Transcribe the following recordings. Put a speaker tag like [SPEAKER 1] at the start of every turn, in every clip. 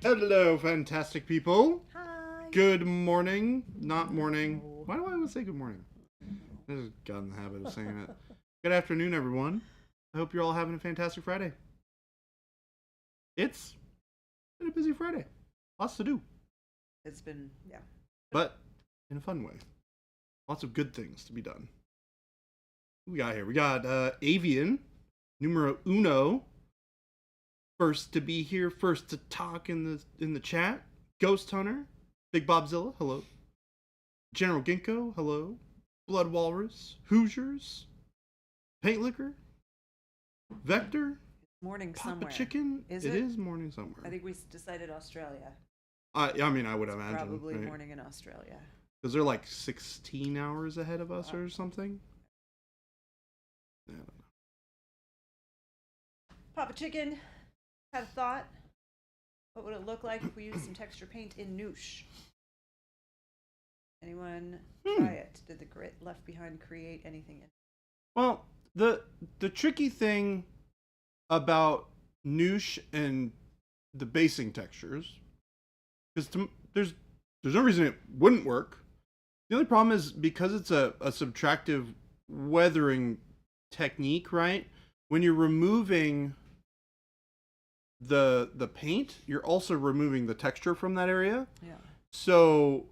[SPEAKER 1] Hello, fantastic people.
[SPEAKER 2] Hi.
[SPEAKER 1] Good morning. Not morning. Why do I always say good morning? I just got in the habit of saying it. Good afternoon, everyone. I hope you're all having a fantastic Friday. It's been a busy Friday. Lots to do,
[SPEAKER 2] It's been, yeah.
[SPEAKER 1] but in a fun way. Lots of good things to be done. Who we got here? We got Avian, numero uno. First to be here, first to talk in the chat. Ghost Hunter, Big Bobzilla, hello. General Ginkgo, hello. Blood Walrus, Hoosiers, Paint Liquor, Vector,
[SPEAKER 2] Morning
[SPEAKER 1] Papa
[SPEAKER 2] somewhere.
[SPEAKER 1] Chicken.
[SPEAKER 2] Is
[SPEAKER 1] It
[SPEAKER 2] it?
[SPEAKER 1] is morning somewhere.
[SPEAKER 2] I think we decided Australia.
[SPEAKER 1] I mean, I would imagine.
[SPEAKER 2] Probably
[SPEAKER 1] right?
[SPEAKER 2] morning in Australia.
[SPEAKER 1] Because they're like 16 hours ahead of us or something. I don't know.
[SPEAKER 2] Papa Chicken had a thought. What would it look like if we used some texture paint in Noosh? Anyone try it? Did the grit left behind create anything in?
[SPEAKER 1] Well, the tricky thing about Noosh and the basing textures, because there's no reason it wouldn't work. The only problem is because it's a subtractive weathering technique, right? When you're removing the paint, you're also removing the texture from that area.
[SPEAKER 2] Yeah.
[SPEAKER 1] So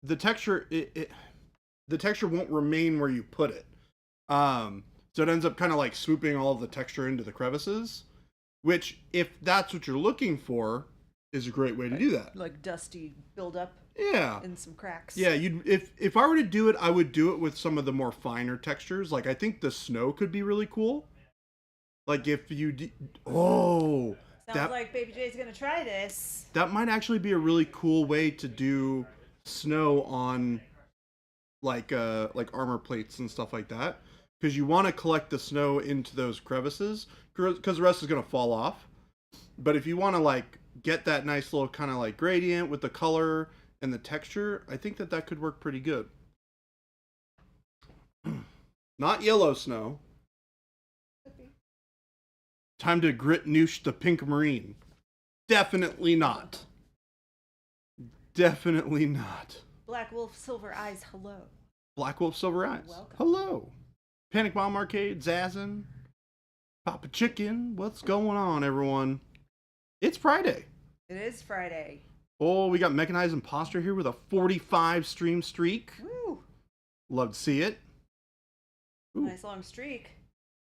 [SPEAKER 1] the texture the texture won't remain where you put it. So it ends up kind of like swooping all of the texture into the crevices, which if that's what you're looking for, is a great way to do that.
[SPEAKER 2] Like dusty buildup
[SPEAKER 1] Yeah.
[SPEAKER 2] in some cracks.
[SPEAKER 1] Yeah, if I were to do it, I would do it with some of the more finer textures. Like I think the snow could be really cool. Like if you
[SPEAKER 2] Sounds like Baby J's gonna try this.
[SPEAKER 1] that might actually be a really cool way to do snow on like armor plates and stuff like that, because you want to collect the snow into those crevices because the rest is going to fall off. But if you want to like get that nice little kind of like gradient with the color and the texture, I think that could work pretty good. Not yellow snow. Time to grit noosh the pink marine. Definitely not. Definitely not.
[SPEAKER 2] Black Wolf Silver Eyes, hello.
[SPEAKER 1] Black Wolf Silver Eyes.
[SPEAKER 2] Welcome.
[SPEAKER 1] Hello. Panic Bomb Arcade, Zazzin, Papa Chicken. What's going on, everyone? It's Friday.
[SPEAKER 2] It is Friday.
[SPEAKER 1] Oh, we got Mechanized Imposter here with a 45 stream streak.
[SPEAKER 2] Woo!
[SPEAKER 1] Love to see it. Ooh.
[SPEAKER 2] Nice long streak.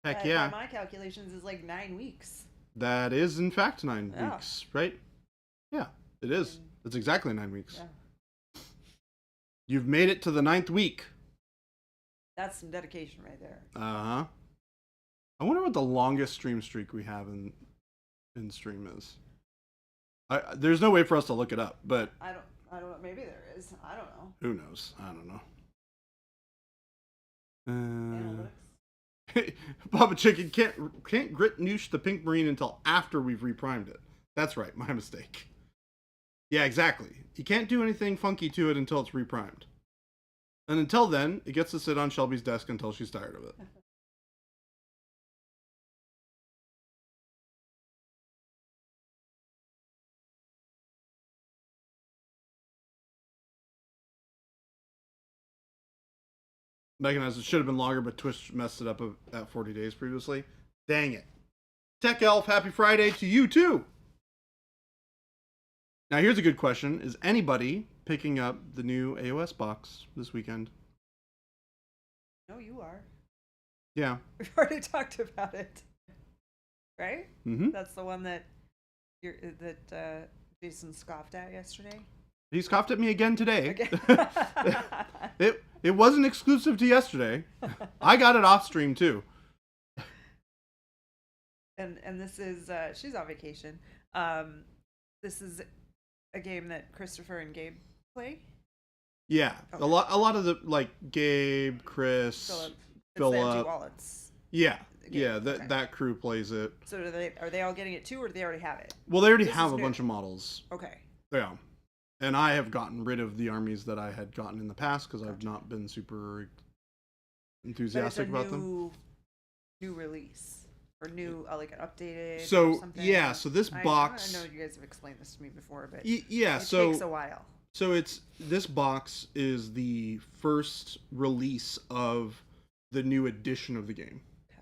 [SPEAKER 1] Heck
[SPEAKER 2] By
[SPEAKER 1] yeah.
[SPEAKER 2] my calculations, is like 9 weeks.
[SPEAKER 1] That is, in fact, 9
[SPEAKER 2] Yeah.
[SPEAKER 1] weeks, right? Yeah, it is. It's exactly 9 weeks.
[SPEAKER 2] Yeah.
[SPEAKER 1] You've made it to the 9th week.
[SPEAKER 2] That's some dedication right there.
[SPEAKER 1] Uh-huh. I wonder what the longest stream streak we have in stream is. There's no way for us to look it up, but
[SPEAKER 2] I don't know. Maybe there is. I don't know.
[SPEAKER 1] who knows? I don't know.
[SPEAKER 2] Analytics.
[SPEAKER 1] Papa Chicken can't grit noosh the pink marine until after we've reprimed it. That's right, my mistake. Yeah, exactly. You can't do anything funky to it until it's reprimed. And until then, it gets to sit on Shelby's desk until she's tired of it. Mechanized, it should have been longer, but Twitch messed it up at 40 days previously. Dang it. Tech Elf, happy Friday to you too. Now here's a good question. Is anybody picking up the new AOS box this weekend?
[SPEAKER 2] No, you are.
[SPEAKER 1] Yeah.
[SPEAKER 2] We've already talked about it. Right?
[SPEAKER 1] Mm-hmm.
[SPEAKER 2] That's the one that Jason scoffed at yesterday.
[SPEAKER 1] He scoffed at me again today.
[SPEAKER 2] Okay.
[SPEAKER 1] It wasn't exclusive to yesterday. I got it off stream too.
[SPEAKER 2] And this is she's on vacation. This is a game that Christopher and Gabe play.
[SPEAKER 1] Yeah.
[SPEAKER 2] Okay.
[SPEAKER 1] A lot of the like Gabe, Chris, Philip.
[SPEAKER 2] Wallets.
[SPEAKER 1] Yeah.
[SPEAKER 2] Game.
[SPEAKER 1] Yeah,
[SPEAKER 2] Okay.
[SPEAKER 1] that crew plays it.
[SPEAKER 2] So are they all getting it too, or do they already have it?
[SPEAKER 1] Well, they already
[SPEAKER 2] This
[SPEAKER 1] have
[SPEAKER 2] is
[SPEAKER 1] a
[SPEAKER 2] new.
[SPEAKER 1] bunch of models.
[SPEAKER 2] Okay.
[SPEAKER 1] Yeah. And I have gotten rid of the armies that I had gotten in the past because I've not been super
[SPEAKER 2] But
[SPEAKER 1] enthusiastic
[SPEAKER 2] it's a
[SPEAKER 1] about them.
[SPEAKER 2] new release. or new, like an updated or
[SPEAKER 1] So
[SPEAKER 2] something?
[SPEAKER 1] yeah, so this box.
[SPEAKER 2] I know you guys have explained this to me before, but
[SPEAKER 1] Yeah,
[SPEAKER 2] it
[SPEAKER 1] so
[SPEAKER 2] takes a while.
[SPEAKER 1] so it's this box is the first release of the new edition of the game.
[SPEAKER 2] Okay.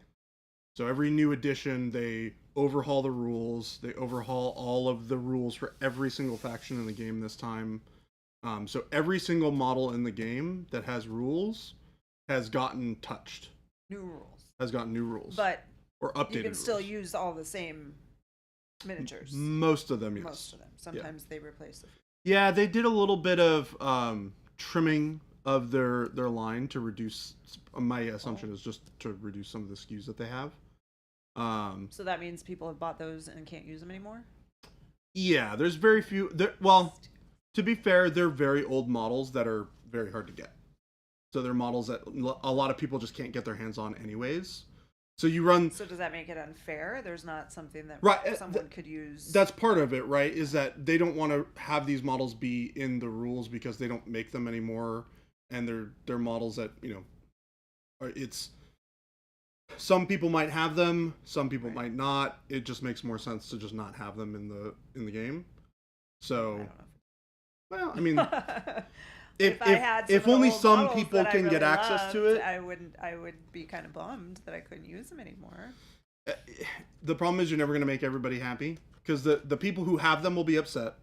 [SPEAKER 1] So every new edition, they overhaul the rules. They overhaul all of the rules for every single faction in the game this time. So every single model in the game that has rules has gotten touched.
[SPEAKER 2] New rules.
[SPEAKER 1] Has gotten new rules.
[SPEAKER 2] But
[SPEAKER 1] or updated
[SPEAKER 2] you can still
[SPEAKER 1] rules.
[SPEAKER 2] use all the same miniatures.
[SPEAKER 1] Most of them, yes.
[SPEAKER 2] Most of them. Sometimes they replace them.
[SPEAKER 1] Yeah, they did a little bit of trimming of their line to reduce. My assumption is just to reduce some of the SKUs that they have.
[SPEAKER 2] So that means people have bought those and can't use them anymore?
[SPEAKER 1] Yeah, there's very few. Well, to be fair, they're very old models that are very hard to get. So they're models that a lot of people just can't get their hands on anyways. So you run.
[SPEAKER 2] So does that make it unfair? There's not something that
[SPEAKER 1] Right,
[SPEAKER 2] someone could use.
[SPEAKER 1] That's part of it, right? Is that they don't want to have these models be in the rules because they don't make them anymore, and they're models that it's. Some people might have them, some people might not. It just makes more sense to just not have them in the game. So,
[SPEAKER 2] I don't know.
[SPEAKER 1] well, I mean,
[SPEAKER 2] if I had some
[SPEAKER 1] if
[SPEAKER 2] of the
[SPEAKER 1] only
[SPEAKER 2] old
[SPEAKER 1] some
[SPEAKER 2] models
[SPEAKER 1] people
[SPEAKER 2] that I
[SPEAKER 1] can get
[SPEAKER 2] really
[SPEAKER 1] access to
[SPEAKER 2] loved,
[SPEAKER 1] it.
[SPEAKER 2] I would be kind of bummed that I couldn't use them anymore.
[SPEAKER 1] The problem is you're never going to make everybody happy because the people who have them will be upset,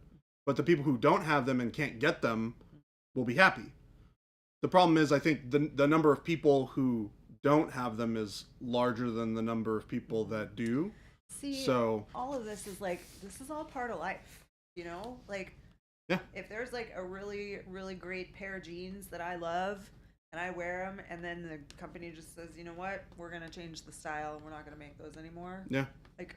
[SPEAKER 1] but the people who don't have them and can't get them will be happy. The problem is I think the number of people who don't have them is larger than the number of people that do.
[SPEAKER 2] See,
[SPEAKER 1] so
[SPEAKER 2] all of this is this is all part of life, you know? Like,
[SPEAKER 1] yeah.
[SPEAKER 2] If there's like a really, really great pair of jeans that I love and I wear them, and then the company just says, you know what, we're going to change the style, we're not going to make those anymore.
[SPEAKER 1] Yeah.
[SPEAKER 2] Like,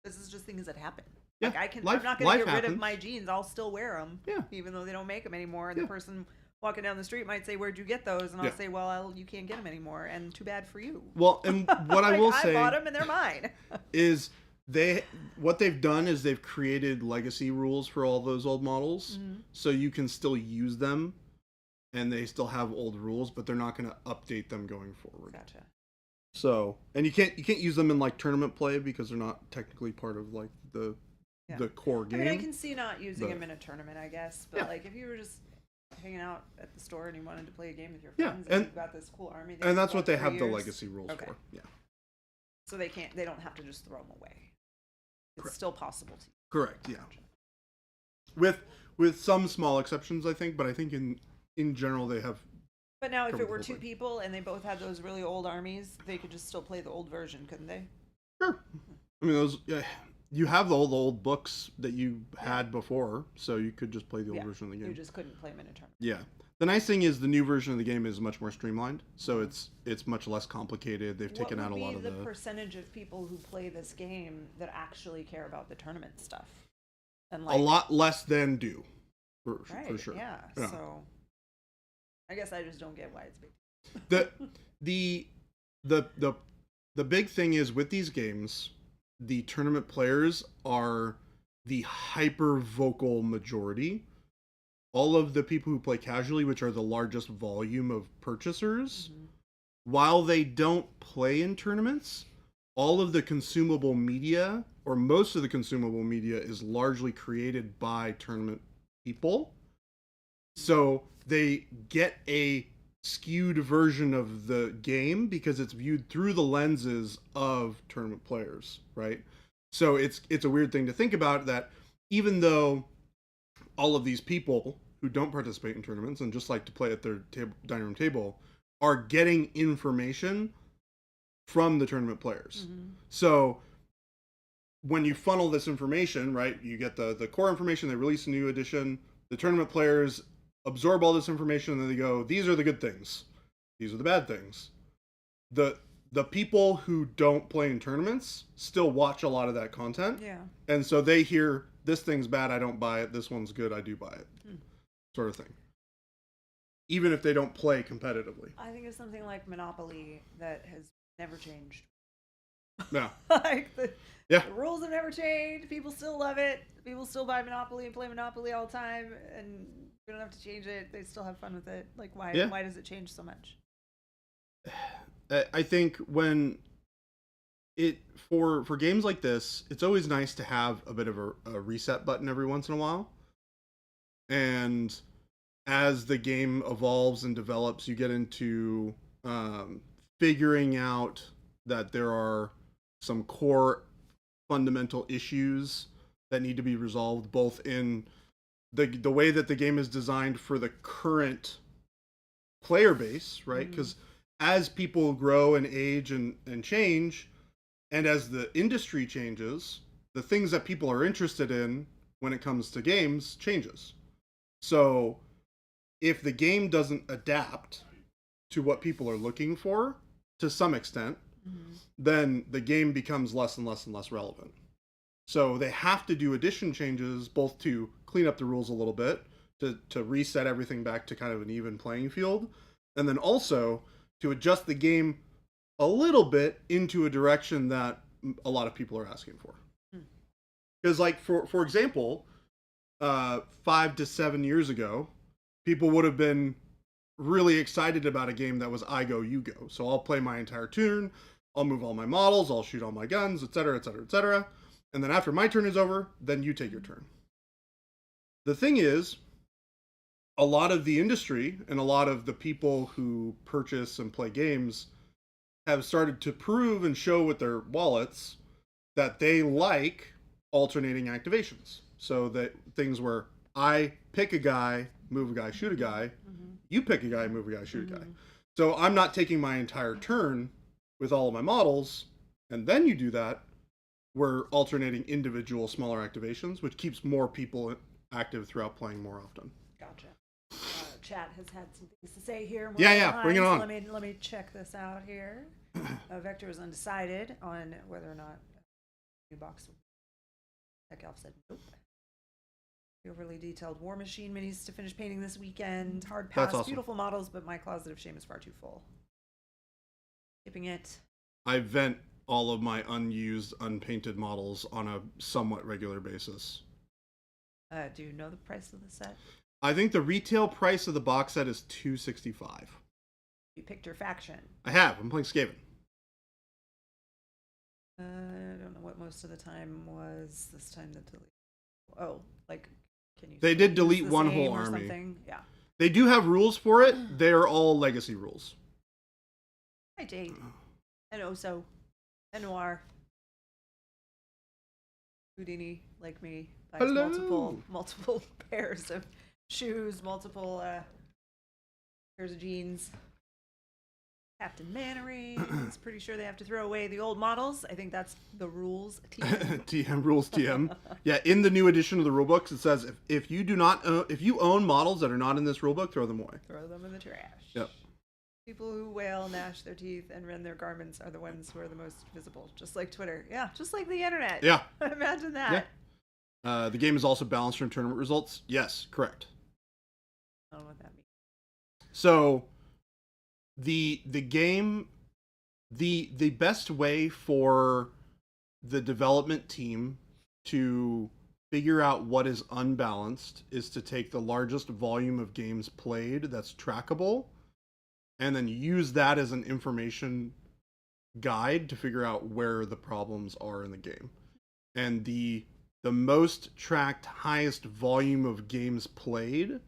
[SPEAKER 2] this is just things that happen.
[SPEAKER 1] Yeah.
[SPEAKER 2] Like, I'm not going to get rid of my jeans. I'll still wear them.
[SPEAKER 1] Yeah.
[SPEAKER 2] Even though they don't make them anymore. And the person walking down the street might say, "Where'd you get those?" And I'll say, "Well, you can't get them anymore, and too bad for you."
[SPEAKER 1] Well, and what I will say,
[SPEAKER 2] I bought them and they're mine.
[SPEAKER 1] is what they've done is they've created legacy rules for all those old models, so you can still use them, and they still have old rules, but they're not going to update them going forward.
[SPEAKER 2] Gotcha.
[SPEAKER 1] So, and you can't use them in like tournament play because they're not technically part of like the core game.
[SPEAKER 2] I mean, I can see not using them in a tournament, I guess, but like if you were just hanging out at the store and you wanted to play a game with your friends, and you've got this cool army,
[SPEAKER 1] and that's what they have the legacy rules for. Yeah.
[SPEAKER 2] So they don't have to just throw them away. It's still possible to.
[SPEAKER 1] Correct. Yeah. With some small exceptions, I think, but I think in general they have.
[SPEAKER 2] But now, if it were two people and they both had those really old armies, they could just still play the old version, couldn't they?
[SPEAKER 1] Sure. I mean, those. You have the old books that you had before, so you could just play the old version of the game.
[SPEAKER 2] You just couldn't play them in a tournament.
[SPEAKER 1] Yeah. The nice thing is the new version of the game is much more streamlined, so it's much less complicated. They've taken out a lot of the
[SPEAKER 2] percentage of people who play this game that actually care about the tournament stuff. And
[SPEAKER 1] a lot less than do, for sure.
[SPEAKER 2] Yeah. So I guess I just don't get why it's big.
[SPEAKER 1] The big thing is with these games, the tournament players are the hyper vocal majority. All of the people who play casually, which are the largest volume of purchasers, while they don't play in tournaments, all of the consumable media, or most of the consumable media, is largely created by tournament people. So they get a skewed version of the game because it's viewed through the lenses of tournament players, right? So it's a weird thing to think about, that even though all of these people who don't participate in tournaments and just like to play at their dining room table are getting information from the tournament players. So when you funnel this information, right, you get the core information, they release a new edition, the tournament players absorb all this information, and then they go, these are the good things, these are the bad things. The people who don't play in tournaments still watch a lot of that content.
[SPEAKER 2] Yeah.
[SPEAKER 1] And so they hear, this thing's bad, I don't buy it. This one's good, I do buy it. Sort of thing. Even if they don't play competitively.
[SPEAKER 2] I think it's something like Monopoly that has never changed.
[SPEAKER 1] Yeah.
[SPEAKER 2] The rules have never changed. People still love it. People still buy Monopoly and play Monopoly all the time, and you don't have to change it. They still have fun with it. Like, why does it change so much?
[SPEAKER 1] I think when it for games like this, it's always nice to have a bit of a reset button every once in a while. And as the game evolves and develops, you get into figuring out that there are some core fundamental issues that need to be resolved, both in the way that the game is designed for the current player base, right? Because as people grow and age and change, and as the industry changes, the things that people are interested in when it comes to games changes. So if the game doesn't adapt to what people are looking for to some extent, then the game becomes less and less and less relevant. So they have to do addition changes, both to clean up the rules a little bit, to reset everything back to kind of an even playing field, and then also to adjust the game a little bit into a direction that a lot of people are asking for. Because, like, for example, 5 to 7 years ago, people would have been really excited about a game that was I go, you go. So I'll play my entire turn, I'll move all my models, I'll shoot all my guns, etc., etc., etc. And then after my turn is over, then you take your turn. The thing is, a lot of the industry and a lot of the people who purchase and play games have started to prove and show with their wallets that they like alternating activations. So that things where I pick a guy, move a guy, shoot a guy, you pick a guy, move a guy, shoot a guy. So I'm not taking my entire turn with all of my models, and then you do that. We're alternating individual smaller activations, which keeps more people active throughout playing more often.
[SPEAKER 2] Gotcha. Chat has had some things to say here.
[SPEAKER 1] Yeah, bring it on.
[SPEAKER 2] Let me check this out here. Vector is undecided on whether or not new box. Tech Elf said nope. The overly detailed War Machine minis to finish painting this weekend. Hard pass,
[SPEAKER 1] That's awesome.
[SPEAKER 2] Beautiful models, but my closet of shame is far too full. Skipping it.
[SPEAKER 1] I vent all of my unused, unpainted models on a somewhat regular basis.
[SPEAKER 2] Do you know the price of the set?
[SPEAKER 1] I think the retail price of the box set is $265.
[SPEAKER 2] You picked your faction.
[SPEAKER 1] I have. I'm playing Skaven.
[SPEAKER 2] I don't know what most of the time was this time. The delete. Oh, like, can you?
[SPEAKER 1] They did
[SPEAKER 2] use
[SPEAKER 1] delete
[SPEAKER 2] the
[SPEAKER 1] one
[SPEAKER 2] same
[SPEAKER 1] whole
[SPEAKER 2] or
[SPEAKER 1] army.
[SPEAKER 2] something? Yeah.
[SPEAKER 1] They do have rules for it. They're all legacy rules.
[SPEAKER 2] Hi, Jade. And Oso. And Noir. Houdini, like me, buys
[SPEAKER 1] Hello.
[SPEAKER 2] multiple pairs of shoes, multiple pairs of jeans. Captain Mannering is pretty sure they have to throw away the old models. I think that's the rules.
[SPEAKER 1] TM rules TM. Yeah, in the new edition of the rulebooks, it says if you do not if you own models that are not in this rulebook, throw them away.
[SPEAKER 2] Throw them in the trash.
[SPEAKER 1] Yep.
[SPEAKER 2] People who wail, gnash their teeth, and rend their garments are the ones who are the most visible. Just like Twitter. Yeah, just like the internet.
[SPEAKER 1] Yeah.
[SPEAKER 2] Imagine that.
[SPEAKER 1] Yeah. The game is also balanced from tournament results. Yes, correct.
[SPEAKER 2] I don't know what that means.
[SPEAKER 1] So the game, the best way for the development team to figure out what is unbalanced is to take the largest volume of games played that's trackable and then use that as an information guide to figure out where the problems are in the game. And the most tracked, highest volume of games played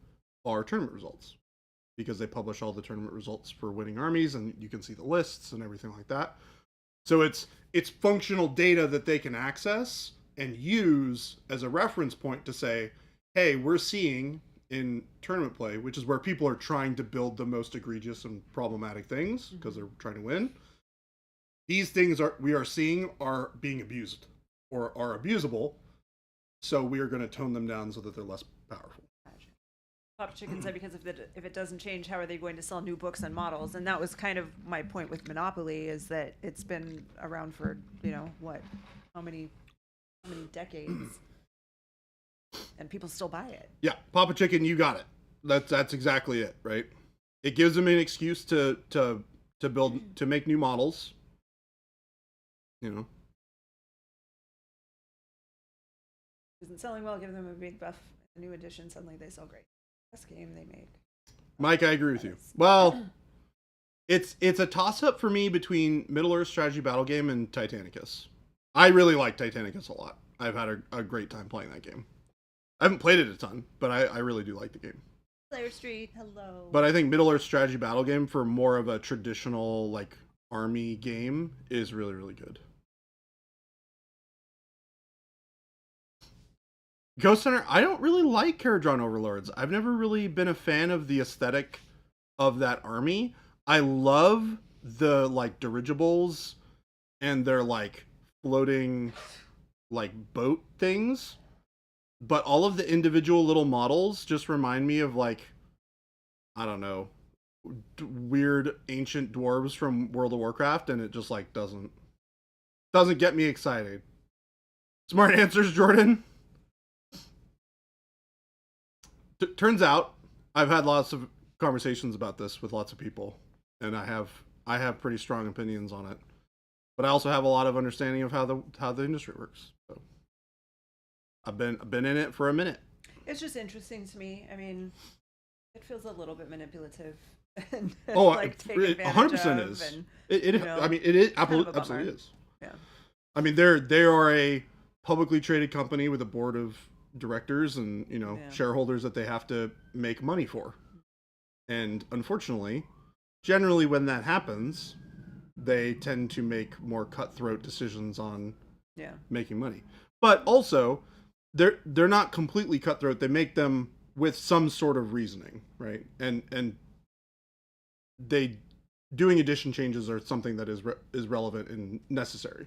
[SPEAKER 1] are tournament results, because they publish all the tournament results for winning armies, and you can see the lists and everything like that. So it's functional data that they can access and use as a reference point to say, hey, we're seeing in tournament play, which is where people are trying to build the most egregious and problematic things because they're trying to win. These things we are seeing are being abused or are abusable. So we are going to tone them down so that they're less powerful.
[SPEAKER 2] Pop Chicken said because if it doesn't change, how are they going to sell new books and models? And that was kind of my point with Monopoly, is that it's been around for, how many decades, and people still buy it.
[SPEAKER 1] Yeah, Papa Chicken, you got it. That's exactly it, right? It gives them an excuse to build, to make new models.
[SPEAKER 2] Isn't selling well, give them a big buff. A new edition, suddenly they sell great. Best game they make.
[SPEAKER 1] Mike, I agree with you. Well, It's a toss up for me between Middle Earth strategy battle game and Titanicus. I really like Titanicus a lot. I've had a great time playing that game. I haven't played it a ton, but I really do like the game.
[SPEAKER 2] Slayer Street, hello.
[SPEAKER 1] But I think Middle Earth strategy battle game for more of a traditional like army game is really, really good. Ghost Hunter, I don't really like Caradron Overlords. I've never really been a fan of the aesthetic of that army. I love the like dirigibles and their like floating like boat things, but all of the individual little models just remind me of like, I don't know, weird ancient dwarves from World of Warcraft, and it just like doesn't get me excited. Smart answers, Jordan. Turns out I've had lots of conversations about this with lots of people, and I have pretty strong opinions on it. But I also have a lot of understanding of how the industry works. So I've been in it for a minute.
[SPEAKER 2] It's just interesting to me. I mean, it feels a little bit manipulative. And,
[SPEAKER 1] Oh,
[SPEAKER 2] like, take
[SPEAKER 1] it
[SPEAKER 2] advantage
[SPEAKER 1] 100%
[SPEAKER 2] of,
[SPEAKER 1] is.
[SPEAKER 2] and,
[SPEAKER 1] It
[SPEAKER 2] you know,
[SPEAKER 1] I mean, it is
[SPEAKER 2] kind of a
[SPEAKER 1] absolutely
[SPEAKER 2] bummer.
[SPEAKER 1] is.
[SPEAKER 2] yeah.
[SPEAKER 1] I mean, they are a publicly traded company with a board of directors and
[SPEAKER 2] Yeah.
[SPEAKER 1] shareholders that they have to make money for. And unfortunately, generally when that happens, they tend to make more cutthroat decisions on
[SPEAKER 2] Yeah.
[SPEAKER 1] making money. But also, they're not completely cutthroat. They make them with some sort of reasoning, right? And they doing edition changes are something that is relevant and necessary.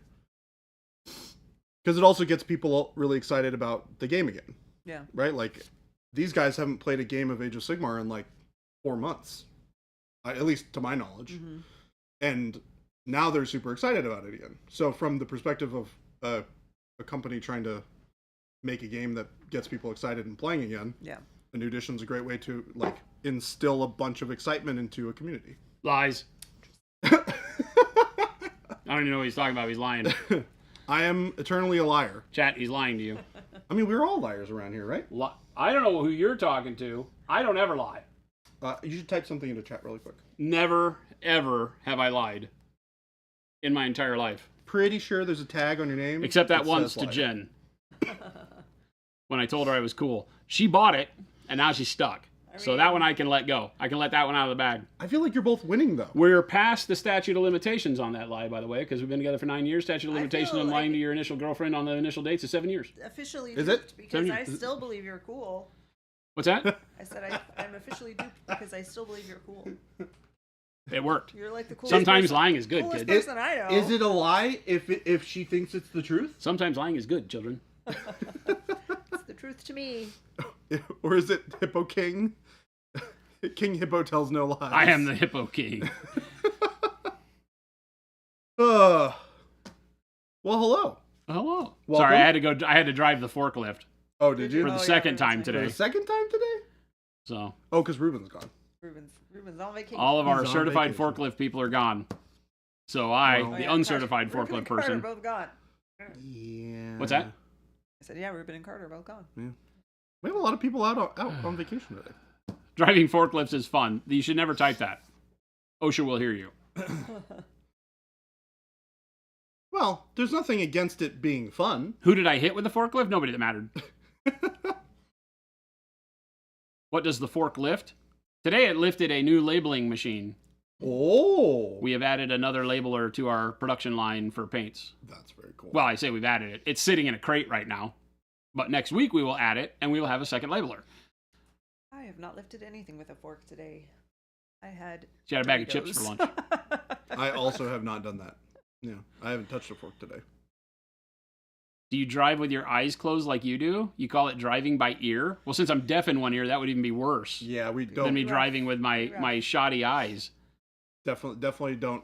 [SPEAKER 1] Because it also gets people really excited about the game again,
[SPEAKER 2] Yeah.
[SPEAKER 1] right? Like, these guys haven't played a game of Age of Sigmar in like 4 months, at least to my knowledge.
[SPEAKER 2] Mm-hmm.
[SPEAKER 1] And now they're super excited about it again. So from the perspective of a company trying to make a game that gets people excited and playing again,
[SPEAKER 2] Yeah.
[SPEAKER 1] a new edition is a great way to like instill a bunch of excitement into a community.
[SPEAKER 3] Lies. I don't even know what he's talking about. He's lying.
[SPEAKER 1] I am eternally a liar.
[SPEAKER 3] Chat, he's lying to you.
[SPEAKER 1] I mean, we're all liars around here, right?
[SPEAKER 3] I don't know who you're talking to. I don't ever lie.
[SPEAKER 1] You should type something into chat really quick.
[SPEAKER 3] Never, ever have I lied in my entire life.
[SPEAKER 1] Pretty sure there's a tag on your name.
[SPEAKER 3] Except that once
[SPEAKER 1] says
[SPEAKER 3] to
[SPEAKER 1] liar.
[SPEAKER 3] Jen. When I told her I was cool. She bought it, and now she's stuck. So that one I can let go. I can let that one out of the bag.
[SPEAKER 1] I feel like you're both winning, though.
[SPEAKER 3] We're past the statute of limitations on that lie, by the way, because we've been together for 9 years. Statute of
[SPEAKER 2] I
[SPEAKER 3] limitations
[SPEAKER 2] feel
[SPEAKER 3] on lying
[SPEAKER 2] like-
[SPEAKER 3] to your initial girlfriend on the initial dates is 7 years.
[SPEAKER 2] Officially
[SPEAKER 1] Is
[SPEAKER 2] duped
[SPEAKER 1] it?
[SPEAKER 2] because I
[SPEAKER 3] Is it?
[SPEAKER 2] still believe you're cool.
[SPEAKER 3] What's that?
[SPEAKER 2] I said I'm officially duped because I still believe you're cool.
[SPEAKER 3] It worked.
[SPEAKER 2] You're like the coolest
[SPEAKER 3] Sometimes
[SPEAKER 2] person,
[SPEAKER 3] lying is good,
[SPEAKER 2] coolest
[SPEAKER 3] kid.
[SPEAKER 2] person I know.
[SPEAKER 1] Is it a lie if she thinks it's the truth?
[SPEAKER 3] Sometimes lying is good, children.
[SPEAKER 2] It's the truth to me.
[SPEAKER 1] Or is it Hippo King? King Hippo tells no lies.
[SPEAKER 3] I am the Hippo King.
[SPEAKER 1] Well, hello.
[SPEAKER 3] Hello.
[SPEAKER 1] Welcome.
[SPEAKER 3] Sorry, I had to drive the forklift
[SPEAKER 1] Oh, did you?
[SPEAKER 3] for
[SPEAKER 2] Oh,
[SPEAKER 3] the
[SPEAKER 2] yeah,
[SPEAKER 3] second
[SPEAKER 2] Ruben's
[SPEAKER 3] time
[SPEAKER 2] like-
[SPEAKER 1] For
[SPEAKER 3] today.
[SPEAKER 1] the second time today?
[SPEAKER 3] So
[SPEAKER 1] Oh, because Ruben's gone.
[SPEAKER 2] Ruben's on vacation.
[SPEAKER 3] all of our
[SPEAKER 1] He's on
[SPEAKER 3] certified
[SPEAKER 1] vacation.
[SPEAKER 3] forklift people are gone. So I,
[SPEAKER 1] Well-
[SPEAKER 2] Oh,
[SPEAKER 3] the
[SPEAKER 2] yeah,
[SPEAKER 3] uncertified
[SPEAKER 2] Ruben
[SPEAKER 3] forklift
[SPEAKER 2] and Carter
[SPEAKER 3] person.
[SPEAKER 2] both gone.
[SPEAKER 1] Yeah.
[SPEAKER 3] What's that?
[SPEAKER 2] I said, yeah, Ruben and Carter are both gone.
[SPEAKER 1] We have a lot of people out on vacation today.
[SPEAKER 3] Driving forklifts is fun. You should never type that. OSHA will hear you.
[SPEAKER 1] Well, there's nothing against it being fun.
[SPEAKER 3] Who did I hit with the forklift? Nobody that mattered. What does the fork lift? Today it lifted a new labeling machine.
[SPEAKER 1] Oh,
[SPEAKER 3] We have added another labeler to our production line for paints.
[SPEAKER 1] that's very cool.
[SPEAKER 3] Well, I say we've added it. It's sitting in a crate right now. But next week we will add it, and we will have a second labeler.
[SPEAKER 2] I have not lifted anything with a fork today. I had.
[SPEAKER 3] She had a bag of chips for
[SPEAKER 2] Doritos.
[SPEAKER 3] lunch.
[SPEAKER 1] I also have not done that. Yeah, I haven't touched a fork today.
[SPEAKER 3] Do you drive with your eyes closed like you do? You call it driving by ear? Well, since I'm deaf in one ear, that would even be worse
[SPEAKER 1] Yeah, we
[SPEAKER 3] than
[SPEAKER 1] don't
[SPEAKER 3] me
[SPEAKER 2] Rough.
[SPEAKER 3] driving with my shoddy eyes.
[SPEAKER 1] definitely don't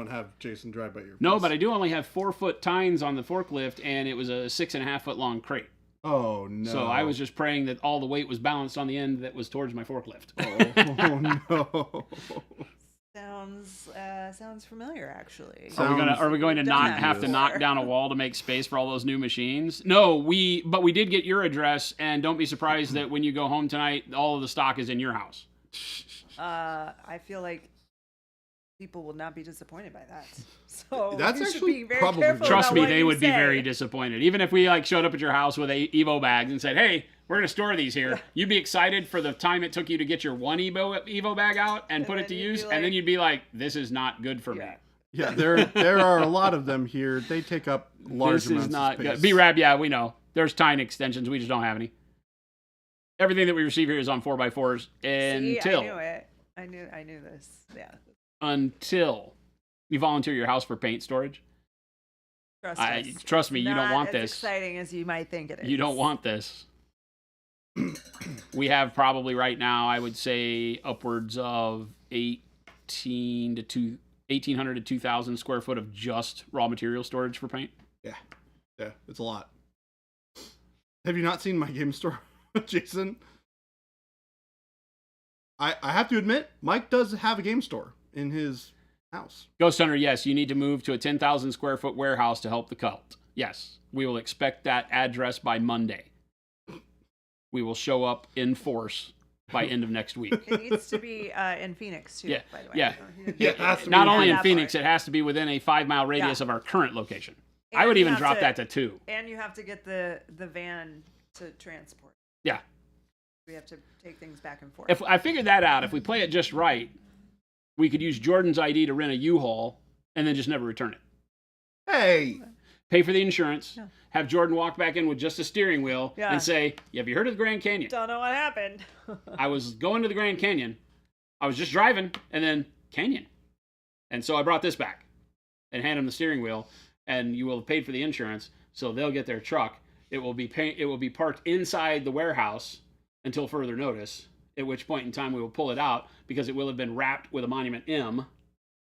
[SPEAKER 1] have Jason drive by your.
[SPEAKER 3] No,
[SPEAKER 1] place.
[SPEAKER 3] but I do only have 4-foot tines on the forklift, and it was a 6.5-foot long crate.
[SPEAKER 1] Oh no!
[SPEAKER 3] So I was just praying that all the weight was balanced on the end that was towards my forklift.
[SPEAKER 1] Oh no!
[SPEAKER 2] Sounds familiar actually.
[SPEAKER 3] Are we going to
[SPEAKER 2] Done
[SPEAKER 3] not
[SPEAKER 2] that
[SPEAKER 3] have to
[SPEAKER 2] before.
[SPEAKER 3] knock down a wall to make space for all those new machines? No, but we did get your address, and don't be surprised that when you go home tonight, all of the stock is in your house.
[SPEAKER 2] I feel like people will not be disappointed by that. So
[SPEAKER 1] That's
[SPEAKER 2] you should
[SPEAKER 1] actually
[SPEAKER 2] be very
[SPEAKER 1] probably
[SPEAKER 2] careful
[SPEAKER 1] true.
[SPEAKER 3] Trust
[SPEAKER 2] about
[SPEAKER 3] me,
[SPEAKER 2] what
[SPEAKER 3] they
[SPEAKER 2] you
[SPEAKER 3] would be
[SPEAKER 2] say.
[SPEAKER 3] very disappointed. Even if we like showed up at your house with Evo bags and said, "Hey, we're gonna store these here," you'd be excited for the time it took you to get your one Evo bag out and put it
[SPEAKER 2] then
[SPEAKER 3] to
[SPEAKER 2] you'd be
[SPEAKER 3] use,
[SPEAKER 2] like-
[SPEAKER 3] and then you'd be like, "This is not good for me.
[SPEAKER 2] Yeah.
[SPEAKER 1] Yeah, there are a lot of them here. They take up large
[SPEAKER 3] This
[SPEAKER 1] amounts
[SPEAKER 3] is not
[SPEAKER 1] of space.
[SPEAKER 3] good." B-Rab, yeah, we know. There's tine extensions. We just don't have any. Everything that we receive here is on 4x4s
[SPEAKER 2] See,
[SPEAKER 3] until
[SPEAKER 2] I knew it. I knew this. Yeah.
[SPEAKER 3] until you volunteer your house for paint storage.
[SPEAKER 2] Trust us.
[SPEAKER 3] Trust me, you don't
[SPEAKER 2] Not
[SPEAKER 3] want
[SPEAKER 2] as
[SPEAKER 3] this.
[SPEAKER 2] exciting as you might think it is.
[SPEAKER 3] You don't want this. We have probably right now, I would say, upwards of 1,800 to 2,000 square foot of just raw material storage for paint.
[SPEAKER 1] Yeah, it's a lot. Have you not seen my game store, Jason? I have to admit, Mike does have a game store in his house.
[SPEAKER 3] Ghost Hunter, yes, you need to move to a 10,000 square foot warehouse to help the cult. Yes, we will expect that address by Monday. We will show up in force by end of next week.
[SPEAKER 2] It needs to be in Phoenix too.
[SPEAKER 3] Yeah,
[SPEAKER 2] By the way.
[SPEAKER 3] yeah.
[SPEAKER 1] Yeah, it has to be
[SPEAKER 3] Not
[SPEAKER 1] in
[SPEAKER 3] only in
[SPEAKER 2] that
[SPEAKER 3] Phoenix,
[SPEAKER 2] far.
[SPEAKER 3] it has to be within a 5-mile radius
[SPEAKER 2] Yeah.
[SPEAKER 3] of our current location. I
[SPEAKER 2] And
[SPEAKER 3] would
[SPEAKER 2] you
[SPEAKER 3] even
[SPEAKER 2] have
[SPEAKER 3] drop
[SPEAKER 2] to-
[SPEAKER 3] that to 2.
[SPEAKER 2] And you have to get the van to transport.
[SPEAKER 3] Yeah.
[SPEAKER 2] We have to take things back and forth.
[SPEAKER 3] If I figured that out, if we play it just right, we could use Jordan's ID to rent a U-Haul and then just never return it.
[SPEAKER 1] Hey,
[SPEAKER 3] Pay for the insurance,
[SPEAKER 2] Yeah.
[SPEAKER 3] have Jordan walk back in with just a steering wheel
[SPEAKER 2] Yeah.
[SPEAKER 3] and say, "Have you heard of the Grand Canyon?
[SPEAKER 2] Don't know what happened.
[SPEAKER 3] I was going to the Grand Canyon. I was just driving, and then Canyon. And so I brought this back and hand him the steering wheel, and you will have paid for the insurance, so they'll get their truck. It will be parked inside the warehouse until further notice, at which point in time we will pull it out because it will have been wrapped with a Monument M,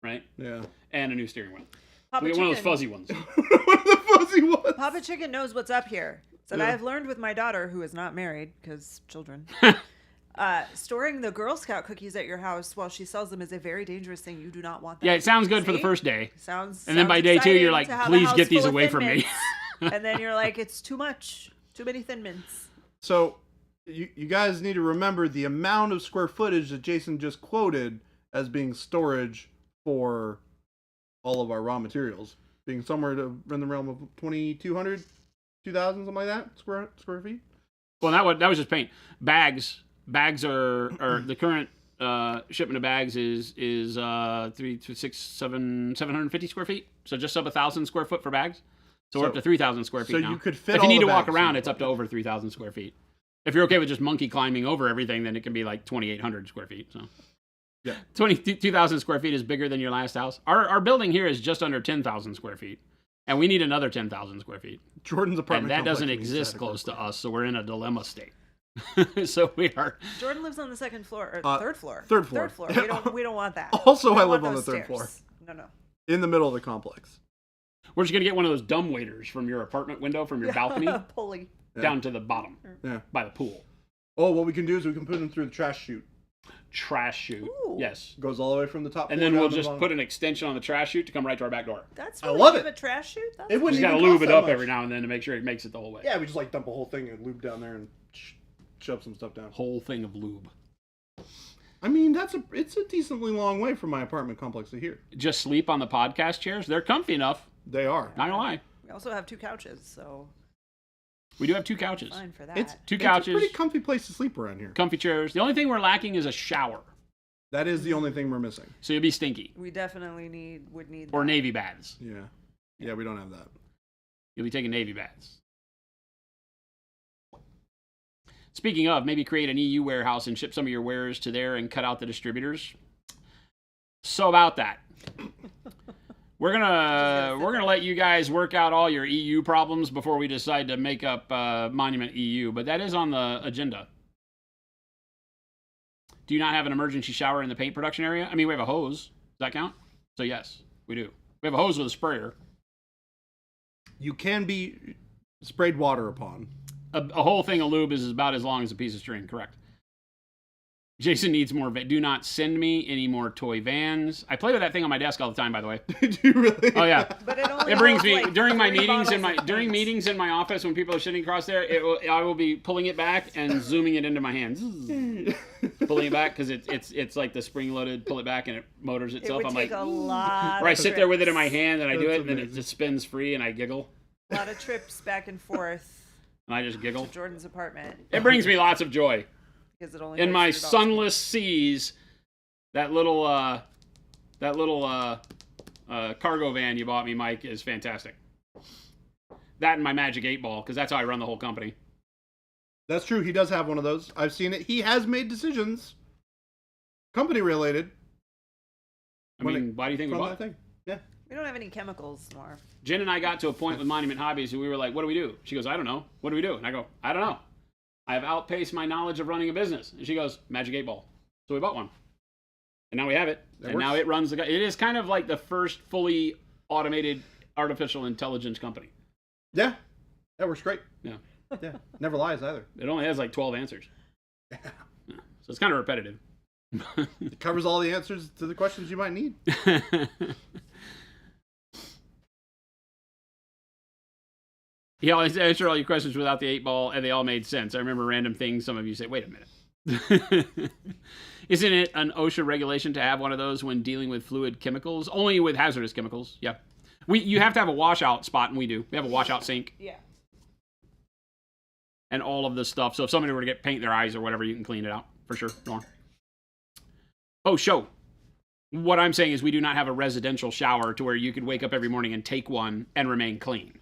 [SPEAKER 3] right?
[SPEAKER 1] yeah.
[SPEAKER 3] And a new steering wheel.
[SPEAKER 2] Papa
[SPEAKER 3] We get one of those
[SPEAKER 2] Chicken-
[SPEAKER 3] fuzzy ones.
[SPEAKER 1] One of the fuzzy ones.
[SPEAKER 2] Papa Chicken knows what's up here. So
[SPEAKER 1] Yeah.
[SPEAKER 2] I've learned with my daughter, who is not married because children, storing the Girl Scout cookies at your house while she sells them is a very dangerous thing. You do not want that.
[SPEAKER 3] Yeah, it sounds good for the
[SPEAKER 2] See?
[SPEAKER 3] first day.
[SPEAKER 2] Sounds.
[SPEAKER 3] And then by
[SPEAKER 2] sounds
[SPEAKER 3] day 2, you're
[SPEAKER 2] exciting
[SPEAKER 3] like,
[SPEAKER 2] to have a
[SPEAKER 3] "Please
[SPEAKER 2] house
[SPEAKER 3] get these
[SPEAKER 2] full of
[SPEAKER 3] away
[SPEAKER 2] Thin
[SPEAKER 3] from me."
[SPEAKER 2] Mints. And then you're like, it's too much. Too many Thin Mints.
[SPEAKER 1] So, you guys need to remember the amount of square footage that Jason just quoted as being storage for all of our raw materials, being somewhere in the realm of 2,200, 2,000, something like that, square feet.
[SPEAKER 3] Well, that was just paint. Bags are the current shipment of bags is 750 square feet. So just sub 1,000 square foot for bags. So we're up to 3,000 square feet
[SPEAKER 1] So
[SPEAKER 3] now.
[SPEAKER 1] you could fit
[SPEAKER 3] If you
[SPEAKER 1] all
[SPEAKER 3] need
[SPEAKER 1] the
[SPEAKER 3] to walk
[SPEAKER 1] bags
[SPEAKER 3] around,
[SPEAKER 1] in.
[SPEAKER 3] it's up to over 3,000 square feet. If you're okay with just monkey climbing over everything, then it can be like 2,800 square feet. So
[SPEAKER 1] Yeah.
[SPEAKER 3] 2,000 square feet is bigger than your last house. Our building here is just under 10,000 square feet. And we need another 10,000 square feet.
[SPEAKER 1] Jordan's
[SPEAKER 3] And
[SPEAKER 1] apartment
[SPEAKER 3] that
[SPEAKER 1] complex
[SPEAKER 3] doesn't
[SPEAKER 1] means
[SPEAKER 3] exist
[SPEAKER 1] that
[SPEAKER 3] close to
[SPEAKER 1] equipment.
[SPEAKER 3] us, so we're in a dilemma state. So we are.
[SPEAKER 2] Jordan lives on the second floor or
[SPEAKER 1] Uh,
[SPEAKER 2] third floor.
[SPEAKER 1] third floor.
[SPEAKER 2] Third floor. We don't want that.
[SPEAKER 1] Also,
[SPEAKER 2] We
[SPEAKER 1] I
[SPEAKER 2] don't
[SPEAKER 1] live
[SPEAKER 2] want
[SPEAKER 1] on the
[SPEAKER 2] those
[SPEAKER 1] third floor,
[SPEAKER 2] stairs. No.
[SPEAKER 1] in the middle of the complex.
[SPEAKER 3] We're just gonna get one of those dumb waiters from your apartment window, from your balcony,
[SPEAKER 2] Pulley.
[SPEAKER 1] Yeah.
[SPEAKER 3] down to the bottom
[SPEAKER 1] Yeah.
[SPEAKER 3] by the pool.
[SPEAKER 1] Oh, what we can do is we can put them through the trash chute.
[SPEAKER 3] Trash chute.
[SPEAKER 2] Ooh.
[SPEAKER 3] Yes.
[SPEAKER 1] Goes all the way from the top.
[SPEAKER 3] And
[SPEAKER 1] floor
[SPEAKER 3] then we'll
[SPEAKER 1] down to the
[SPEAKER 3] just
[SPEAKER 1] bottom.
[SPEAKER 3] put an extension on the trash chute to come right to our back door.
[SPEAKER 2] That's
[SPEAKER 1] I
[SPEAKER 2] really
[SPEAKER 1] love
[SPEAKER 2] good of
[SPEAKER 1] it.
[SPEAKER 2] a trash chute. That's
[SPEAKER 1] It
[SPEAKER 3] We
[SPEAKER 1] wouldn't
[SPEAKER 3] just gotta
[SPEAKER 1] even
[SPEAKER 3] lube
[SPEAKER 1] cost
[SPEAKER 3] it
[SPEAKER 1] that
[SPEAKER 3] up
[SPEAKER 1] much.
[SPEAKER 3] every now and then to make sure it makes it the whole way.
[SPEAKER 1] Yeah, we just like dump a whole thing and lube down there and shove some stuff down.
[SPEAKER 3] Whole thing of lube.
[SPEAKER 1] I mean, it's a decently long way from my apartment complex to here.
[SPEAKER 3] Just sleep on the podcast chairs. They're comfy enough.
[SPEAKER 1] They are.
[SPEAKER 3] Not gonna lie.
[SPEAKER 2] We also have 2 couches, so
[SPEAKER 3] We do have 2 couches,
[SPEAKER 2] fine for that.
[SPEAKER 1] It's
[SPEAKER 3] 2
[SPEAKER 1] It's
[SPEAKER 3] couches,
[SPEAKER 1] a pretty comfy place to sleep around here.
[SPEAKER 3] comfy chairs. The only thing we're lacking is a shower.
[SPEAKER 1] That is the only thing we're missing.
[SPEAKER 3] So you'll be stinky.
[SPEAKER 2] We definitely would need
[SPEAKER 3] Or
[SPEAKER 2] that.
[SPEAKER 3] Navy baths.
[SPEAKER 1] Yeah. Yeah, we don't have that.
[SPEAKER 3] You'll be taking Navy baths. Speaking of, maybe create an EU warehouse and ship some of your wares to there and cut out the distributors. So about that. We're gonna let you guys work out all your EU problems before we decide to make up Monument EU, but that is on the agenda. Do you not have an emergency shower in the paint production area? I mean, we have a hose. Does that count? So yes, we do. We have a hose with a sprayer.
[SPEAKER 1] You can be sprayed water upon.
[SPEAKER 3] A whole thing of lube is about as long as a piece of string, correct? Jason needs more. Do not send me any more toy vans. I play with that thing on my desk all the time, by the way.
[SPEAKER 1] Do you really?
[SPEAKER 3] Oh yeah.
[SPEAKER 2] But it only
[SPEAKER 3] It brings
[SPEAKER 2] holds,
[SPEAKER 3] me
[SPEAKER 2] like,
[SPEAKER 3] during my
[SPEAKER 2] 3
[SPEAKER 3] meetings in
[SPEAKER 2] bottles
[SPEAKER 3] my
[SPEAKER 2] of
[SPEAKER 3] during
[SPEAKER 2] paint.
[SPEAKER 3] meetings in my office when people are sitting across there. I will be pulling it back and zooming it into my hands, pulling it back because it's like the spring loaded. Pull it back and it motors
[SPEAKER 2] It
[SPEAKER 3] itself.
[SPEAKER 2] would
[SPEAKER 3] I'm
[SPEAKER 2] take
[SPEAKER 3] like,
[SPEAKER 2] a lot.
[SPEAKER 3] or I
[SPEAKER 2] of
[SPEAKER 3] sit there with it in
[SPEAKER 2] trips.
[SPEAKER 3] my hand and I do
[SPEAKER 1] That's
[SPEAKER 3] it, and then it
[SPEAKER 1] amazing.
[SPEAKER 3] just spins free and I giggle
[SPEAKER 2] A lot of trips back and forth
[SPEAKER 3] and I just giggle.
[SPEAKER 2] to Jordan's apartment
[SPEAKER 3] It brings me lots of joy.
[SPEAKER 2] because it only
[SPEAKER 3] In
[SPEAKER 2] holds
[SPEAKER 3] my
[SPEAKER 2] $3.
[SPEAKER 3] sunless seas, that little cargo van you bought me, Mike, is fantastic. That and my Magic 8-Ball, because that's how I run the whole company.
[SPEAKER 1] That's true. He does have one of those. I've seen it. He has made decisions, company related.
[SPEAKER 3] I
[SPEAKER 1] When
[SPEAKER 3] mean, why do you think we
[SPEAKER 1] From
[SPEAKER 3] bought
[SPEAKER 1] that
[SPEAKER 3] it?
[SPEAKER 1] thing. Yeah.
[SPEAKER 2] We don't have any chemicals more.
[SPEAKER 3] Jen and I got to a point with Monument Hobbies and we were like, what do we do? She goes, I don't know. What do we do? And I go, I don't know. I have outpaced my knowledge of running a business. And she goes, Magic 8-Ball. So we bought one. And now we have it.
[SPEAKER 1] That
[SPEAKER 3] And now
[SPEAKER 1] works.
[SPEAKER 3] it runs the... It is kind of like the first fully automated artificial intelligence company.
[SPEAKER 1] Yeah. That works great.
[SPEAKER 3] Yeah.
[SPEAKER 1] Yeah. Never lies either.
[SPEAKER 3] It only has like 12 answers. Yeah. So it's kind of repetitive.
[SPEAKER 1] It covers all the answers to the questions you might need.
[SPEAKER 3] He always answered all your questions without the 8-Ball, and they all made sense. I remember random things. Some of you say, wait a minute. Isn't it an OSHA regulation to have one of those when dealing with fluid chemicals? Only with hazardous chemicals, yeah. You have to have a washout spot, and we do. We have a washout sink
[SPEAKER 2] Yeah.
[SPEAKER 3] and all of this stuff. So if somebody were to get paint in their eyes or whatever, you can clean it out, for sure. Go on. Oh, show. What I'm saying is we do not have a residential shower to where you could wake up every morning and take one and remain clean.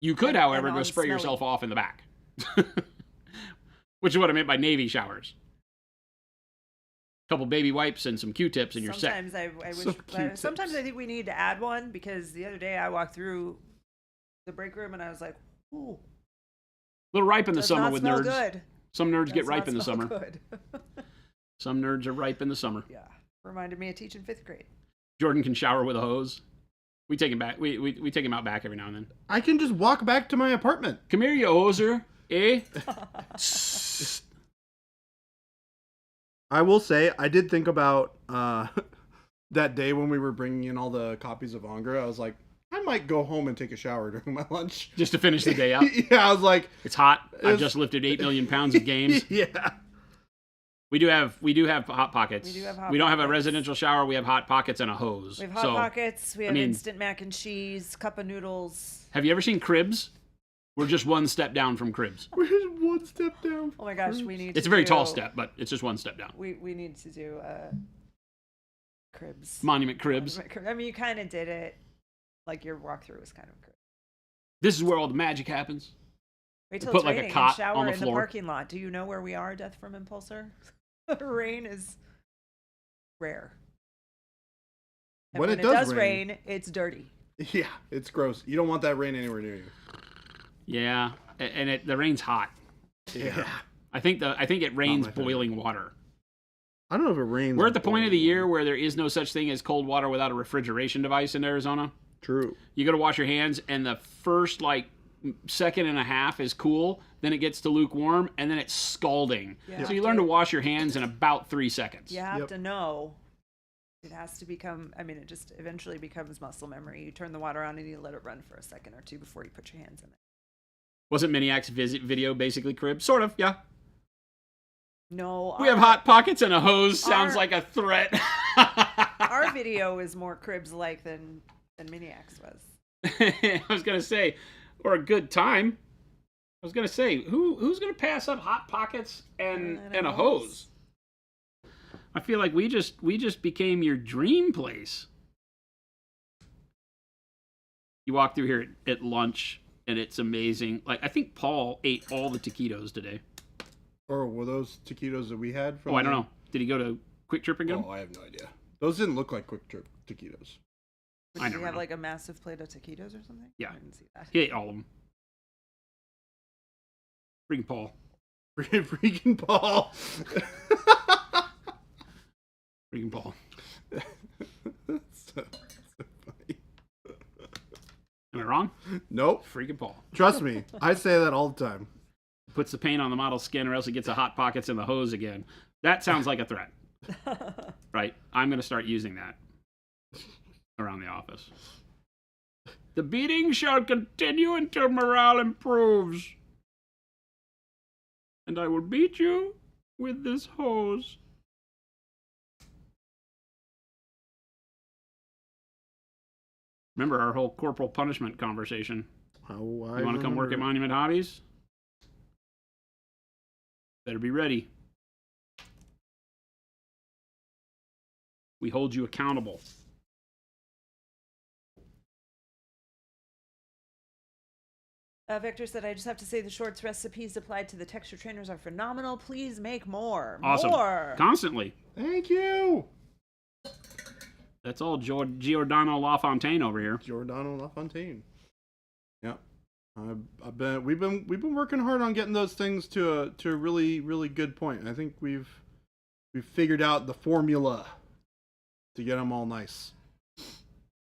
[SPEAKER 3] You could,
[SPEAKER 2] And-
[SPEAKER 3] however,
[SPEAKER 2] and
[SPEAKER 3] go spray
[SPEAKER 2] unsmelly.
[SPEAKER 3] yourself off in the back. Which is what I meant by Navy showers. Couple baby wipes and some Q-tips and you're set.
[SPEAKER 2] Sometimes I wish.
[SPEAKER 1] Some Q-tips.
[SPEAKER 2] Sometimes I think we need to add one because the other day I walked through the break room and I was like, "Ooh,
[SPEAKER 3] A little ripe in the
[SPEAKER 2] does
[SPEAKER 3] summer
[SPEAKER 2] not
[SPEAKER 3] with
[SPEAKER 2] smell
[SPEAKER 3] nerds.
[SPEAKER 2] good.
[SPEAKER 3] Some nerds get
[SPEAKER 2] Does
[SPEAKER 3] ripe
[SPEAKER 2] not
[SPEAKER 3] in the
[SPEAKER 2] smell
[SPEAKER 3] summer.
[SPEAKER 2] Good."
[SPEAKER 3] Some nerds are ripe in the summer.
[SPEAKER 2] Yeah, reminded me of teaching 5th grade.
[SPEAKER 3] Jordan can shower with a hose. We take him back. We take him out back every now and then.
[SPEAKER 1] I can just walk back to my apartment.
[SPEAKER 3] Come here, you hoser. Eh?
[SPEAKER 1] I will say, I did think about that day when we were bringing in all the copies of Angra. I was like, I might go home and take a shower during my lunch.
[SPEAKER 3] Just to finish the day out.
[SPEAKER 1] Yeah, I was like,
[SPEAKER 3] It's hot. I've
[SPEAKER 1] It's-
[SPEAKER 3] just lifted 8 million pounds of games.
[SPEAKER 1] Yeah.
[SPEAKER 3] We do have hot pockets.
[SPEAKER 2] We do have hot
[SPEAKER 3] We don't have a
[SPEAKER 2] pockets.
[SPEAKER 3] residential shower. We have hot pockets and a hose.
[SPEAKER 2] We have hot
[SPEAKER 3] so,
[SPEAKER 2] pockets. We have
[SPEAKER 3] mean-
[SPEAKER 2] instant mac and cheese, cup of noodles.
[SPEAKER 3] have you ever seen Cribs? We're just one step down from Cribs.
[SPEAKER 1] We're just one step down.
[SPEAKER 2] Oh my gosh, we need.
[SPEAKER 3] It's
[SPEAKER 2] to
[SPEAKER 3] a very tall
[SPEAKER 2] do-
[SPEAKER 3] step, but it's just one step down.
[SPEAKER 2] We need to do cribs.
[SPEAKER 3] Monument Cribs.
[SPEAKER 2] I mean, you kind of did it. Like your walkthrough was kind of crib.
[SPEAKER 3] This is where all the magic happens.
[SPEAKER 2] Wait till
[SPEAKER 3] Put,
[SPEAKER 2] it's
[SPEAKER 3] like, a
[SPEAKER 2] raining
[SPEAKER 3] cot
[SPEAKER 2] and shower
[SPEAKER 3] on the
[SPEAKER 2] in
[SPEAKER 3] floor.
[SPEAKER 2] the parking lot. Do you know where we are, Death from Impulsor? Rain is rare. And
[SPEAKER 1] When
[SPEAKER 2] when
[SPEAKER 1] it
[SPEAKER 2] it
[SPEAKER 1] does
[SPEAKER 2] does
[SPEAKER 1] rain-
[SPEAKER 2] rain, it's dirty.
[SPEAKER 1] Yeah, it's gross. You don't want that rain anywhere near you.
[SPEAKER 3] Yeah, and the rain's hot.
[SPEAKER 1] Yeah.
[SPEAKER 3] I think it rains
[SPEAKER 1] my favorite.
[SPEAKER 3] boiling water.
[SPEAKER 1] I don't know if it rains.
[SPEAKER 3] We're at the point of the year where there is no such thing as cold water without a refrigeration device in Arizona.
[SPEAKER 1] True.
[SPEAKER 3] You go to wash your hands, and the first second and a half is cool. Then it gets to lukewarm, and then it's scalding.
[SPEAKER 2] Yeah.
[SPEAKER 3] So you learn to wash your hands in about 3 seconds.
[SPEAKER 2] You have
[SPEAKER 1] Yep.
[SPEAKER 2] to know. It has to become, I mean, it just eventually becomes muscle memory. You turn the water on and you let it run for a second or two before you put your hands in it.
[SPEAKER 3] Wasn't Miniac's video basically Crib? Sort of, yeah.
[SPEAKER 2] No.
[SPEAKER 3] We have hot pockets and a hose. Sounds
[SPEAKER 2] our-
[SPEAKER 3] like a threat.
[SPEAKER 2] Our video is more cribs like than Miniacs was.
[SPEAKER 3] I was gonna say, or a good time. I was gonna say, who's gonna pass up hot pockets and a hose? I feel like we just became your dream place. You walk through here at lunch, and it's amazing. Like I think Paul ate all the taquitos today.
[SPEAKER 1] Or were those taquitos that we had from
[SPEAKER 3] Oh, I don't know. Did he go to Quick Trip and get them?
[SPEAKER 1] Oh, I have no idea. Those didn't look like Quick Trip taquitos.
[SPEAKER 2] Did
[SPEAKER 3] I
[SPEAKER 2] you
[SPEAKER 3] never
[SPEAKER 2] have
[SPEAKER 3] know.
[SPEAKER 2] like a massive plate of taquitos or something?
[SPEAKER 3] Yeah.
[SPEAKER 2] I didn't see that.
[SPEAKER 3] He ate all of them. Freaking Paul.
[SPEAKER 1] Freaking Paul.
[SPEAKER 3] Freaking Paul.
[SPEAKER 1] so funny.
[SPEAKER 3] Am I wrong?
[SPEAKER 1] Nope.
[SPEAKER 3] Freaking Paul.
[SPEAKER 1] Trust me. I say that all the time.
[SPEAKER 3] Puts the paint on the model's skin or else he gets the hot pockets in the hose again. That sounds like a threat. Right? I'm going to start using that around the office. The beating shall continue until morale improves. And I will beat you with this hose. Remember our whole corporal punishment conversation.
[SPEAKER 1] Oh, I
[SPEAKER 3] You want to come work at Monument Hobbies? Better be ready. We hold you accountable.
[SPEAKER 2] Victor said, I just have to say the shorts recipes applied to the texture trainers are phenomenal. Please make more.
[SPEAKER 3] Awesome.
[SPEAKER 2] More.
[SPEAKER 3] Constantly.
[SPEAKER 1] Thank you,
[SPEAKER 3] Giordano LaFontaine over here.
[SPEAKER 1] Giordano LaFontaine. Yep. We've been working hard on getting those things to a really, really good point. I think we've figured out the formula to get them all nice.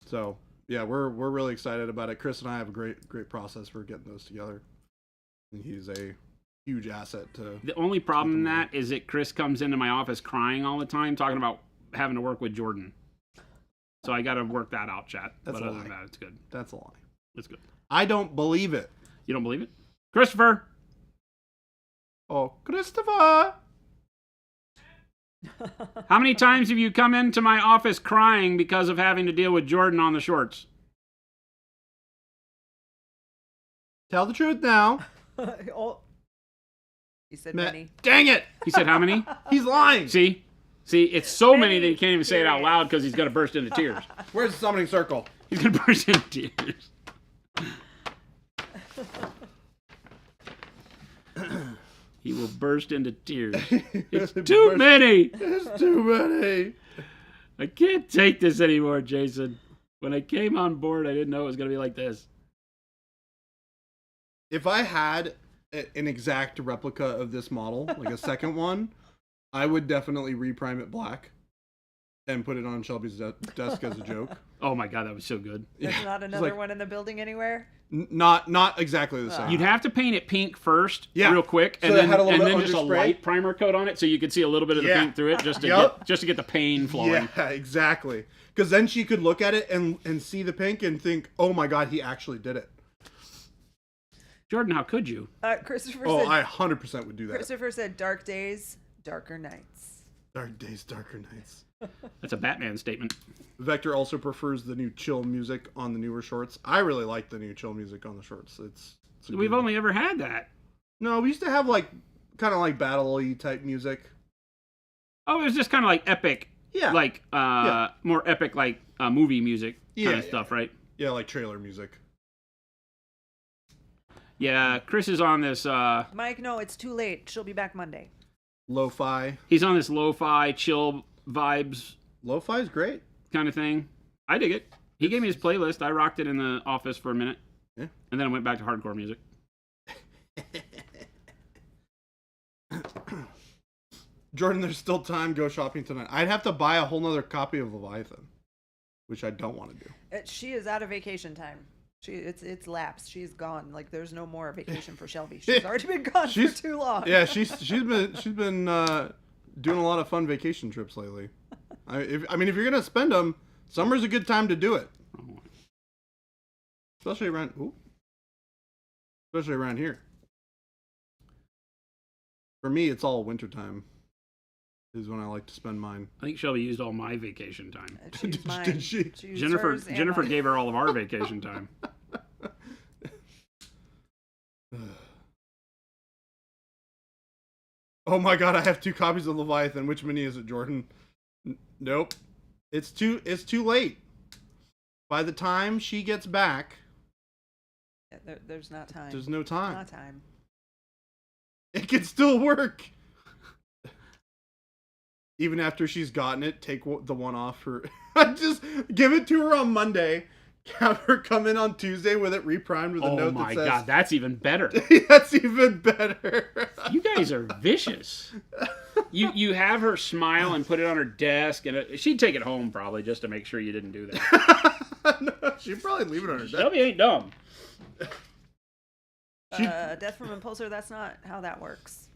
[SPEAKER 1] So yeah, we're really excited about it. Chris and I have a great process for getting those together, and he's a huge asset to.
[SPEAKER 3] The only problem in that is that Chris comes into my office crying all the time, talking about having to work with Jordan. So I got to work that out, chat.
[SPEAKER 1] That's
[SPEAKER 3] but
[SPEAKER 1] a
[SPEAKER 3] other
[SPEAKER 1] lie.
[SPEAKER 3] than that, it's good.
[SPEAKER 1] That's a lie.
[SPEAKER 3] It's good.
[SPEAKER 1] I don't believe it.
[SPEAKER 3] You don't believe it? Christopher!
[SPEAKER 1] Oh, Christopher!
[SPEAKER 3] How many times have you come into my office crying because of having to deal with Jordan on the shorts?
[SPEAKER 1] Tell the truth now.
[SPEAKER 2] Oh. He said
[SPEAKER 1] Matt,
[SPEAKER 2] many.
[SPEAKER 1] dang it!
[SPEAKER 3] He said how many?
[SPEAKER 1] He's lying.
[SPEAKER 3] See, it's so many that he can't even say it out loud because he's going to burst into tears.
[SPEAKER 1] Where's the summoning circle?
[SPEAKER 3] He's going to burst into tears. He will burst into tears. It's too many.
[SPEAKER 1] It's too many.
[SPEAKER 3] I can't take this anymore, Jason. When I came on board, I didn't know it was going to be like this.
[SPEAKER 1] If I had an exact replica of this model, like a second one, I would definitely reprime it black and put it on Shelby's desk as a joke.
[SPEAKER 3] Oh my god, that was so good.
[SPEAKER 2] There's
[SPEAKER 1] Yeah.
[SPEAKER 2] not
[SPEAKER 1] It's
[SPEAKER 2] another
[SPEAKER 1] like,
[SPEAKER 2] one in the building anywhere?
[SPEAKER 1] Not exactly the same.
[SPEAKER 3] You'd have to paint it pink first,
[SPEAKER 1] Yeah.
[SPEAKER 3] real quick,
[SPEAKER 1] So
[SPEAKER 3] and
[SPEAKER 1] it
[SPEAKER 3] then,
[SPEAKER 1] had a little
[SPEAKER 3] and
[SPEAKER 1] bit
[SPEAKER 3] then just a
[SPEAKER 1] underspray?
[SPEAKER 3] light primer coat on it, so you could see a little bit of the
[SPEAKER 1] Yeah.
[SPEAKER 3] paint through it, just to
[SPEAKER 1] Yup.
[SPEAKER 3] get the pain flowing.
[SPEAKER 1] Yeah, exactly. Because then she could look at it and see the pink and think, "Oh my god, he actually did it."
[SPEAKER 3] Jordan, how could you?
[SPEAKER 2] Christopher
[SPEAKER 1] Oh,
[SPEAKER 2] said,
[SPEAKER 1] I 100% would do that.
[SPEAKER 2] Christopher said, dark days, darker nights.
[SPEAKER 1] Dark days, darker nights.
[SPEAKER 3] That's a Batman statement.
[SPEAKER 1] Vector also prefers the new chill music on the newer shorts. I really like the new chill music on the shorts. It's a
[SPEAKER 3] We've
[SPEAKER 1] good-
[SPEAKER 3] only ever had that.
[SPEAKER 1] No, we used to have like kind of like battle-y type music.
[SPEAKER 3] Oh, it was just kind of like epic,
[SPEAKER 1] Yeah.
[SPEAKER 3] like more epic, like movie music kind of
[SPEAKER 1] Yeah.
[SPEAKER 3] stuff, right?
[SPEAKER 1] Yeah, like trailer music.
[SPEAKER 3] Yeah, Chris is on this.
[SPEAKER 2] Mike, no, it's too late. She'll be back Monday.
[SPEAKER 1] Lo-fi.
[SPEAKER 3] He's on this lo-fi, chill vibes
[SPEAKER 1] Lo-fi is great.
[SPEAKER 3] kind of thing. I dig it. He gave me his playlist. I rocked it in the office for a minute,
[SPEAKER 1] Yeah.
[SPEAKER 3] and then I went back to hardcore music.
[SPEAKER 1] Jordan, there's still time. Go shopping tonight. I'd have to buy a whole nother copy of Leviathan, which I don't want to do.
[SPEAKER 2] She is out of vacation time. It's lapsed. She's gone. Like there's no more vacation for Shelby. She's already been gone for too long.
[SPEAKER 1] Yeah, she's been doing a lot of fun vacation trips lately. I mean, if you're gonna spend them, summer's a good time to do it, especially around here. For me, it's all wintertime is when I like to spend mine.
[SPEAKER 3] I think Shelby used all my vacation time.
[SPEAKER 2] She used mine.
[SPEAKER 1] Did she?
[SPEAKER 2] She used
[SPEAKER 3] Jennifer
[SPEAKER 2] hers and
[SPEAKER 3] Jennifer
[SPEAKER 2] mine.
[SPEAKER 3] gave her all of our vacation time.
[SPEAKER 1] Oh my god, I have 2 copies of Leviathan. Which mini is it, Jordan? Nope. It's too late. By the time she gets back,
[SPEAKER 2] Yeah, there's not time.
[SPEAKER 1] there's no time.
[SPEAKER 2] Not time.
[SPEAKER 1] It can still work. Even after she's gotten it, take the one off her. Just give it to her on Monday. Have her come in on Tuesday with it reprimed with a
[SPEAKER 3] Oh
[SPEAKER 1] note
[SPEAKER 3] my
[SPEAKER 1] that says,
[SPEAKER 3] god, that's even better.
[SPEAKER 1] That's even better.
[SPEAKER 3] You guys are vicious. You have her smile and put it on her desk, and she'd take it home probably just to make sure you didn't do that.
[SPEAKER 1] No, she'd probably leave it on her desk.
[SPEAKER 3] Shelby ain't dumb.
[SPEAKER 1] She-
[SPEAKER 2] Death from Impulsor, that's not how that works.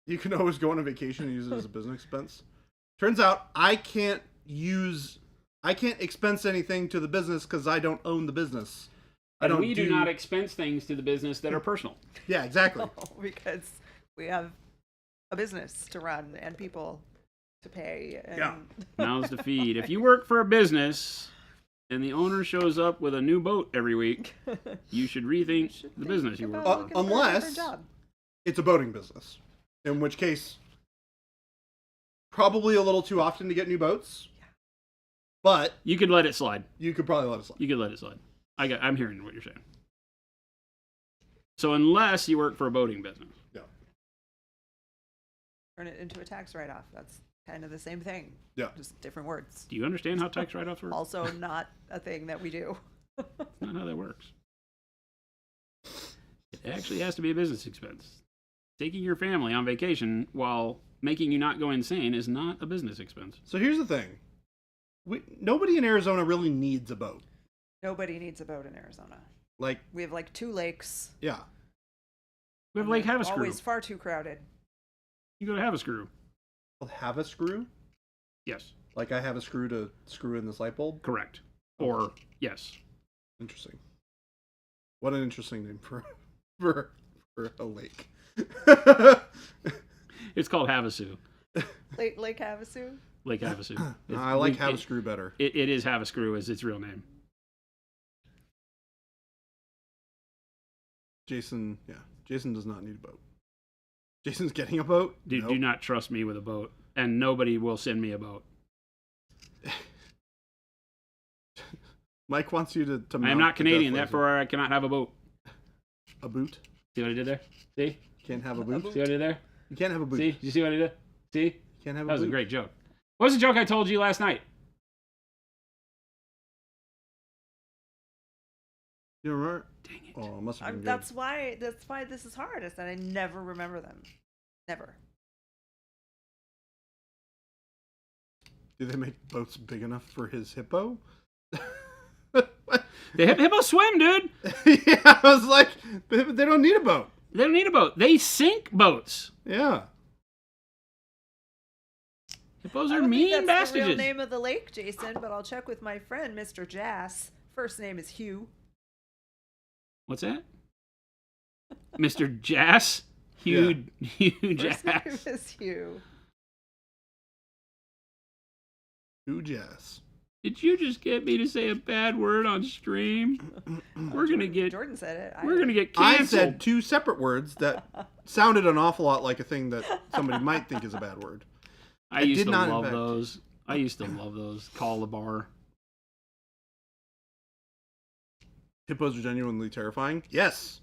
[SPEAKER 1] You can always go on a vacation and use it as a business expense. Turns out I can't expense anything to the business because I don't own the business.
[SPEAKER 3] And we do not expense things to the business that are personal.
[SPEAKER 1] Yeah, exactly.
[SPEAKER 2] Because we have a business to run and people to pay. And...
[SPEAKER 1] Yeah.
[SPEAKER 3] Mouths to feed. If you work for a business and the owner shows up with a new boat every week, you should rethink the business you work for.
[SPEAKER 1] Unless it's a boating business. In which case, probably a little too often to get new boats. But
[SPEAKER 3] you could let it slide.
[SPEAKER 1] You could probably let it slide.
[SPEAKER 3] You could let it slide. I'm hearing what you're saying. So unless you work for a boating business.
[SPEAKER 1] Yeah.
[SPEAKER 2] Turn it into a tax write-off. That's kind of the same thing.
[SPEAKER 1] Yeah.
[SPEAKER 2] Just different words.
[SPEAKER 3] Do you understand how tax write-offs work?
[SPEAKER 2] Also not a thing that we do.
[SPEAKER 3] That's not how that works. It actually has to be a business expense. Taking your family on vacation while making you not go insane is not a business expense.
[SPEAKER 1] So here's the thing. Nobody in Arizona really needs a boat.
[SPEAKER 2] Nobody needs a boat in Arizona.
[SPEAKER 1] Like,
[SPEAKER 2] we have like 2 lakes.
[SPEAKER 1] Yeah.
[SPEAKER 3] We have Lake Havascrew.
[SPEAKER 2] Always far too crowded.
[SPEAKER 3] You go to Havascrew.
[SPEAKER 1] Have a screw?
[SPEAKER 3] Yes.
[SPEAKER 1] Like I have a screw to screw in this light bulb?
[SPEAKER 3] Correct. Or yes.
[SPEAKER 1] Interesting. What an interesting name for a lake.
[SPEAKER 3] It's called Havasu.
[SPEAKER 2] Lake Havasu?
[SPEAKER 3] Lake Havasu.
[SPEAKER 1] I like Havascrew better.
[SPEAKER 3] It is Havascrew as its real name.
[SPEAKER 1] Jason does not need a boat. Jason's getting a boat?
[SPEAKER 3] Do not trust me with a boat, and nobody will send me a boat.
[SPEAKER 1] Mike wants you to
[SPEAKER 3] I am not Canadian, therefore I cannot have a boat.
[SPEAKER 1] A boot?
[SPEAKER 3] See what I did there? See?
[SPEAKER 1] Can't have a boot?
[SPEAKER 3] See what I did there?
[SPEAKER 1] You can't have a boot.
[SPEAKER 3] See? Did you see what I did? See?
[SPEAKER 1] You can't have a boot.
[SPEAKER 3] That was a great joke. What was the joke I told you last night?
[SPEAKER 1] You remember?
[SPEAKER 3] Dang it.
[SPEAKER 1] Oh, it must have been good.
[SPEAKER 2] That's why this is hard, is that I never remember them. Never.
[SPEAKER 1] Do they make boats big enough for his hippo?
[SPEAKER 3] The hippo swim, dude.
[SPEAKER 1] Yeah, I was like, they don't need a boat.
[SPEAKER 3] They don't need a boat. They sink boats.
[SPEAKER 1] Yeah.
[SPEAKER 3] Hippos
[SPEAKER 2] I
[SPEAKER 3] are
[SPEAKER 2] don't think
[SPEAKER 3] mean
[SPEAKER 2] that's the real
[SPEAKER 3] bastards.
[SPEAKER 2] name of the lake, Jason, but I'll check with my friend, Mr. Jass. First name is Hugh.
[SPEAKER 3] What's that? Mr. Jass? Hugh
[SPEAKER 2] First name
[SPEAKER 3] Jass.
[SPEAKER 2] is Hugh.
[SPEAKER 1] Who Jazz?
[SPEAKER 3] Did you just get me to say a bad word on stream? We're gonna get
[SPEAKER 2] Jordan said it.
[SPEAKER 3] we're gonna get
[SPEAKER 1] I
[SPEAKER 3] canceled.
[SPEAKER 1] said 2 separate words that sounded an awful lot like a thing that somebody might think is a bad word.
[SPEAKER 3] I used
[SPEAKER 1] did
[SPEAKER 3] to
[SPEAKER 1] not, in
[SPEAKER 3] love
[SPEAKER 1] fact.
[SPEAKER 3] those. I used to love those. Call the bar.
[SPEAKER 1] Hippos are genuinely terrifying. Yes.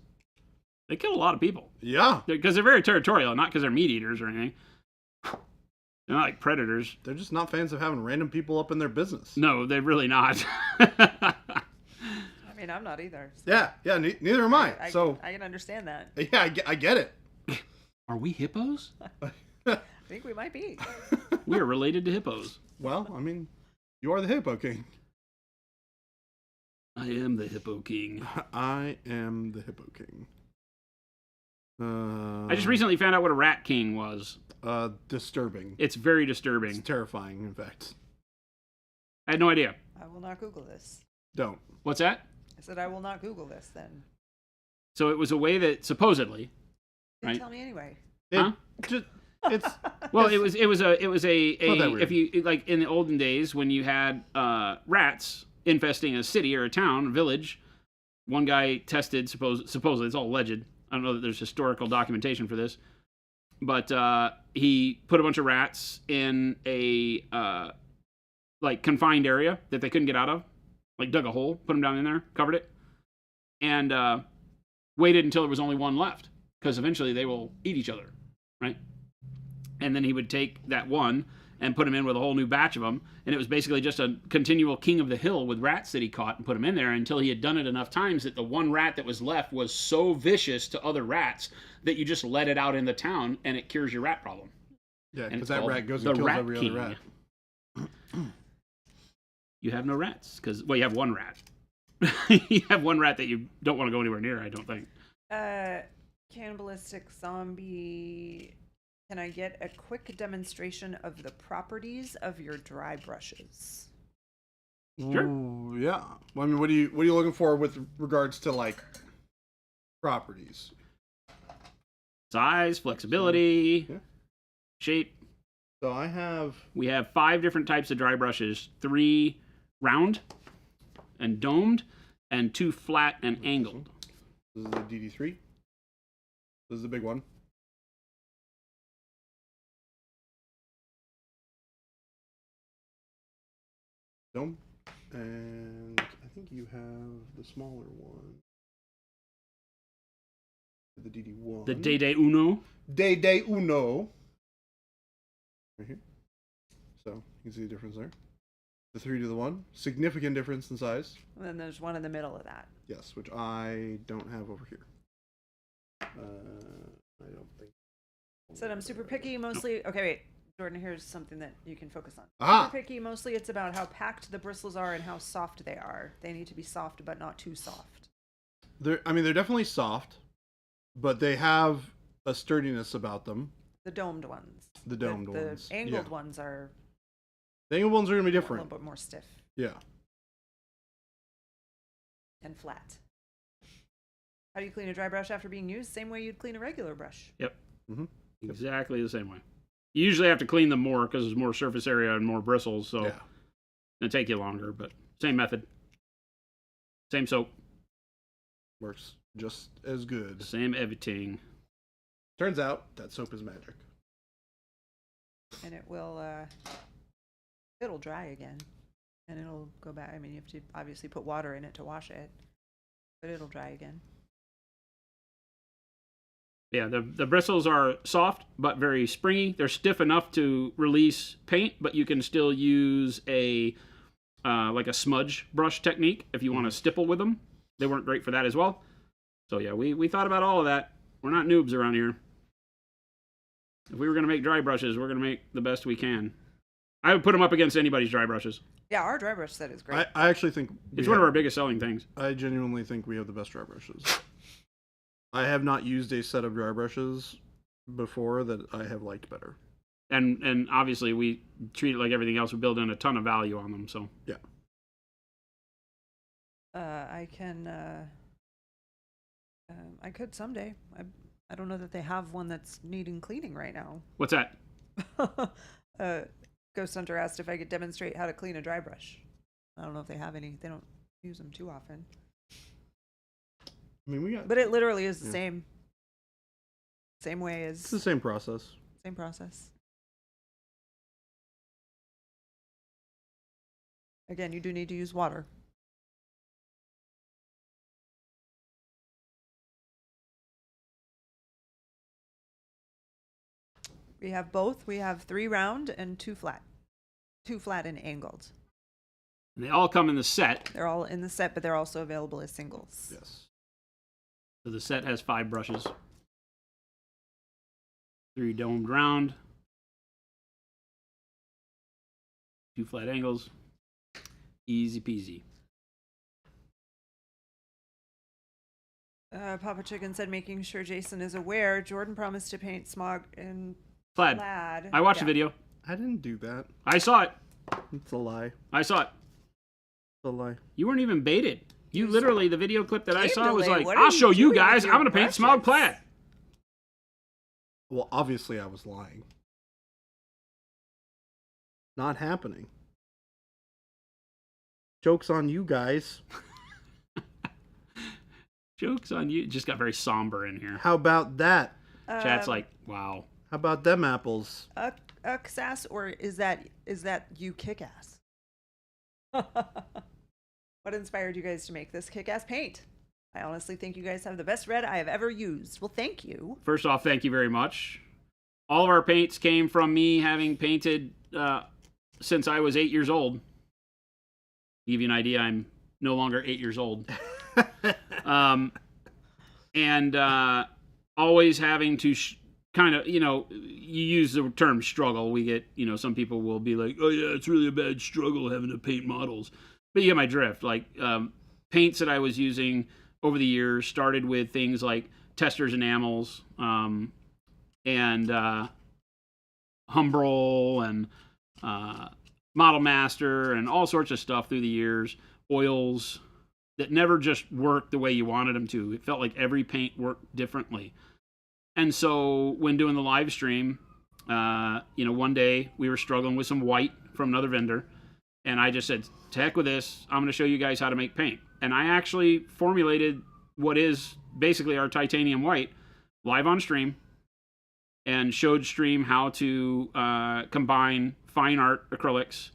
[SPEAKER 3] They kill a lot of people.
[SPEAKER 1] Yeah.
[SPEAKER 3] Because they're very territorial, not because they're meat eaters or anything. They're not like predators.
[SPEAKER 1] They're just not fans of having random people up in their business.
[SPEAKER 3] No, they're really not.
[SPEAKER 2] I mean, I'm not either. So
[SPEAKER 1] Yeah, neither am I. So
[SPEAKER 2] I can understand that.
[SPEAKER 1] yeah, I get it.
[SPEAKER 3] Are we hippos?
[SPEAKER 2] I think we might be.
[SPEAKER 3] We are related to hippos.
[SPEAKER 1] Well, I mean, you are the Hippo King.
[SPEAKER 3] I am the Hippo King.
[SPEAKER 1] I am the Hippo King.
[SPEAKER 3] I just recently found out what a rat king was.
[SPEAKER 1] Disturbing.
[SPEAKER 3] It's very disturbing.
[SPEAKER 1] It's terrifying, in fact.
[SPEAKER 3] I had no idea.
[SPEAKER 2] I will not Google this.
[SPEAKER 1] Don't.
[SPEAKER 3] What's that?
[SPEAKER 2] I said I will not Google this then.
[SPEAKER 3] So it was a way that supposedly,
[SPEAKER 2] Didn't
[SPEAKER 3] right?
[SPEAKER 2] tell me anyway.
[SPEAKER 1] It's
[SPEAKER 3] Well,
[SPEAKER 1] Yes.
[SPEAKER 3] it was a
[SPEAKER 1] not that weird.
[SPEAKER 3] if you like in the olden days when you had rats infesting a city or a town, a village. One guy tested supposedly it's all alleged. I don't know that there's historical documentation for this, but he put a bunch of rats in a like confined area that they couldn't get out of, like dug a hole, put them down in there, covered it, and waited until there was only one left because eventually they will eat each other, right? And then he would take that one and put him in with a whole new batch of them. And it was basically just a continual king of the hill with rats that he caught and put them in there until he had done it enough times that the one rat that was left was so vicious to other rats that you just let it out in the town and it cures your rat problem.
[SPEAKER 1] Yeah,
[SPEAKER 3] And
[SPEAKER 1] because
[SPEAKER 3] it's
[SPEAKER 1] that
[SPEAKER 3] called
[SPEAKER 1] rat goes
[SPEAKER 3] the
[SPEAKER 1] and kills
[SPEAKER 3] Rat
[SPEAKER 1] every
[SPEAKER 3] King.
[SPEAKER 1] other rat.
[SPEAKER 3] You have no rats because, well, you have one rat. You have one rat that you don't want to go anywhere near, I don't think.
[SPEAKER 2] Cannibalistic zombie Can I get a quick demonstration of the properties of your dry brushes?
[SPEAKER 3] Sure.
[SPEAKER 1] Ooh, yeah. Well, I mean, what are you looking for with regards to like properties?
[SPEAKER 3] Size, flexibility,
[SPEAKER 1] Yeah.
[SPEAKER 3] shape.
[SPEAKER 1] So I have
[SPEAKER 3] We have 5 different types of dry brushes: 3 round and domed, and 2 flat and angled.
[SPEAKER 1] this is the DD3. This is the big one. Dome. And I think you have the smaller one. The DD1.
[SPEAKER 3] The Day Uno.
[SPEAKER 1] Day Uno. Right here. So you can see the difference there. The 3 to the 1. Significant difference in size.
[SPEAKER 2] And then there's one in the middle of that.
[SPEAKER 1] Yes, which I don't have over here. I don't think.
[SPEAKER 2] Said I'm super picky, mostly. Okay, wait. Jordan, here's something that you can focus on.
[SPEAKER 1] Aha!
[SPEAKER 2] Super picky, mostly it's about how packed the bristles are and how soft they are. They need to be soft, but not too soft.
[SPEAKER 1] They're definitely soft, but they have a sturdiness about them.
[SPEAKER 2] The domed ones.
[SPEAKER 1] The domed ones.
[SPEAKER 2] The angled
[SPEAKER 1] Yeah.
[SPEAKER 2] ones are
[SPEAKER 1] The angled ones are going to be
[SPEAKER 2] a
[SPEAKER 1] different.
[SPEAKER 2] little bit more stiff
[SPEAKER 1] Yeah.
[SPEAKER 2] and flat. How do you clean a dry brush after being used? Same way you'd clean a regular brush.
[SPEAKER 3] Yep.
[SPEAKER 1] Mm-hmm.
[SPEAKER 3] Exactly the same way. You usually have to clean them more because there's more surface area and more bristles, so
[SPEAKER 1] Yeah.
[SPEAKER 3] it'll take you longer, but same method. Same soap.
[SPEAKER 1] Works just as good.
[SPEAKER 3] Same everything.
[SPEAKER 1] Turns out that soap is magic.
[SPEAKER 2] And it will, it'll dry again. And it'll go back. I mean, you have to obviously put water in it to wash it. But it'll dry again.
[SPEAKER 3] Yeah, the bristles are soft but very springy. They're stiff enough to release paint, but you can still use a like a smudge brush technique if you want to stipple with them. They weren't great for that as well. So yeah, we thought about all of that. We're not noobs around here. If we were going to make dry brushes, we're going to make the best we can. I would put them up against anybody's dry brushes.
[SPEAKER 2] Yeah, our dry brush set is great.
[SPEAKER 1] I actually think
[SPEAKER 3] It's one of our biggest selling things.
[SPEAKER 1] I genuinely think we have the best dry brushes. I have not used a set of dry brushes before that I have liked better.
[SPEAKER 3] And obviously we treat it like everything else. We build in a ton of value on them. So
[SPEAKER 1] Yeah.
[SPEAKER 2] I can, I could someday. I don't know that they have one that's needing cleaning right now.
[SPEAKER 3] what's that?
[SPEAKER 2] Ghost Hunter asked if I could demonstrate how to clean a dry brush. I don't know if they have any. They don't use them too often.
[SPEAKER 1] I mean, we got.
[SPEAKER 2] But it literally is the
[SPEAKER 1] Yeah.
[SPEAKER 2] same way
[SPEAKER 1] It's
[SPEAKER 2] as
[SPEAKER 1] the same process.
[SPEAKER 2] same process. Again, you do need to use water. We have both. We have 3 round and 2 flat. 2 flat and angled.
[SPEAKER 3] And they all come in the set.
[SPEAKER 2] They're all in the set, but they're also available as singles.
[SPEAKER 1] Yes.
[SPEAKER 3] So the set has 5 brushes. 3 domed round. 2 flat angles. Easy peasy.
[SPEAKER 2] Papa Chicken said, making sure Jason is aware. Jordan promised to paint Smog and
[SPEAKER 3] Plaid.
[SPEAKER 2] Plaid.
[SPEAKER 3] I watched
[SPEAKER 2] Yeah.
[SPEAKER 3] the video.
[SPEAKER 1] I didn't do that.
[SPEAKER 3] I saw it.
[SPEAKER 1] It's a lie.
[SPEAKER 3] I saw it.
[SPEAKER 1] It's a lie.
[SPEAKER 3] You weren't even baited. You literally, the video clip that I saw was
[SPEAKER 2] Kimberly,
[SPEAKER 3] like,
[SPEAKER 2] what are
[SPEAKER 3] I'll
[SPEAKER 2] you
[SPEAKER 3] show you
[SPEAKER 2] doing
[SPEAKER 3] guys.
[SPEAKER 2] with
[SPEAKER 3] I'm
[SPEAKER 2] your
[SPEAKER 3] going to paint Smog
[SPEAKER 2] brushes?"
[SPEAKER 3] Plaid.
[SPEAKER 1] Well, obviously I was lying. Not happening. Joke's on you guys.
[SPEAKER 3] Joke's on you. It just got very somber in here.
[SPEAKER 1] How about that?
[SPEAKER 3] Chat's like, wow.
[SPEAKER 1] How about them apples?
[SPEAKER 2] Sass, or is that you kick ass? What inspired you guys to make this kick ass paint? I honestly think you guys have the best red I have ever used. Well, thank you.
[SPEAKER 3] First off, thank you very much. All of our paints came from me having painted since I was 8 years old. To give you an idea, I'm no longer 8 years old. And always having to kind of, you use the term struggle. We get, some people will be like, oh yeah, it's really a bad struggle having to paint models. But you get my drift. Like paints that I was using over the years started with things like Testors enamels and Humbrol and Model Master and all sorts of stuff through the years, oils that never just worked the way you wanted them to. It felt like every paint worked differently. And so when doing the live stream, one day we were struggling with some white from another vendor, and I just said, to heck with this, I'm going to show you guys how to make paint. And I actually formulated what is basically our titanium white live on stream and showed stream how to combine fine art acrylics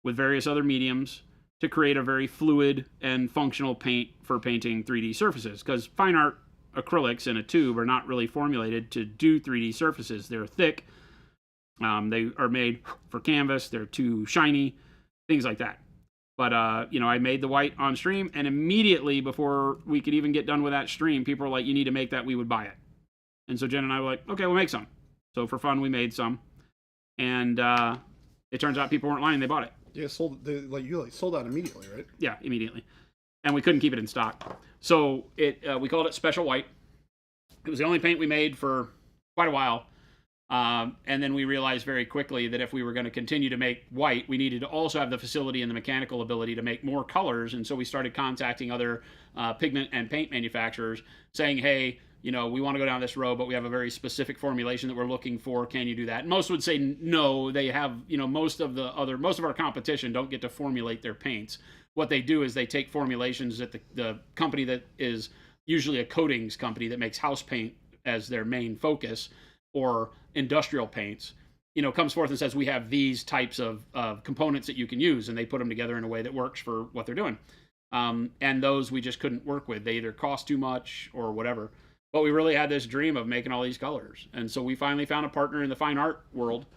[SPEAKER 3] with various other mediums to create a very fluid and functional paint for painting 3D surfaces. Because fine art acrylics in a tube are not really formulated to do 3D surfaces. They're thick. They are made for canvas. They're too shiny, things like that. But, I made the white on stream, and immediately before we could even get done with that stream, people were like, you need to make that, we would buy it. And so Jen and I were like, okay, we'll make some. So for fun, we made some. And it turns out people weren't lying, they bought it.
[SPEAKER 1] Yeah, sold out immediately, right?
[SPEAKER 3] Yeah, immediately. And we couldn't keep it in stock. So we called it Special White. It was the only paint we made for quite a while. And then we realized very quickly that if we were going to continue to make white, we needed to also have the facility and the mechanical ability to make more colors. And so we started contacting other pigment and paint manufacturers saying, hey, we want to go down this road, but we have a very specific formulation that we're looking for. Can you do that? And most would say no. They have, most of our competition don't get to formulate their paints. What they do is they take formulations that the company that is usually a coatings company that makes house paint as their main focus, or industrial paints, comes forth and says, we have these types of components that you can use, and they put them together in a way that works for what they're doing. And those we just couldn't work with. They either cost too much or whatever. But we really had this dream of making all these colors. And so we finally found a partner in the fine art world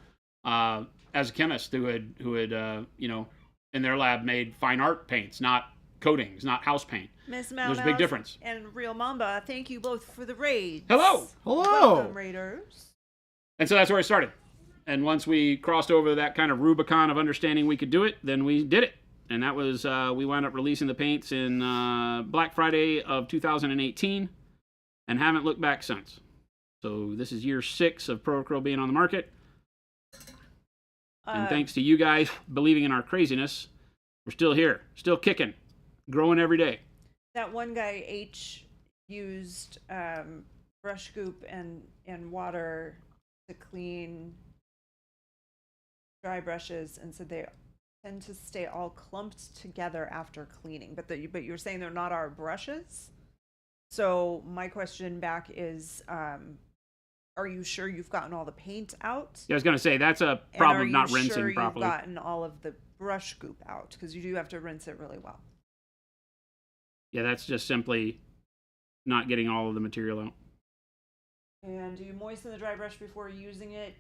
[SPEAKER 3] as a chemist who had in their lab made fine art paints, not coatings, not house paint.
[SPEAKER 2] Miss Mouse
[SPEAKER 3] There's a big difference.
[SPEAKER 2] And Real Mamba, thank you both for the raids.
[SPEAKER 3] Hello!
[SPEAKER 2] Welcome, Raiders.
[SPEAKER 3] And so that's where I started. And once we crossed over that kind of Rubicon of understanding we could do it, then we did it. And that was, we wound up releasing the paints in Black Friday of 2018 and haven't looked back since. So this is year 6 of Pro-Acryl being on the market. And thanks to you guys believing in our craziness, we're still here, still kicking, growing every day.
[SPEAKER 2] That one guy, H, used brush goop and water to clean dry brushes, and said they tend to stay all clumped together after cleaning. But you're saying they're not our brushes? So my question back is, are you sure you've gotten all the paint out?
[SPEAKER 3] Yeah, I was going to say, that's a problem of not rinsing
[SPEAKER 2] sure
[SPEAKER 3] properly.
[SPEAKER 2] You've gotten all of the brush goop out? Because you do have to rinse it really well.
[SPEAKER 3] Yeah, that's just simply not getting all of the material out.
[SPEAKER 2] And do you moisten the dry brush before using it?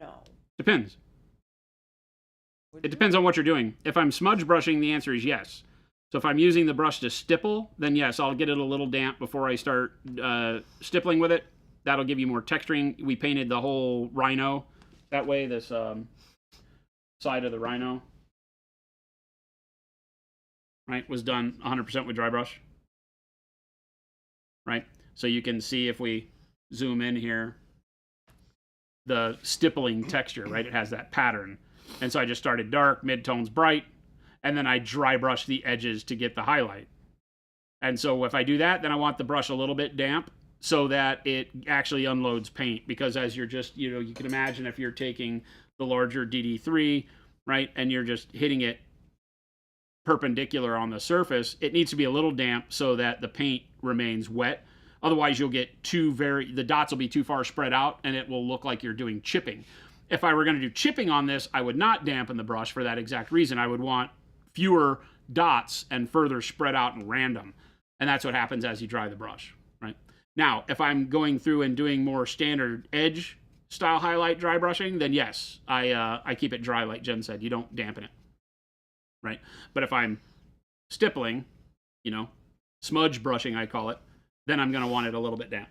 [SPEAKER 2] No.
[SPEAKER 3] Depends. It depends on what you're doing. If I'm smudge brushing, the answer is yes. So if I'm using the brush to stipple, then yes, I'll get it a little damp before I start stippling with it. That'll give you more texturing. We painted the whole rhino that way, this side of the rhino, right, was done 100% with dry brush, right? So you can see if we zoom in here, the stippling texture, right? It has that pattern. And so I just started dark, mid-tones bright, and then I dry brush the edges to get the highlight. And so if I do that, then I want the brush a little bit damp so that it actually unloads paint. Because as you're just, you can imagine if you're taking the larger DD3, right, and you're just hitting it perpendicular on the surface, it needs to be a little damp so that the paint remains wet. Otherwise, you'll get the dots will be too far spread out, and it will look like you're doing chipping. If I were going to do chipping on this, I would not dampen the brush for that exact reason. I would want fewer dots and further spread out and random. And that's what happens as you dry the brush, right? Now, if I'm going through and doing more standard edge style highlight dry brushing, then yes, I keep it dry like Jen said. You don't dampen it, right? But if I'm stippling, smudge brushing, I call it, then I'm going to want it a little bit damp.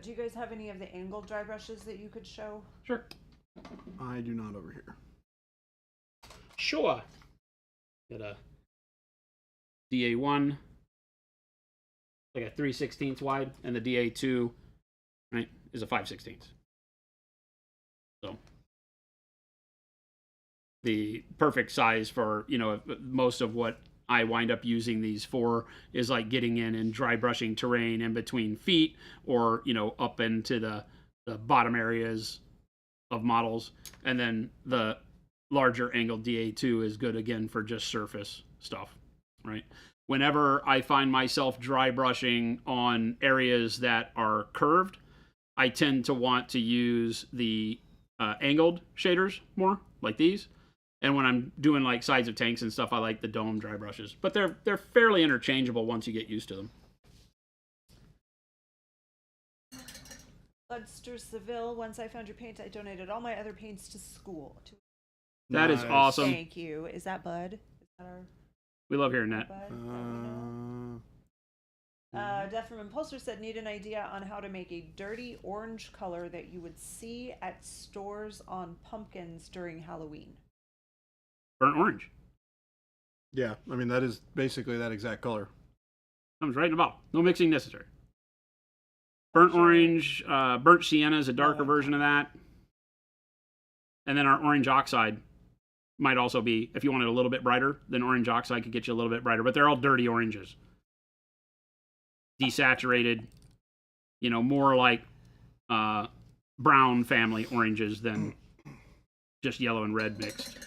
[SPEAKER 2] Do you guys have any of the angled dry brushes that you could show?
[SPEAKER 3] Sure.
[SPEAKER 1] I do not over here.
[SPEAKER 3] Sure. Got a DA1, like a 3/16 wide, and the DA2, right, is a 5/16. So the perfect size for, most of what I wind up using these for is like getting in and dry brushing terrain in between feet, or, up into the bottom areas of models. And then the larger angled DA2 is good again for just surface stuff, right? Whenever I find myself dry brushing on areas that are curved, I tend to want to use the angled shaders more, like these. And when I'm doing like sides of tanks and stuff, I like the dome dry brushes. But they're fairly interchangeable once you get used to them.
[SPEAKER 2] Ludster Seville, once I found your paint, I donated all my other paints to school.
[SPEAKER 3] That is
[SPEAKER 1] Nice.
[SPEAKER 3] awesome.
[SPEAKER 2] Thank you. Is that Bud? Is that our
[SPEAKER 3] We love hearing that.
[SPEAKER 2] Bud that we know? Death from Impulsor said, need an idea on how to make a dirty orange color that you would see at stores on pumpkins during Halloween.
[SPEAKER 3] Burnt orange.
[SPEAKER 1] Yeah, I mean, that is basically that exact color.
[SPEAKER 3] Comes right in the bottle. No mixing necessary. Burnt orange, burnt sienna is a darker version of that. And then our orange oxide might also be, if you want it a little bit brighter, then orange oxide could get you a little bit brighter. But they're all dirty oranges. Desaturated, more like brown family oranges than just yellow and red mixed.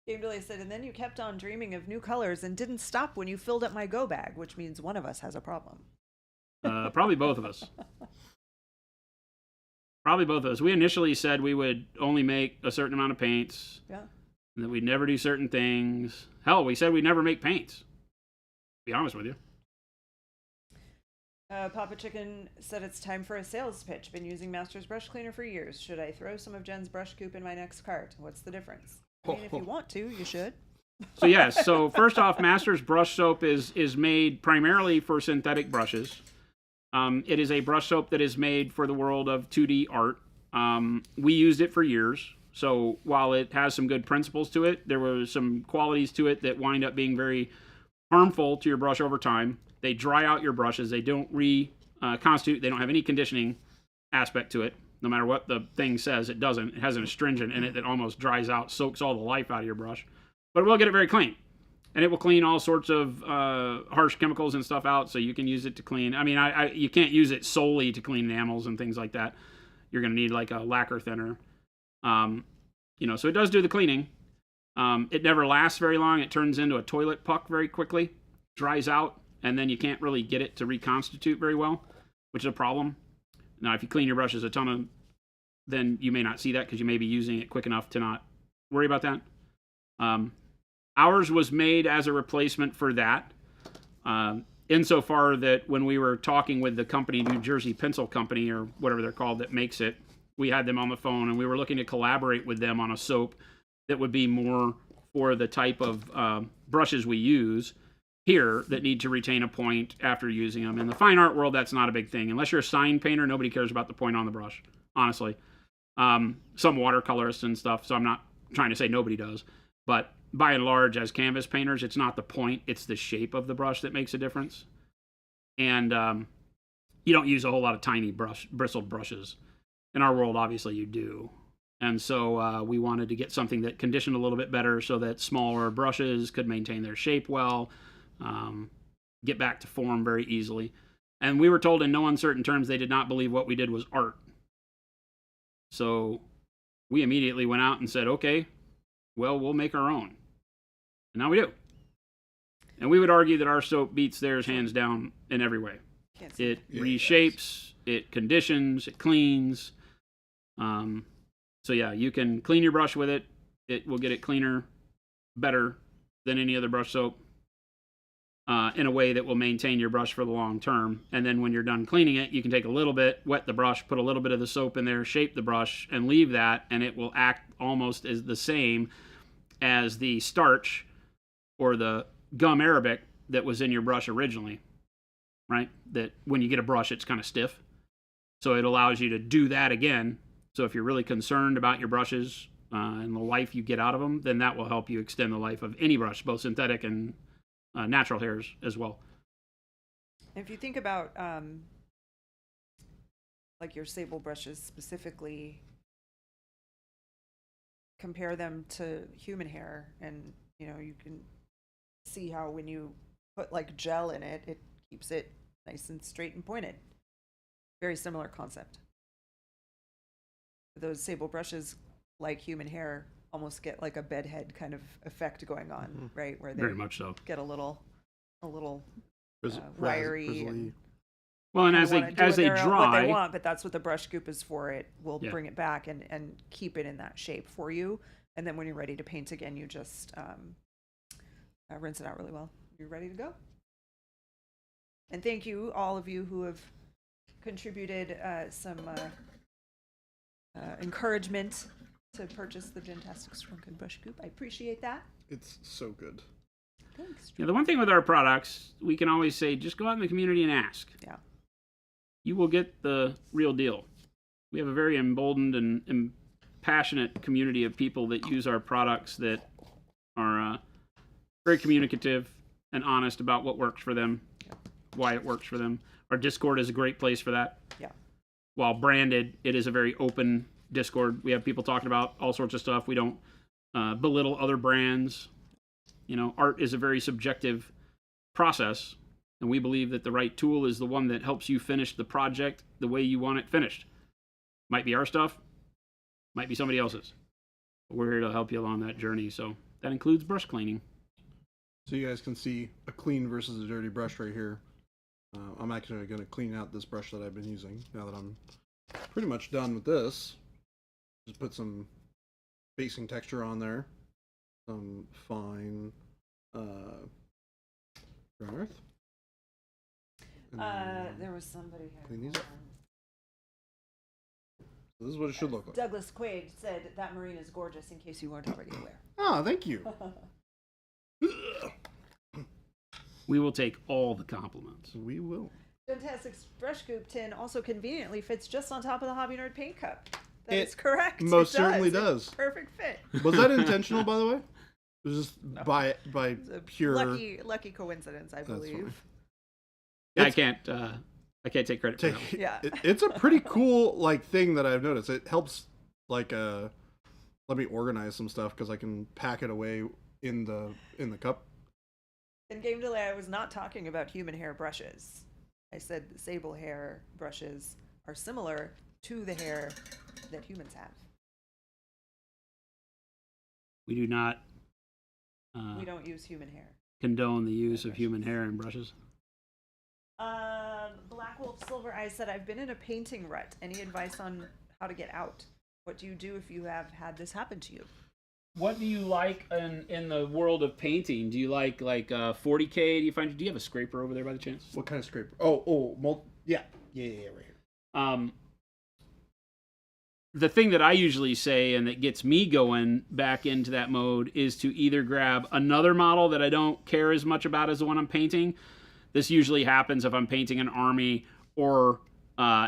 [SPEAKER 2] Game Delay said, and then you kept on dreaming of new colors and didn't stop when you filled up my go bag, which means one of us has a problem.
[SPEAKER 3] Probably both of us. Probably both of us. We initially said we would only make a certain amount of paints.
[SPEAKER 2] Yeah.
[SPEAKER 3] And that we'd never do certain things. Hell, we said we'd never make paints. To be honest with you.
[SPEAKER 2] Papa Chicken said it's time for a sales pitch. Been using Master's brush cleaner for years. Should I throw some of Jen's brush goop in my next cart? What's the difference? I mean, if you want to, you should.
[SPEAKER 3] So yes, so first off, Master's brush soap is made primarily for synthetic brushes. It is a brush soap that is made for the world of 2D art. We used it for years. So while it has some good principles to it, there were some qualities to it that wind up being very harmful to your brush over time. They dry out your brushes. They don't reconstitute. They don't have any conditioning aspect to it. No matter what the thing says, it doesn't. It has an astringent in it that almost dries out, soaks all the life out of your brush. But it will get it very clean. And it will clean all sorts of harsh chemicals and stuff out, so you can use it to clean. I mean, you can't use it solely to clean enamels and things like that. You're going to need like a lacquer thinner. So it does do the cleaning. It never lasts very long. It turns into a toilet puck very quickly, dries out, and then you can't really get it to reconstitute very well, which is a problem. Now, if you clean your brushes a ton, then you may not see that because you may be using it quick enough to not worry about that. Ours was made as a replacement for that, insofar that when we were talking with the company, New Jersey Pencil Company, or whatever they're called, that makes it, we had them on the phone, and we were looking to collaborate with them on a soap that would be more for the type of brushes we use here that need to retain a point after using them. In the fine art world, that's not a big thing. Unless you're a sign painter, nobody cares about the point on the brush, honestly. Some watercolorists and stuff, so I'm not trying to say nobody does. But by and large, as canvas painters, it's not the point, it's the shape of the brush that makes a difference. And you don't use a whole lot of tiny bristled brushes. In our world, obviously, you do. And so we wanted to get something that conditioned a little bit better so that smaller brushes could maintain their shape well, get back to form very easily. And we were told in no uncertain terms they did not believe what we did was art. So we immediately went out and said, okay, well, we'll make our own. And now we do. And we would argue that our soap beats theirs hands down in every way. It reshapes, it conditions, it cleans. So yeah, you can clean your brush with it. It will get it cleaner, better than any other brush soap, in a way that will maintain your brush for the long term. And then when you're done cleaning it, you can take a little bit, wet the brush, put a little bit of the soap in there, shape the brush, and leave that, and it will act almost as the same as the starch or the gum arabic that was in your brush originally, right? That when you get a brush, it's kind of stiff. So it allows you to do that again. So if you're really concerned about your brushes and the life you get out of them, then that will help you extend the life of any brush, both synthetic and natural hairs as well.
[SPEAKER 2] If you think about like your sable brushes specifically, compare them to human hair, and you know, you can see how when you put like gel in it, it keeps it nice and straight and pointed. Very similar concept. Those sable brushes, like human hair, almost get like a bedhead kind of effect going on, right? Where they
[SPEAKER 3] Very much so.
[SPEAKER 2] get a little
[SPEAKER 1] Frizz-
[SPEAKER 2] wiry.
[SPEAKER 1] frizzly.
[SPEAKER 2] And
[SPEAKER 3] Well, and
[SPEAKER 2] kinda
[SPEAKER 3] as they
[SPEAKER 2] wanna do
[SPEAKER 3] as they
[SPEAKER 2] what
[SPEAKER 3] dry,
[SPEAKER 2] they want, but that's what the brush scoop is for. It will
[SPEAKER 3] Yeah.
[SPEAKER 2] bring it back and keep it in that shape for you. And then when you're ready to paint again, you just rinse it out really well. You're ready to go. And thank you, all of you who have contributed some encouragement to purchase the Gentastic Shrunken Brush Scoop. I appreciate that.
[SPEAKER 1] It's so good.
[SPEAKER 2] Thanks.
[SPEAKER 3] yeah, the one thing with our products, we can always say, just go out in the community and ask.
[SPEAKER 2] Yeah.
[SPEAKER 3] You will get the real deal. We have a very emboldened and passionate community of people that use our products that are very communicative and honest about what works for them, why it works for them. Our Discord is a great place for that.
[SPEAKER 2] Yeah.
[SPEAKER 3] While branded, it is a very open Discord. We have people talking about all sorts of stuff. We don't belittle other brands. You know, art is a very subjective process, and we believe that the right tool is the one that helps you finish the project the way you want it finished. Might be our stuff, might be somebody else's. But we're here to help you along that journey. So that includes brush cleaning.
[SPEAKER 1] So you guys can see a clean versus a dirty brush right here. I'm actually going to clean out this brush that I've been using now that I'm pretty much done with this. Just put some basing texture on there. Some fine dry earth. And then-
[SPEAKER 2] There was somebody here.
[SPEAKER 1] Clean these up. So this is what it should look like.
[SPEAKER 2] Douglas Quaid said that marine is gorgeous, in case you weren't already aware.
[SPEAKER 1] Ah, thank you.
[SPEAKER 3] We will take all the compliments.
[SPEAKER 1] We will.
[SPEAKER 2] Fantastic brush scoop tin also conveniently fits just on top of the Hobby Nerd paint cup. That
[SPEAKER 1] It
[SPEAKER 2] is correct.
[SPEAKER 1] most
[SPEAKER 2] It
[SPEAKER 1] certainly
[SPEAKER 2] It's a
[SPEAKER 1] does.
[SPEAKER 2] perfect fit.
[SPEAKER 1] Was that intentional, by the way? It was just by
[SPEAKER 2] It's a
[SPEAKER 1] pure.
[SPEAKER 2] lucky coincidence, I
[SPEAKER 1] fine.
[SPEAKER 2] believe.
[SPEAKER 3] I
[SPEAKER 1] It's-
[SPEAKER 3] can't take credit for that one.
[SPEAKER 1] Take,
[SPEAKER 2] Yeah.
[SPEAKER 1] it's a pretty cool like thing that I've noticed. It helps like let me organize some stuff because I can pack it away in the cup.
[SPEAKER 2] In game delay, I was not talking about human hair brushes. I said the sable hair brushes are similar to the hair that humans have.
[SPEAKER 3] We do not
[SPEAKER 2] We don't use human hair.
[SPEAKER 3] condone the use of human hair in brushes.
[SPEAKER 2] Black Wolf Silver Eyes said, I've been in a painting rut. Any advice on how to get out? What do you do if you have had this happen to you?
[SPEAKER 3] What do you like in the world of painting? Do you like 40K? Do you have a scraper over there by the chance?
[SPEAKER 1] What kind of scraper? Yeah, right here.
[SPEAKER 3] The thing that I usually say and that gets me going back into that mode is to either grab another model that I don't care as much about as the one I'm painting. This usually happens if I'm painting an army or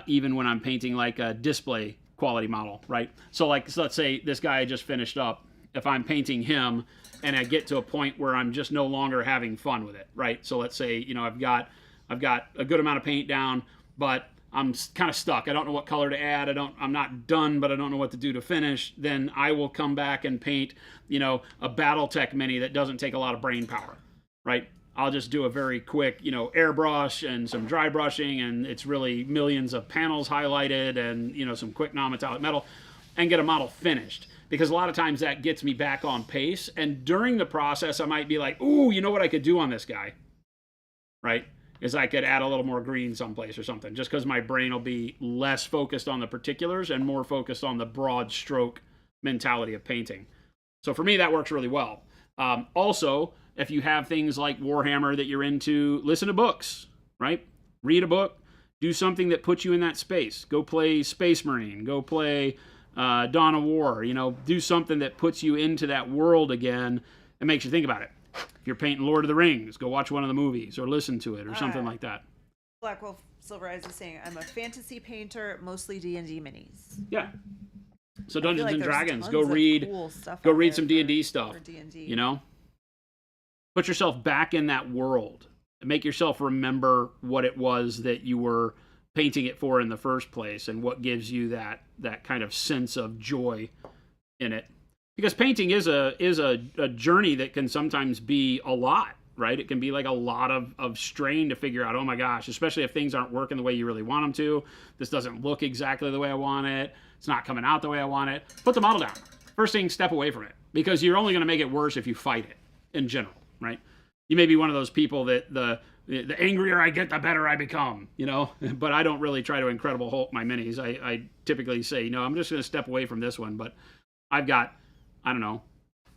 [SPEAKER 3] even when I'm painting like a display quality model, right? So let's say this guy I just finished up. If I'm painting him and I get to a point where I'm just no longer having fun with it, right? So let's say, I've got a good amount of paint down, but I'm kind of stuck. I don't know what color to add. I'm not done, but I don't know what to do to finish. Then I will come back and paint, a Battletech Mini that doesn't take a lot of brain power, right? I'll just do a very quick, airbrush and some dry brushing, and it's really millions of panels highlighted and, some quick non-metallic metal, and get a model finished. Because a lot of times that gets me back on pace. And during the process, I might be like, ooh, you know what I could do on this guy, right? Is I could add a little more green someplace or something, just because my brain will be less focused on the particulars and more focused on the broad stroke mentality of painting. So for me, that works really well. Also, if you have things like Warhammer that you're into, listen to books, right? Read a book, do something that puts you in that space. Go play Space Marine, go play Dawn of War, do something that puts you into that world again and makes you think about it. If you're painting Lord of the Rings, go watch one of the movies or listen to it or something like that.
[SPEAKER 2] Black Wolf Silver Eyes is saying, I'm a fantasy painter, mostly D&D minis.
[SPEAKER 3] Yeah. So
[SPEAKER 2] I feel
[SPEAKER 3] Dungeons
[SPEAKER 2] like
[SPEAKER 3] and
[SPEAKER 2] there's
[SPEAKER 3] Dragons,
[SPEAKER 2] tons
[SPEAKER 3] go
[SPEAKER 2] of
[SPEAKER 3] read
[SPEAKER 2] cool stuff
[SPEAKER 3] go
[SPEAKER 2] out
[SPEAKER 3] read
[SPEAKER 2] there
[SPEAKER 3] some D&D stuff,
[SPEAKER 2] for D&D.
[SPEAKER 3] Put yourself back in that world. Make yourself remember what it was that you were painting it for in the first place and what gives you that kind of sense of joy in it. Because painting is a journey that can sometimes be a lot, right? It can be like a lot of strain to figure out, oh my gosh, especially if things aren't working the way you really want them to. This doesn't look exactly the way I want it. It's not coming out the way I want it. Put the model down. First thing, step away from it, because you're only going to make it worse if you fight it in general, right? You may be one of those people that the angrier I get, the better I become, you know? But I don't really try to Incredible Hulk my minis. I typically say, no, I'm just going to step away from this one. But I've got, I don't know,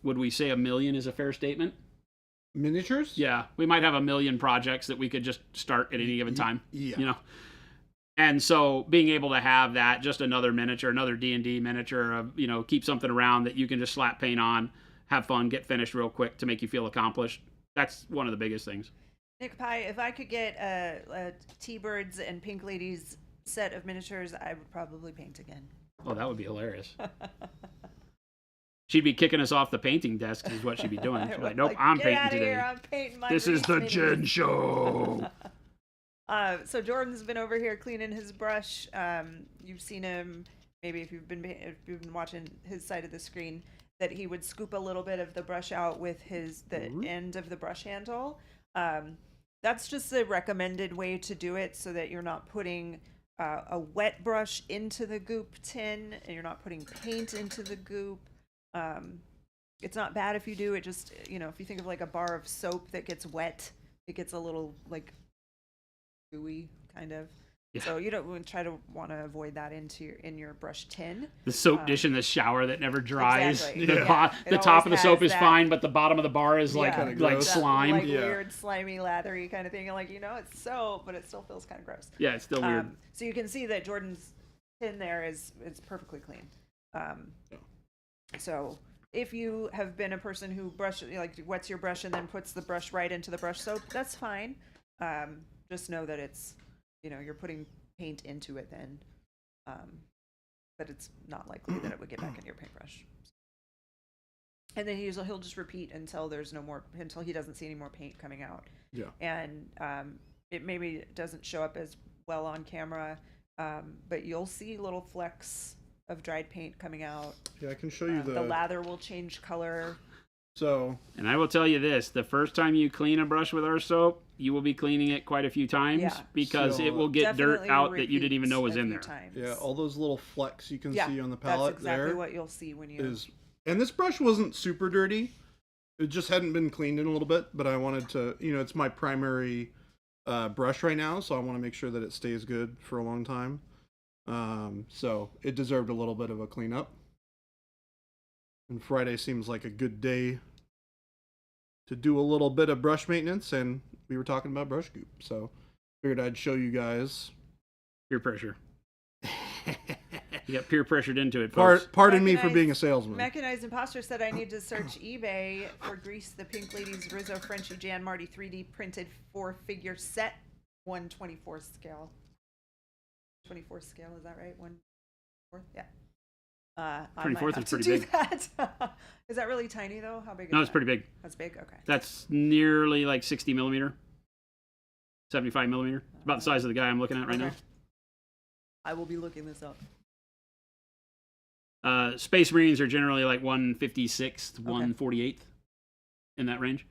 [SPEAKER 3] would we say 1 million is a fair statement?
[SPEAKER 1] Miniatures?
[SPEAKER 3] Yeah, we might have 1 million projects that we could just start at any given time.
[SPEAKER 1] Yeah.
[SPEAKER 3] You know? And so being able to have that, just another miniature, another D&D miniature, you know, keep something around that you can just slap paint on, have fun, get finished real quick to make you feel accomplished. That's one of the biggest things.
[SPEAKER 2] Nick Pie, if I could get a T-Birds and Pink Ladies set of miniatures, I would probably paint again.
[SPEAKER 3] Oh, that would be hilarious. She'd be kicking us off the painting desk is what she'd be doing. She'd be like, nope, I'm painting today.
[SPEAKER 2] Here, I'm painting my
[SPEAKER 3] This is the
[SPEAKER 2] minis."
[SPEAKER 3] Jen Show.
[SPEAKER 2] So Jordan's been over here cleaning his brush. You've seen him, maybe if you've been watching his side of the screen, that he would scoop a little bit of the brush out with the end of the brush handle. That's just a recommended way to do it, so that you're not putting a wet brush into the goop tin, and you're not putting paint into the goop. It's not bad if you do it. Just, you know, if you think of like a bar of soap that gets wet, it gets a little like gooey kind of. Yeah. So you don't want to avoid that in your brush tin.
[SPEAKER 3] The soap dish in the shower that never dries.
[SPEAKER 2] Exactly.
[SPEAKER 3] The top of the soap is fine, but the bottom of the bar is like slime.
[SPEAKER 2] Like weird, slimy, lathery kind of thing. Like, you know, it's soap, but it still feels kind of gross.
[SPEAKER 3] Yeah, it's still weird.
[SPEAKER 2] So you can see that Jordan's tin there is perfectly clean. So if you have been a person who wets your brush and then puts the brush right into the brush soap, that's fine. Just know that it's, you know, you're putting paint into it then, but it's not likely that it would get back in your paintbrush. And then he'll just repeat until he doesn't see any more paint coming out.
[SPEAKER 1] Yeah. And
[SPEAKER 2] it maybe doesn't show up as well on camera, but you'll see little flecks of dried paint coming out.
[SPEAKER 1] Yeah, I can show you
[SPEAKER 2] the lather will change color.
[SPEAKER 1] So,
[SPEAKER 3] and I will tell you this, the first time you clean a brush with our soap, you will be cleaning it quite a few times because it will get dirt out that you didn't even know was in there.
[SPEAKER 1] Yeah, all those little flecks you can see on the palette.
[SPEAKER 2] That's exactly what you'll see when you
[SPEAKER 1] and this brush wasn't super dirty. It just hadn't been cleaned in a little bit, but I wanted to, you know, it's my primary brush right now, so I want to make sure that it stays good for a long time. So it deserved a little bit of a cleanup. And Friday seems like a good day to do a little bit of brush maintenance, and we were talking about brush goop, so figured I'd show you guys.
[SPEAKER 3] Peer pressure. You got peer pressured into it, folks.
[SPEAKER 1] Pardon me for being a salesman.
[SPEAKER 2] Mechanized Imposter said I need to search eBay for Grease the Pink Ladies Rizzo Frenchie Jan Marty 3D printed 4-figure set, 1/24 scale. 24 scale, is that right? 1/4? Yeah.
[SPEAKER 3] 24th is pretty big.
[SPEAKER 2] Is that really tiny though? How big is
[SPEAKER 3] No, it's pretty big.
[SPEAKER 2] That's big? Okay.
[SPEAKER 3] That's nearly like 60 millimeter. 75 millimeter. It's about the size of the guy I'm looking at right now.
[SPEAKER 2] I will be looking this up.
[SPEAKER 3] Space Marines are generally like 1/56th, 1/48th in that range,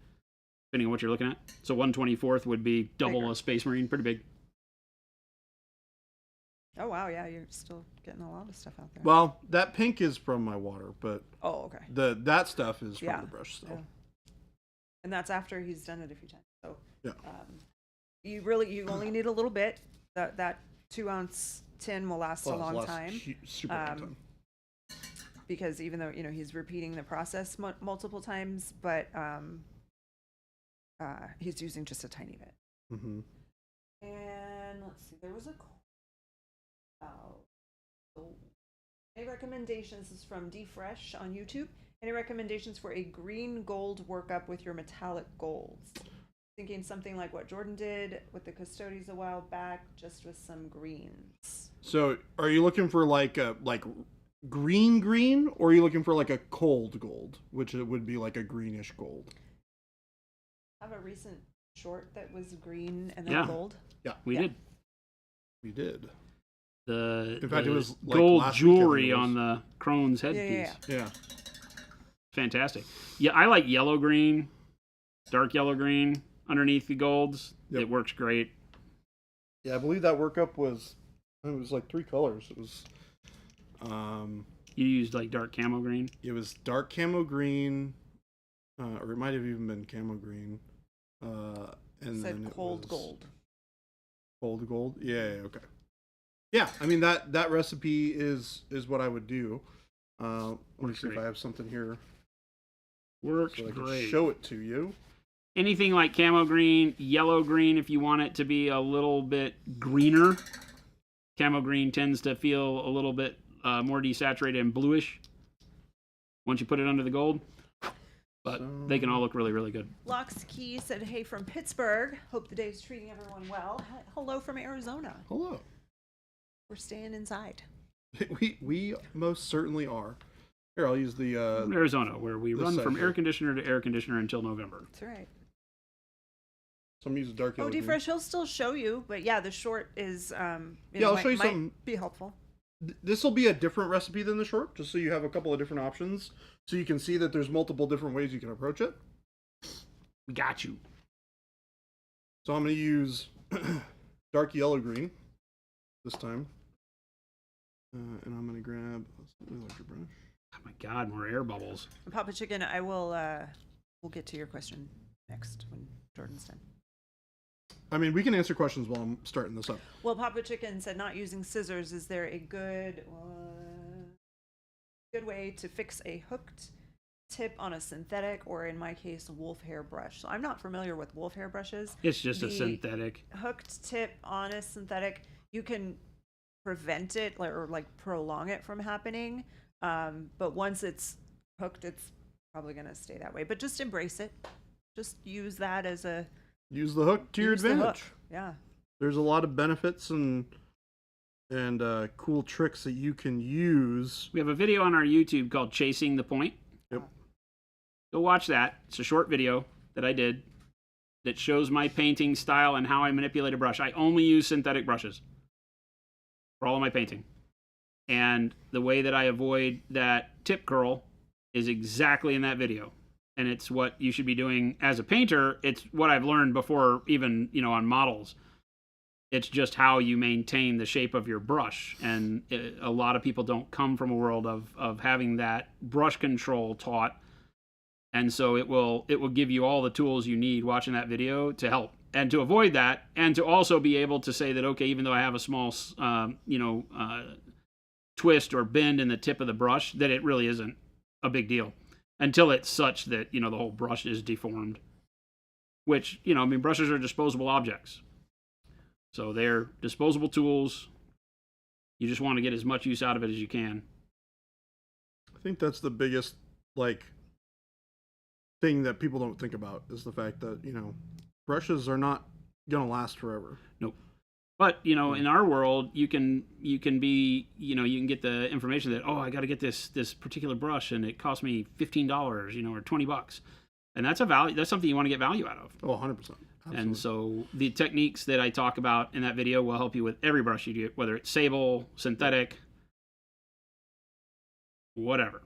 [SPEAKER 3] depending on what you're looking at. So 1/24th would be double a Space Marine. Pretty big.
[SPEAKER 2] Oh wow, yeah, you're still getting a lot of stuff out there.
[SPEAKER 1] Well, that pink is from my water, but
[SPEAKER 2] okay.
[SPEAKER 1] That stuff is from the brush still.
[SPEAKER 2] Yeah. And that's after he's done it a few times. So
[SPEAKER 1] yeah.
[SPEAKER 2] You only need a little bit. That 2-ounce tin will last a long time.
[SPEAKER 1] Super long time.
[SPEAKER 2] Because even though, you know, he's repeating the process multiple times, but he's using just a tiny bit.
[SPEAKER 1] Mm-hmm.
[SPEAKER 2] And let's see, there was a any recommendations? This is from DFresh on YouTube. Any recommendations for a green gold workup with your metallic golds? Thinking something like what Jordan did with the Custodes a while back, just with some greens.
[SPEAKER 1] So, are you looking for like green, or are you looking for like a cold gold, which it would be like a greenish gold?
[SPEAKER 2] I have a recent short that was green and then gold.
[SPEAKER 3] Yeah, we did.
[SPEAKER 1] We did.
[SPEAKER 3] In
[SPEAKER 1] fact, it was like
[SPEAKER 3] gold jewelry on the crone's headpiece.
[SPEAKER 1] Yeah.
[SPEAKER 3] fantastic. Yeah, I like yellow green, dark yellow green underneath the golds.
[SPEAKER 1] Yep.
[SPEAKER 3] It works great.
[SPEAKER 1] Yeah, I believe that workup was, it was like 3 colors. It was,
[SPEAKER 3] You used like dark camo green.
[SPEAKER 1] it was dark camo green, or it might have even been camo green. And
[SPEAKER 2] Said
[SPEAKER 1] then it
[SPEAKER 2] cold
[SPEAKER 1] was
[SPEAKER 2] gold.
[SPEAKER 1] Cold gold. Yeah. Okay. Yeah, I mean that recipe is what I would do. Let me
[SPEAKER 3] Works
[SPEAKER 1] see if
[SPEAKER 3] great.
[SPEAKER 1] I have something here
[SPEAKER 3] Works
[SPEAKER 1] so I can
[SPEAKER 3] great.
[SPEAKER 1] show it to you.
[SPEAKER 3] Anything like camo green, yellow green, if you want it to be a little bit greener. Camo green tends to feel a little bit more desaturated and bluish once you put it under the gold. But they can all look really, really good.
[SPEAKER 2] Lox Key said, "Hey from Pittsburgh. Hope the day's treating everyone well. Hello from Arizona.
[SPEAKER 1] Hello.
[SPEAKER 2] We're staying inside."
[SPEAKER 1] We most certainly are. Here, I'll use the
[SPEAKER 3] Arizona, where we
[SPEAKER 1] this
[SPEAKER 3] run
[SPEAKER 1] side
[SPEAKER 3] from
[SPEAKER 1] here.
[SPEAKER 3] air conditioner to air conditioner until November.
[SPEAKER 2] That's right.
[SPEAKER 1] so I'm using dark yellow.
[SPEAKER 2] Oh,
[SPEAKER 1] green.
[SPEAKER 2] Defresh, he'll still show you, but yeah, the short is
[SPEAKER 1] Yeah, I'll show you
[SPEAKER 2] might
[SPEAKER 1] something.
[SPEAKER 2] be helpful.
[SPEAKER 1] This will be a different recipe than the short, just so you have a couple of different options, so you can see that there's multiple different ways you can approach it.
[SPEAKER 3] We got you.
[SPEAKER 1] So I'm going to use dark yellow green this time, and I'm going to grab a slightly larger brush.
[SPEAKER 3] Oh my God, more air bubbles.
[SPEAKER 2] Papa Chicken, I will we'll get to your question next when Jordan's done.
[SPEAKER 1] I mean, we can answer questions while I'm starting this up.
[SPEAKER 2] Well, Papa Chicken said not using scissors. Is there a good way to fix a hooked tip on a synthetic, or in my case, wolf hair brush? So I'm not familiar with wolf hair brushes.
[SPEAKER 3] It's just a
[SPEAKER 2] The
[SPEAKER 3] synthetic.
[SPEAKER 2] Hooked tip on a synthetic, you can prevent it or like prolong it from happening. But once it's hooked, it's probably going to stay that way. But just embrace it. Just use that as a
[SPEAKER 1] Use the hook to your
[SPEAKER 2] use the hook.
[SPEAKER 1] advantage.
[SPEAKER 2] Yeah.
[SPEAKER 1] There's a lot of benefits and cool tricks that you can use.
[SPEAKER 3] We have a video on our YouTube called Chasing the Point.
[SPEAKER 1] Yep.
[SPEAKER 3] Go watch that. It's a short video that I did that shows my painting style and how I manipulate a brush. I only use synthetic brushes for all of my painting. And the way that I avoid that tip curl is exactly in that video. And it's what you should be doing as a painter. It's what I've learned before, even, on models. It's just how you maintain the shape of your brush. And a lot of people don't come from a world of having that brush control taught. And so it will give you all the tools you need watching that video to help. And to avoid that, and to also be able to say that, okay, even though I have a small, twist or bend in the tip of the brush, that it really isn't a big deal. Until it's such that, the whole brush is deformed. Which, brushes are disposable objects. So they're disposable tools. You just want to get as much use out of it as you can.
[SPEAKER 1] I think that's the biggest, thing that people don't think about is the fact that, brushes are not going to last forever.
[SPEAKER 3] Nope. But, in our world, you can be, you can get the information that, I got to get this particular brush and it cost me $15, or $20. And that's that's something you want to get value out of.
[SPEAKER 1] Oh, 100%. Absolutely.
[SPEAKER 3] And so the techniques that I talk about in that video will help you with every brush you do, whether it's sable, synthetic, whatever.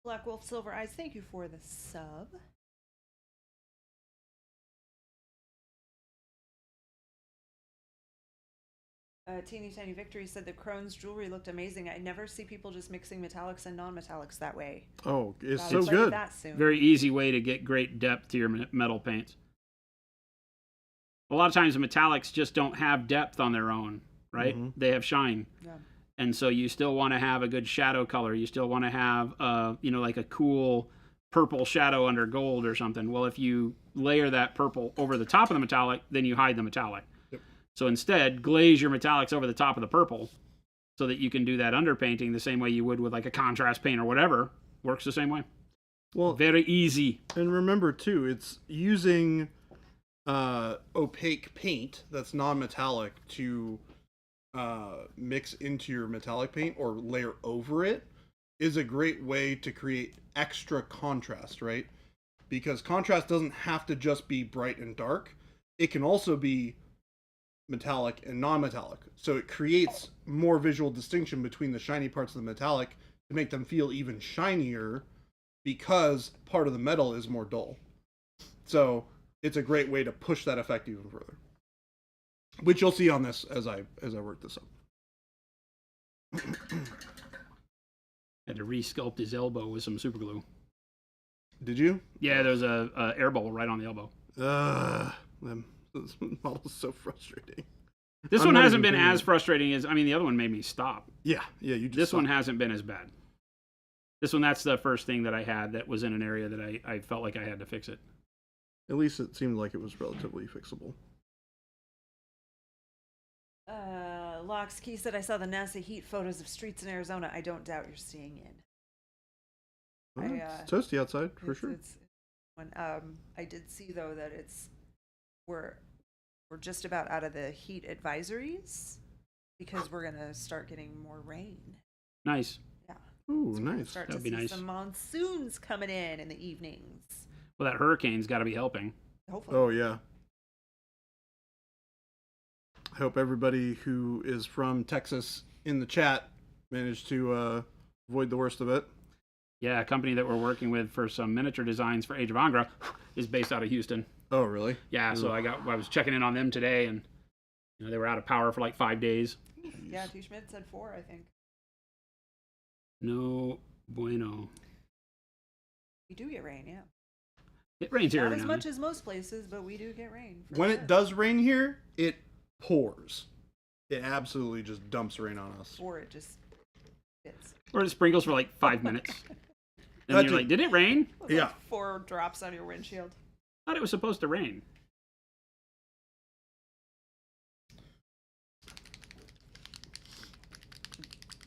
[SPEAKER 2] Black Wolf Silver Eyes, thank you for the sub. Teeny Tiny Victory said the Crohn's jewelry looked amazing. I never see people just mixing metallics and non-metallics that way.
[SPEAKER 1] Oh, it's
[SPEAKER 2] Gotta
[SPEAKER 1] so
[SPEAKER 2] play with
[SPEAKER 1] good.
[SPEAKER 2] that soon.
[SPEAKER 3] Very easy way to get great depth to your metal paints. A lot of times the metallics just don't have depth on their own, right?
[SPEAKER 1] Mhm.
[SPEAKER 3] They have shine.
[SPEAKER 2] Yeah.
[SPEAKER 3] And so you still want to have a good shadow color. You still want to have, like a cool purple shadow under gold or something. Well, if you layer that purple over the top of the metallic, then you hide the metallic.
[SPEAKER 1] Yep.
[SPEAKER 3] So instead, glaze your metallics over the top of the purple so that you can do that underpainting the same way you would with like a contrast paint or whatever. Works the same way.
[SPEAKER 1] Well,
[SPEAKER 3] Very easy.
[SPEAKER 1] and remember too, it's using opaque paint that's non-metallic to mix into your metallic paint or layer over it is a great way to create extra contrast, right? Because contrast doesn't have to just be bright and dark. It can also be metallic and non-metallic. So it creates more visual distinction between the shiny parts of the metallic to make them feel even shinier because part of the metal is more dull. So it's a great way to push that effect even further, which you'll see on this as I work this up.
[SPEAKER 3] Had to resculpt his elbow with some super glue.
[SPEAKER 1] Did you?
[SPEAKER 3] Yeah, there's a air bubble right on the elbow.
[SPEAKER 1] This model's so frustrating.
[SPEAKER 3] This
[SPEAKER 1] I'm
[SPEAKER 3] one
[SPEAKER 1] not
[SPEAKER 3] hasn't
[SPEAKER 1] even
[SPEAKER 3] been
[SPEAKER 1] doing
[SPEAKER 3] as
[SPEAKER 1] it.
[SPEAKER 3] frustrating as, I mean, the other one made me stop.
[SPEAKER 1] Yeah, you just
[SPEAKER 3] This one
[SPEAKER 1] saw.
[SPEAKER 3] hasn't been as bad. This one, that's the first thing that I had that was in an area that I felt like I had to fix it.
[SPEAKER 1] At least it seemed like it was relatively fixable.
[SPEAKER 2] Lox Key said, I saw the NASA heat photos of streets in Arizona. I don't doubt you're seeing it.
[SPEAKER 1] It's toasty outside for sure.
[SPEAKER 2] I did see though that we're just about out of the heat advisories because we're gonna start getting more rain.
[SPEAKER 3] Nice.
[SPEAKER 2] Yeah.
[SPEAKER 1] Ooh,
[SPEAKER 2] So we're gonna
[SPEAKER 1] nice.
[SPEAKER 2] Start
[SPEAKER 3] That'd
[SPEAKER 2] to
[SPEAKER 3] be
[SPEAKER 2] see
[SPEAKER 3] nice.
[SPEAKER 2] some monsoons coming in the evenings.
[SPEAKER 3] Well, that hurricane's got to be helping.
[SPEAKER 2] Hopefully.
[SPEAKER 1] Oh yeah. I hope everybody who is from Texas in the chat managed to avoid the worst of it.
[SPEAKER 3] Yeah, a company that we're working with for some miniature designs for Age of Angra is based out of Houston.
[SPEAKER 1] Oh really?
[SPEAKER 3] Yeah, so I was checking in on them today, and they were out of power for like 5 days.
[SPEAKER 2] Yeah, T. Schmidt said 4, I think.
[SPEAKER 3] No bueno.
[SPEAKER 2] We do get rain, yeah.
[SPEAKER 3] It rains here
[SPEAKER 2] Not
[SPEAKER 3] every
[SPEAKER 2] as
[SPEAKER 3] now and
[SPEAKER 2] much
[SPEAKER 3] then.
[SPEAKER 2] as most places, but we do get rain. for
[SPEAKER 1] When
[SPEAKER 2] sure.
[SPEAKER 1] it does rain here, it pours. It absolutely just dumps rain on us.
[SPEAKER 2] Or it just hits.
[SPEAKER 3] Or it sprinkles for like 5 minutes. And
[SPEAKER 1] That
[SPEAKER 3] you're
[SPEAKER 1] too.
[SPEAKER 3] like, did it rain?
[SPEAKER 2] It was
[SPEAKER 1] Yeah.
[SPEAKER 2] like 4 drops on your windshield.
[SPEAKER 3] I thought it was supposed to rain.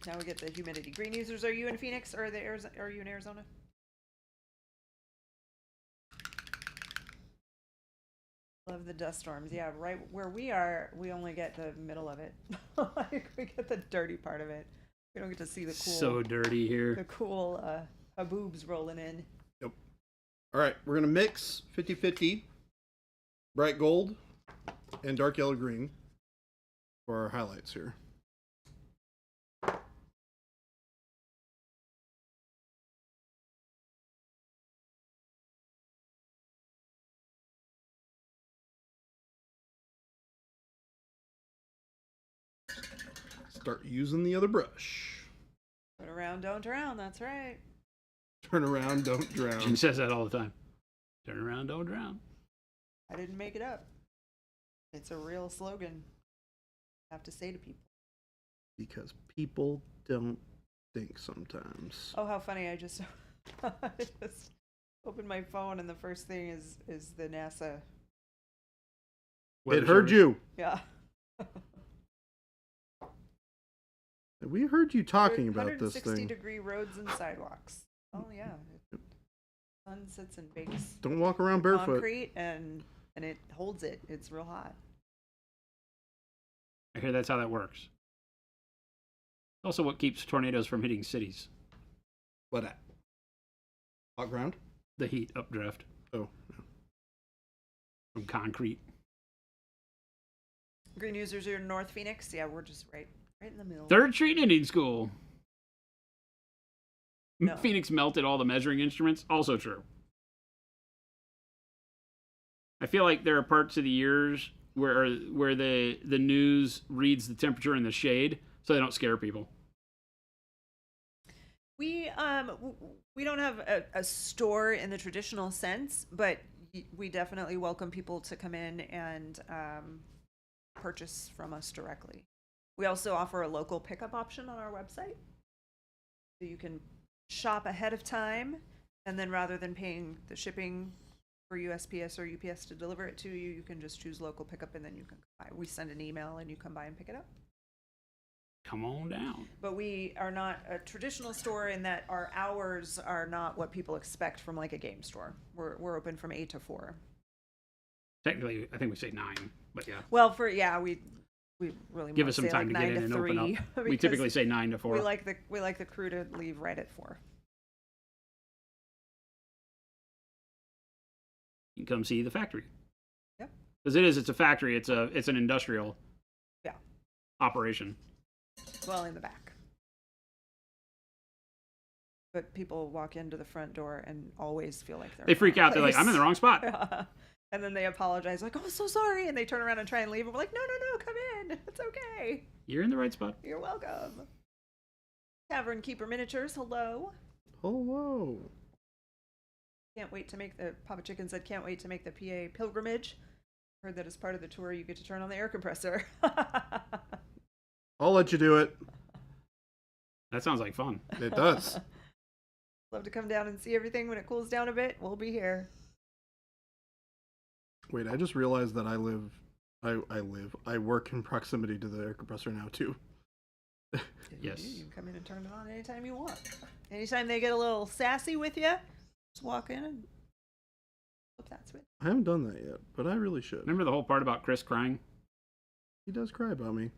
[SPEAKER 2] Now we get the humidity. Green users, are you in Phoenix or are you in Arizona? Love the dust storms. Yeah, right where we are, we only get the middle of it. Like, we get the dirty part of it. We don't get to see the cool,
[SPEAKER 3] So dirty
[SPEAKER 2] the
[SPEAKER 3] here.
[SPEAKER 2] cool haboobs rolling in.
[SPEAKER 1] All right, we're gonna mix 50-50 bright gold and dark yellow green for our highlights here. Start using the other brush.
[SPEAKER 2] Turn around, don't drown. That's right.
[SPEAKER 1] Turn around, don't
[SPEAKER 3] Jim
[SPEAKER 1] drown.
[SPEAKER 3] says that all the time. Turn around, don't drown.
[SPEAKER 2] I didn't make it up. It's a real slogan. I have to say to people.
[SPEAKER 1] Because people don't think sometimes.
[SPEAKER 2] Oh, how funny! I just opened my phone and the first thing is the NASA.
[SPEAKER 3] Weather
[SPEAKER 1] It heard
[SPEAKER 3] service.
[SPEAKER 1] you.
[SPEAKER 2] Yeah.
[SPEAKER 1] We heard you talking about this
[SPEAKER 2] 160
[SPEAKER 1] thing.
[SPEAKER 2] degree roads and sidewalks. Oh yeah. Sun sits and bakes
[SPEAKER 1] Don't walk around barefoot.
[SPEAKER 2] concrete and it holds it. It's real hot.
[SPEAKER 3] I hear that's how that works. Also, what keeps tornadoes from hitting cities?
[SPEAKER 1] What at? Hot ground?
[SPEAKER 3] The heat updraft
[SPEAKER 1] Oh.
[SPEAKER 3] from concrete.
[SPEAKER 2] Green users are in North Phoenix. Yeah, we're just right in the middle.
[SPEAKER 3] 3rd Street Indian School.
[SPEAKER 2] No.
[SPEAKER 3] Phoenix melted all the measuring instruments. Also true. I feel like there are parts of the years where the news reads the temperature in the shade, so they don't scare people.
[SPEAKER 2] We don't have a store in the traditional sense, but we definitely welcome people to come in and purchase from us directly. We also offer a local pickup option on our website, so you can shop ahead of time, and then rather than paying the shipping for USPS or UPS to deliver it to you, you can just choose local pickup, and then you can come by. We send an email, and you come by and pick it up.
[SPEAKER 3] Come on down.
[SPEAKER 2] But we are not a traditional store in that our hours are not what people expect from like a game store. We're open from 8 to 4.
[SPEAKER 3] Technically, I think we say 9, but yeah.
[SPEAKER 2] Well, we really
[SPEAKER 3] Give
[SPEAKER 2] wanna
[SPEAKER 3] us some
[SPEAKER 2] say,
[SPEAKER 3] time
[SPEAKER 2] like,
[SPEAKER 3] to get
[SPEAKER 2] 9
[SPEAKER 3] in and open
[SPEAKER 2] 3,
[SPEAKER 3] up. We
[SPEAKER 2] because
[SPEAKER 3] typically say 9 to 4.
[SPEAKER 2] we like the crew to leave right at 4.
[SPEAKER 3] You can come see the factory.
[SPEAKER 2] Yep.
[SPEAKER 3] Because it's a factory. It's an industrial
[SPEAKER 2] Yeah.
[SPEAKER 3] operation.
[SPEAKER 2] Well, in the back. but people walk into the front door and always feel like
[SPEAKER 3] They
[SPEAKER 2] in the
[SPEAKER 3] freak
[SPEAKER 2] wrong
[SPEAKER 3] out. They're like,
[SPEAKER 2] place.
[SPEAKER 3] I'm in the wrong spot.
[SPEAKER 2] And then they apologize, like, "Oh, so sorry," and they turn around and try and leave. And we're like, "No, no, no, come in. It's okay.
[SPEAKER 3] You're in the right spot.
[SPEAKER 2] You're welcome." Tavern Keeper Miniatures, hello.
[SPEAKER 1] Hello.
[SPEAKER 2] Can't wait to make the Papa Chicken said can't wait to make the PA pilgrimage. Heard that as part of the tour you get to turn on the air compressor.
[SPEAKER 1] I'll let you do it.
[SPEAKER 3] That sounds like fun.
[SPEAKER 1] It does.
[SPEAKER 2] Love to come down and see everything when it cools down a bit. We'll be here.
[SPEAKER 1] Wait, I just realized that I work in proximity to the air compressor now too.
[SPEAKER 3] Yes.
[SPEAKER 2] You can come in and turn it on anytime you want. Anytime they get a little sassy with you, just walk in and flip that switch.
[SPEAKER 1] I haven't done that yet, but I really should.
[SPEAKER 3] Remember the whole part about Chris crying?
[SPEAKER 1] He does cry about me,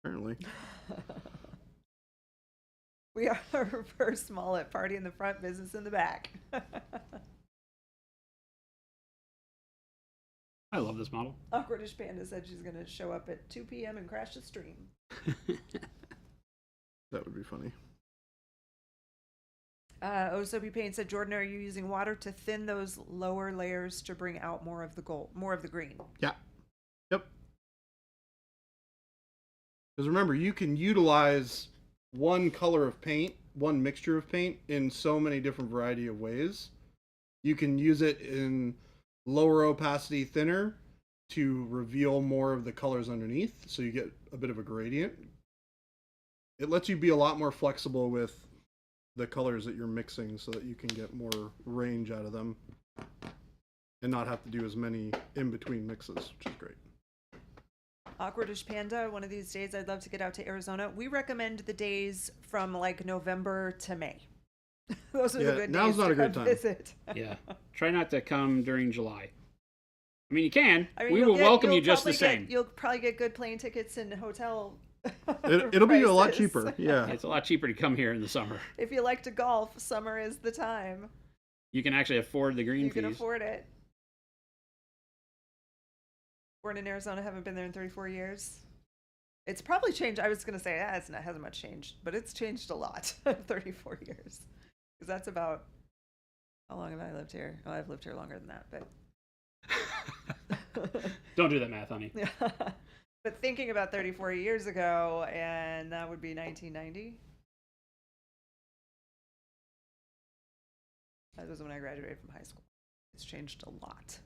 [SPEAKER 1] apparently.
[SPEAKER 2] We are a reverse mullet, party in the front, business in the back.
[SPEAKER 3] I love this model.
[SPEAKER 2] Awkwardish Panda said she's going to show up at 2 p.m. and crash the stream.
[SPEAKER 1] That would be funny.
[SPEAKER 2] Osobi Payne said, Jordan, are you using water to thin those lower layers to bring out more of the gold, more of the green?
[SPEAKER 1] Yeah. Yep. Because remember, you can utilize one color of paint, one mixture of paint, in so many different variety of ways. You can use it in lower opacity thinner to reveal more of the colors underneath, so you get a bit of a gradient. It lets you be a lot more flexible with the colors that you're mixing so that you can get more range out of them and not have to do as many in-between mixes, which is great.
[SPEAKER 2] Awkwardish Panda, one of these days I'd love to get out to Arizona. We recommend the days from like November to May. Those are the good
[SPEAKER 1] now's
[SPEAKER 2] days
[SPEAKER 1] not
[SPEAKER 2] to
[SPEAKER 1] a great
[SPEAKER 2] come
[SPEAKER 1] time.
[SPEAKER 2] visit.
[SPEAKER 3] Yeah. Try not to come during July. I mean, you can.
[SPEAKER 2] I mean,
[SPEAKER 3] We
[SPEAKER 2] you'll
[SPEAKER 3] will
[SPEAKER 2] get-
[SPEAKER 3] welcome
[SPEAKER 2] you'll
[SPEAKER 3] you just the
[SPEAKER 2] probably
[SPEAKER 3] same.
[SPEAKER 2] You'll probably get good plane tickets and hotel
[SPEAKER 1] It'll be a lot
[SPEAKER 2] prices.
[SPEAKER 1] cheaper. Yeah.
[SPEAKER 3] It's a lot cheaper to come here in the summer.
[SPEAKER 2] If you like to golf, summer is the time.
[SPEAKER 3] You can actually afford the green
[SPEAKER 2] You can
[SPEAKER 3] fees.
[SPEAKER 2] afford it. Born in Arizona, haven't been there in 34 years. It's probably changed. I was going to say, it hasn't much changed, but it's changed a lot in 34 years. Because that's about, how long have I lived here? Oh, I've lived here longer than that, but.
[SPEAKER 3] Don't do that math, honey.
[SPEAKER 2] Yeah. But thinking about 34 years ago, and that would be 1990. That was when I graduated from high school. It's changed a lot.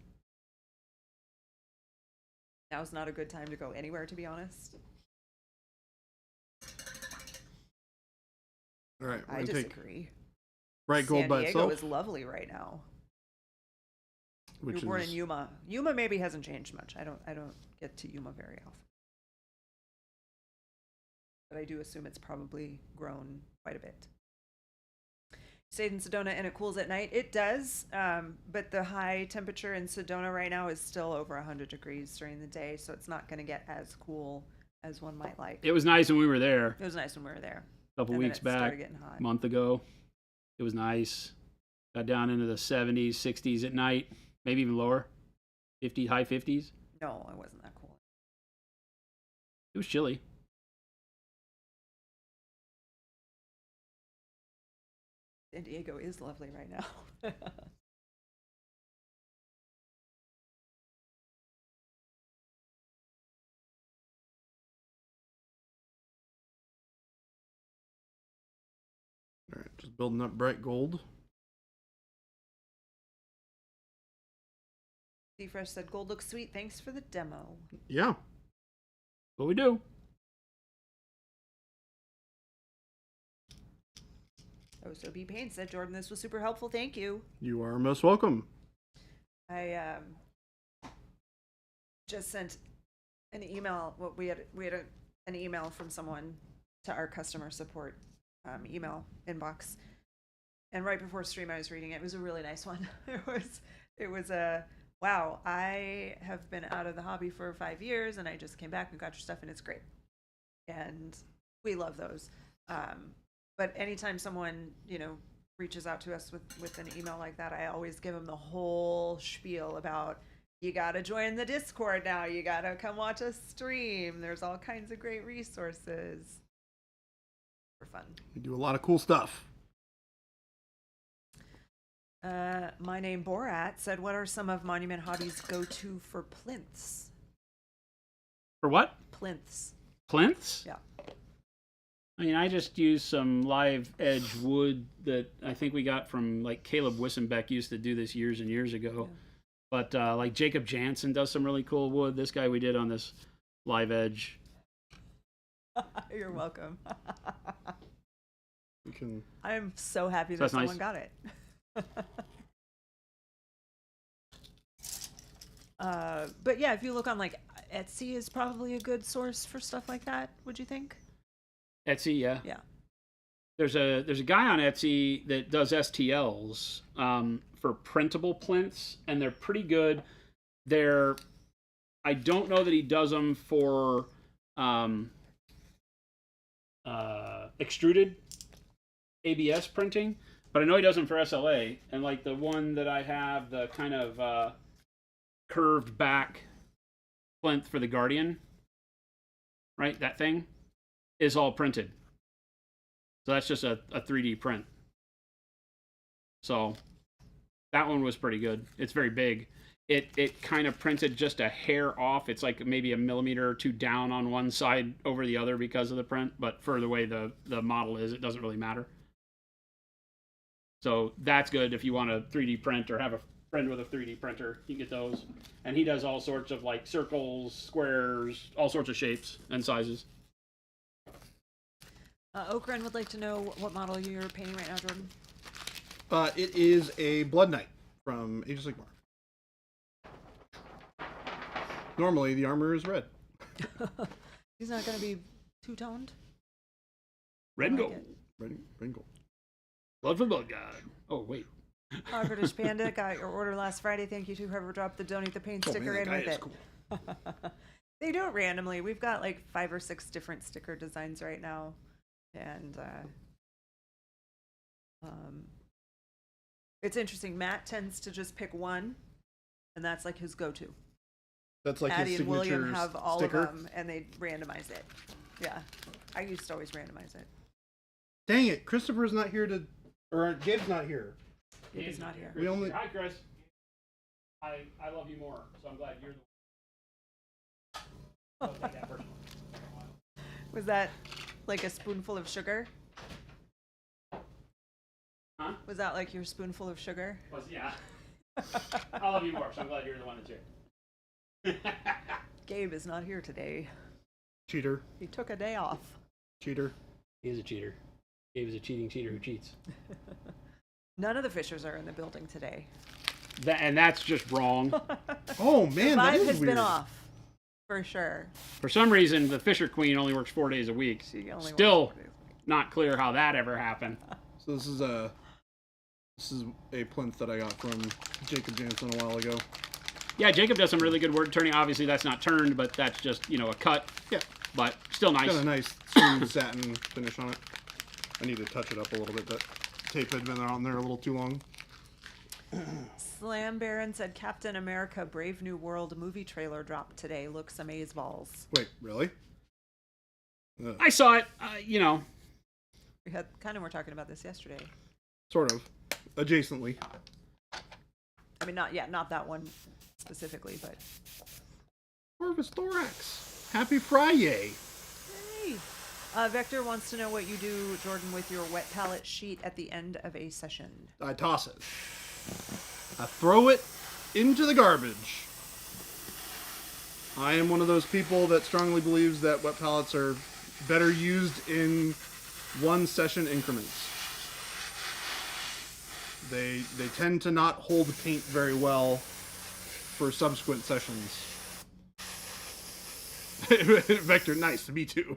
[SPEAKER 2] Now's not a good time to go anywhere, to be honest.
[SPEAKER 1] All right. We're
[SPEAKER 2] I
[SPEAKER 1] going to take
[SPEAKER 2] disagree.
[SPEAKER 1] Bright Gold
[SPEAKER 2] San
[SPEAKER 1] by
[SPEAKER 2] Diego
[SPEAKER 1] itself.
[SPEAKER 2] is lovely right now. You
[SPEAKER 1] Which
[SPEAKER 2] were born in
[SPEAKER 1] is
[SPEAKER 2] Yuma. Yuma maybe hasn't changed much. I don't get to Yuma very often. But I do assume it's probably grown quite a bit. Stayed in Sedona and it cools at night. It does, but the high temperature in Sedona right now is still over 100 degrees during the day, so it's not going to get as cool as one might like.
[SPEAKER 3] It was nice when we were there
[SPEAKER 2] It was nice when we were there.
[SPEAKER 3] a couple
[SPEAKER 2] And then
[SPEAKER 3] weeks
[SPEAKER 2] it started
[SPEAKER 3] back,
[SPEAKER 2] getting hot.
[SPEAKER 3] a month ago. It was nice. Got down into the 70s, 60s at night, maybe even lower. 50, high 50s.
[SPEAKER 2] No, it wasn't that cool.
[SPEAKER 3] It was chilly.
[SPEAKER 2] San Diego is lovely right now.
[SPEAKER 1] all right. Just building up Bright Gold.
[SPEAKER 2] Fresh said, "Gold looks sweet. Thanks for the demo."
[SPEAKER 1] Yeah.
[SPEAKER 3] What we do.
[SPEAKER 2] Oh, so B Payne said, "Jordan, this was super helpful. Thank you."
[SPEAKER 1] You are most welcome.
[SPEAKER 2] I just sent an email. Well, we had an email from someone to our customer support email inbox, and right before stream, I was reading it. It was a really nice one. It was a wow. I have been out of the hobby for 5 years, and I just came back and got your stuff, and it's great. And we love those. But anytime someone, reaches out to us with an email like that, I always give them the whole spiel about, you got to join the Discord now. You got to come watch us stream. There's all kinds of great resources for fun.
[SPEAKER 1] We do a lot of cool stuff.
[SPEAKER 2] My name Borat said, "What are some of Monument Hobby's go-to for plinths?"
[SPEAKER 3] For what?
[SPEAKER 2] Plinths.
[SPEAKER 3] Plinths?
[SPEAKER 2] Yeah.
[SPEAKER 3] I mean, I just use some live edge wood that I think we got from like Caleb Wissenbeck used to do this years and years ago.
[SPEAKER 2] Yeah.
[SPEAKER 3] But like Jacob Jansen does some really cool wood. This guy we did on this live edge.
[SPEAKER 2] You're welcome.
[SPEAKER 1] You can.
[SPEAKER 2] I'm so happy that
[SPEAKER 3] That's
[SPEAKER 2] someone
[SPEAKER 3] nice.
[SPEAKER 2] got it. But yeah, if you look on like Etsy is probably a good source for stuff like that. Would you think?
[SPEAKER 3] Etsy, yeah.
[SPEAKER 2] Yeah.
[SPEAKER 3] There's a guy on Etsy that does STLs for printable plinths, and they're pretty good. I don't know that he does them for extruded ABS printing, but I know he does them for SLA. And like the one that I have, the kind of curved back plinth for the Guardian, right? That thing is all printed. So that's just a 3D print. So that one was pretty good. It's very big. It kind of printed just a hair off. It's like maybe a millimeter or two down on one side over the other because of the print, but for the way the model is, it doesn't really matter. So that's good if you want to 3D print or have a friend with a 3D printer. You can get those. And he does all sorts of like circles, squares, all sorts of shapes and sizes.
[SPEAKER 2] Okran would like to know what model you're painting right now, Jordan.
[SPEAKER 1] It is a Blood Knight from Age of Sigmar. Normally, the armor is red.
[SPEAKER 2] He's not going to be two-toned?
[SPEAKER 3] Red and
[SPEAKER 2] I like
[SPEAKER 3] gold.
[SPEAKER 1] Red and gold.
[SPEAKER 3] Blood for Blood God. Oh, wait.
[SPEAKER 2] British Panda got your order last Friday. Thank you to whoever dropped the donate the paint sticker
[SPEAKER 1] man,
[SPEAKER 2] in
[SPEAKER 1] that
[SPEAKER 2] with
[SPEAKER 1] guy is
[SPEAKER 2] it.
[SPEAKER 1] cool.
[SPEAKER 2] They do it randomly. We've got like 5 or 6 different sticker designs right now. And it's interesting. Matt tends to just pick one, and that's like his go-to.
[SPEAKER 1] That's like
[SPEAKER 2] Addie
[SPEAKER 1] his
[SPEAKER 2] and
[SPEAKER 1] signature
[SPEAKER 2] William have all
[SPEAKER 1] sticker.
[SPEAKER 2] of them, and they randomize it. Yeah, I used to always randomize it.
[SPEAKER 1] Dang it, Christopher's not here to, or Gabe's not here.
[SPEAKER 2] Gabe is not here.
[SPEAKER 1] We only-
[SPEAKER 3] Hi, Chris. I love you more, so I'm glad you're the one. Don't take that personally.
[SPEAKER 2] Was that like a spoonful of sugar?
[SPEAKER 3] Huh?
[SPEAKER 2] Was that like your spoonful of sugar?
[SPEAKER 3] Yeah. I love you more, so I'm glad you're the one that's here.
[SPEAKER 2] Gabe is not here today.
[SPEAKER 1] Cheater.
[SPEAKER 2] He took a day off.
[SPEAKER 1] Cheater.
[SPEAKER 3] He is a cheater. Gabe is a cheating cheater who cheats.
[SPEAKER 2] None of the Fishers are in the building today.
[SPEAKER 3] And that's just wrong.
[SPEAKER 1] Oh
[SPEAKER 2] The
[SPEAKER 1] man, that
[SPEAKER 2] vibe
[SPEAKER 1] is
[SPEAKER 2] has
[SPEAKER 1] weird.
[SPEAKER 2] been off, for sure.
[SPEAKER 3] For some reason, the Fisher Queen only works 4 days a week.
[SPEAKER 2] She only
[SPEAKER 3] Still
[SPEAKER 2] works 4 days a week.
[SPEAKER 3] not clear how that ever happened.
[SPEAKER 1] So this is a plinth that I got from Jacob Jansen a while ago.
[SPEAKER 3] Yeah, Jacob does some really good word turning. Obviously, that's not turned, but that's just, a cut.
[SPEAKER 1] Yeah,
[SPEAKER 3] But still nice.
[SPEAKER 1] got a nice smooth satin finish on it. I need to touch it up a little bit. That tape had been on there a little too long.
[SPEAKER 2] Slam Baron said Captain America Brave New World movie trailer dropped today. Looks amazeballs.
[SPEAKER 1] Wait, really?
[SPEAKER 3] I saw it,
[SPEAKER 2] We had were talking about this yesterday.
[SPEAKER 1] Sort of. Adjacently.
[SPEAKER 2] I mean, not that one specifically, but
[SPEAKER 1] Corvus Thorax. Happy Friday.
[SPEAKER 2] hey. Vector wants to know what you do, Jordan, with your wet palette sheet at the end of a session.
[SPEAKER 1] I toss it. I throw it into the garbage. I am one of those people that strongly believes that wet palettes are better used in one session increments. They tend to not hold paint very well for subsequent sessions. Vector, nice to meet you.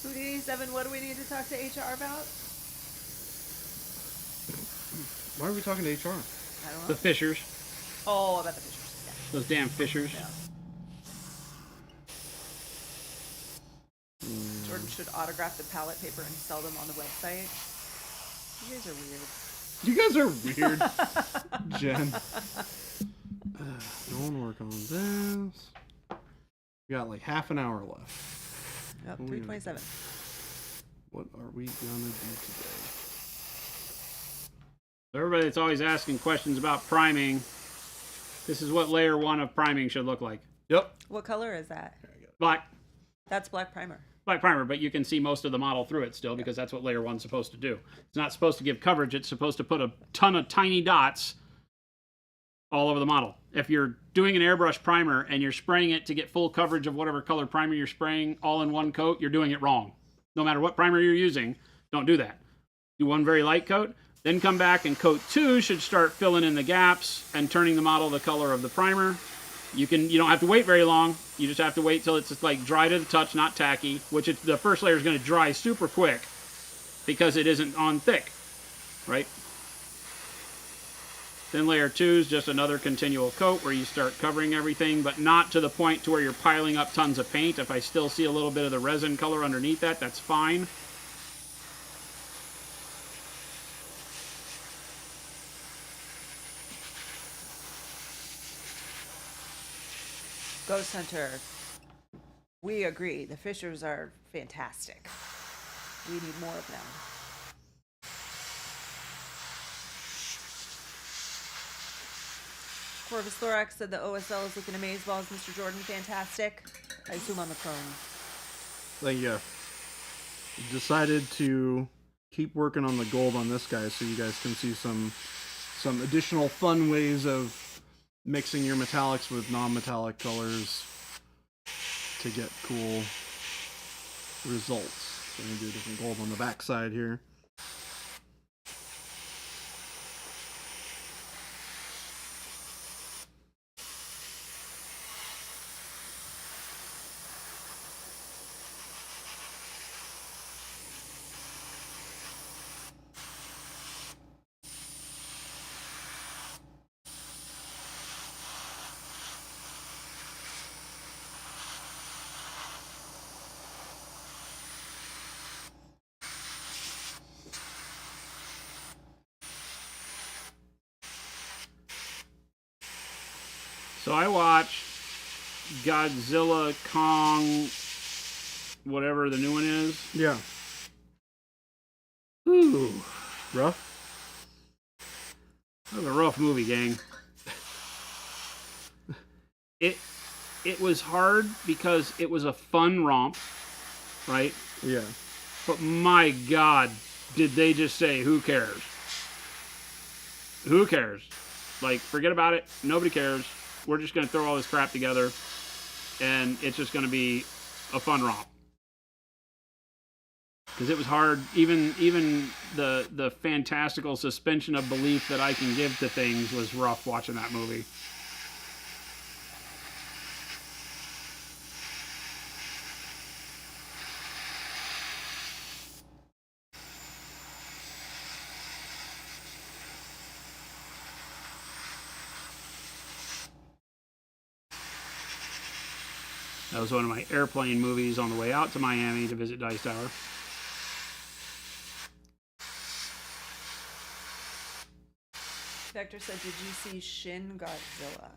[SPEAKER 2] Houdini7, what do we need to talk to HR about?
[SPEAKER 1] Why are we talking to HR?
[SPEAKER 2] I don't
[SPEAKER 3] the
[SPEAKER 2] know.
[SPEAKER 3] Fishers.
[SPEAKER 2] Oh, about the Fishers. Yeah.
[SPEAKER 3] Those damn Fishers.
[SPEAKER 2] Yeah. Jordan should autograph the palette paper and sell them on the website. You guys are weird.
[SPEAKER 1] You guys are weird, Jen. Don't work on this. We got like half an hour left.
[SPEAKER 2] Yep,
[SPEAKER 1] What are we gonna
[SPEAKER 2] 3:27.
[SPEAKER 1] What are we gonna do today?
[SPEAKER 3] Everybody that's always asking questions about priming, this is what layer 1 of priming should look like.
[SPEAKER 1] Yep.
[SPEAKER 2] What color is that?
[SPEAKER 3] Black.
[SPEAKER 2] That's black primer.
[SPEAKER 3] Black primer, but you can see most of the model through it still because that's what layer 1's supposed to do. It's not supposed to give coverage. It's supposed to put a ton of tiny dots all over the model. If you're doing an airbrush primer and you're spraying it to get full coverage of whatever color primer you're spraying all in one coat, you're doing it wrong. No matter what primer you're using, don't do that. Do one very light coat, then come back and coat 2 should start filling in the gaps and turning the model the color of the primer. You don't have to wait very long. You just have to wait till it's like dry to the touch, not tacky, which the first layer is going to dry super quick because it isn't on thick, right? Then layer 2 is just another continual coat where you start covering everything, but not to the point to where you're piling up tons of paint. If I still see a little bit of the resin color underneath that, that's fine.
[SPEAKER 2] Ghost Hunter. We agree. The Fishers are fantastic. We need more of them. Corvus Thorax said the OSL is looking amazeballs. Mr. Jordan, fantastic. I assume on the chrome.
[SPEAKER 1] Thank you. Decided to keep working on the gold on this guy so you guys can see some additional fun ways of mixing your metallics with non-metallic colors to get cool results. So I'm going to do a different gold on the back side here.
[SPEAKER 3] So I watched Godzilla, Kong, whatever the new one is.
[SPEAKER 1] Yeah.
[SPEAKER 3] Ooh,
[SPEAKER 1] Rough?
[SPEAKER 3] that was a rough movie, gang. It was hard because it was a fun romp, right?
[SPEAKER 1] Yeah.
[SPEAKER 3] But my God, did they just say, who cares? Who cares? Like, forget about it. Nobody cares. We're just going to throw all this crap together, and it's just going to be a fun romp. Because it was hard. Even the fantastical suspension of belief that I can give to things was rough watching that movie. That was one of my airplane movies on the way out to Miami to visit Dice Tower.
[SPEAKER 2] Vector said, did you see Shin Godzilla?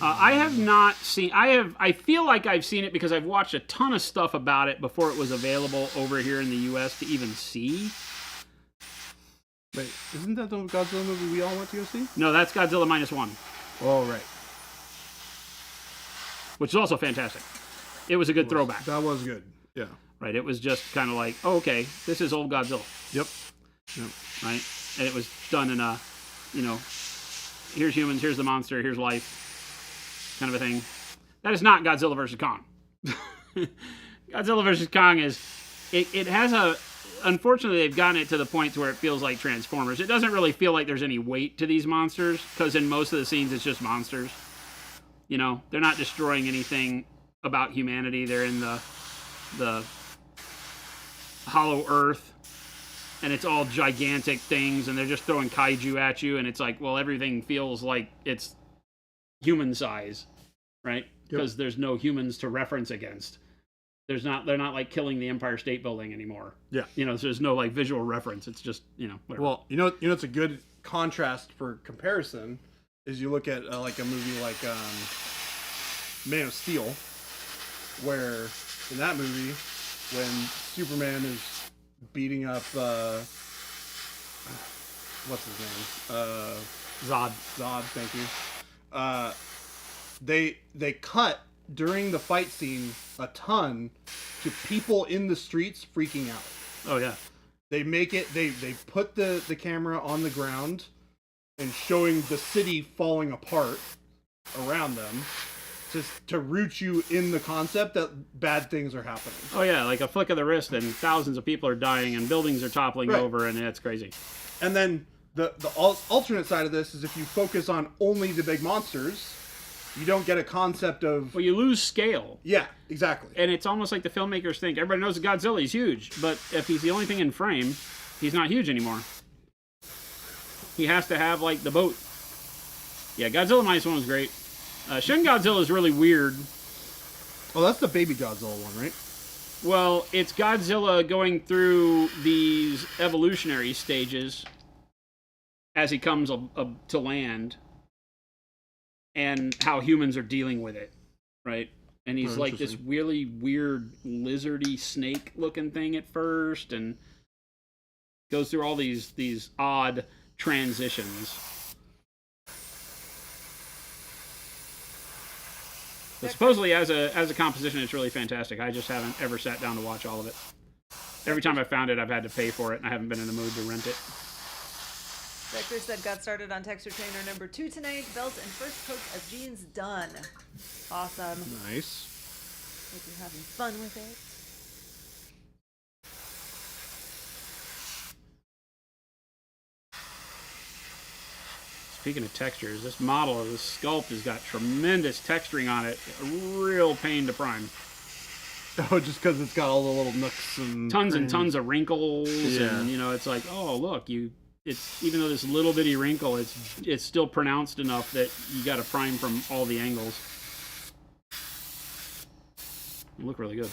[SPEAKER 3] I have not seen. I feel like I've seen it because I've watched a ton of stuff about it before it was available over here in the U.S. to even see.
[SPEAKER 1] Wait, isn't that the Godzilla movie we all went to go see?
[SPEAKER 3] No, that's Godzilla -1,
[SPEAKER 1] Oh, right.
[SPEAKER 3] which is also fantastic. It was a good throwback,
[SPEAKER 1] That was good. Yeah.
[SPEAKER 3] right? It was just kind of like, oh, okay, this is old Godzilla,
[SPEAKER 1] Yep. Yep.
[SPEAKER 3] right? And it was done in a, here's humans, here's the monster, here's life, kind of a thing. That is not Godzilla vs. Kong. Godzilla vs. Kong is, it has a, unfortunately they've gotten it to the point to where it feels like Transformers. It doesn't really feel like there's any weight to these monsters, because in most of the scenes it's just monsters. They're not destroying anything about humanity. They're in the hollow earth, and it's all gigantic things, and they're just throwing kaiju at you, and it's like, well, everything feels like it's human size, right? Because there's no humans to reference against. They're not like killing the Empire State Building anymore.
[SPEAKER 1] Yeah.
[SPEAKER 3] So there's no like visual reference. It's just, whatever.
[SPEAKER 1] Well, it's a good contrast for comparison is you look at like a movie like Man of Steel, where in that movie when Superman is beating up what's his name?
[SPEAKER 3] Zod.
[SPEAKER 1] Zod, thank you. They cut during the fight scene a ton to people in the streets freaking out.
[SPEAKER 3] Oh yeah.
[SPEAKER 1] They make it. They put the camera on the ground and showing the city falling apart around them, just to root you in the concept that bad things are happening.
[SPEAKER 3] Oh yeah, like a flick of the wrist, and thousands of people are dying, and buildings are toppling
[SPEAKER 1] Right.
[SPEAKER 3] over, and it's crazy.
[SPEAKER 1] And then the alternate side of this is if you focus on only the big monsters, you don't get a concept of.
[SPEAKER 3] Well, you lose scale.
[SPEAKER 1] Yeah, exactly.
[SPEAKER 3] And it's almost like the filmmakers think everybody knows that Godzilla is huge, but if he's the only thing in frame, he's not huge anymore. He has to have like the boat. Yeah, Godzilla minus one was great. Shin Godzilla is really weird.
[SPEAKER 1] Oh, that's the baby Godzilla one, right?
[SPEAKER 3] Well, it's Godzilla going through these evolutionary stages as he comes to land, and how humans are dealing with it, right? And he's
[SPEAKER 1] Oh,
[SPEAKER 3] like this really weird lizardy snake looking thing at first, and goes through all these odd transitions. But supposedly as a composition, it's really fantastic. I just haven't ever sat down to watch all of it. Every time I found it, I've had to pay for it, and I haven't been in the mood to rent it.
[SPEAKER 2] Vector said got started on Texture Trainer number 2 tonight. Belt and first coat of jeans done. Awesome.
[SPEAKER 1] Nice.
[SPEAKER 2] Hope you're having fun with it.
[SPEAKER 3] Speaking of textures, this model of this sculpt has got tremendous texturing on it. A real pain to prime.
[SPEAKER 1] Oh, just because it's got all the little nooks and
[SPEAKER 3] Tons and
[SPEAKER 1] crannies.
[SPEAKER 3] tons of wrinkles,
[SPEAKER 1] Yeah.
[SPEAKER 3] and it's like, oh look, it's even though this little bitty wrinkle, it's still pronounced enough that you got to prime from all the angles. They look really good.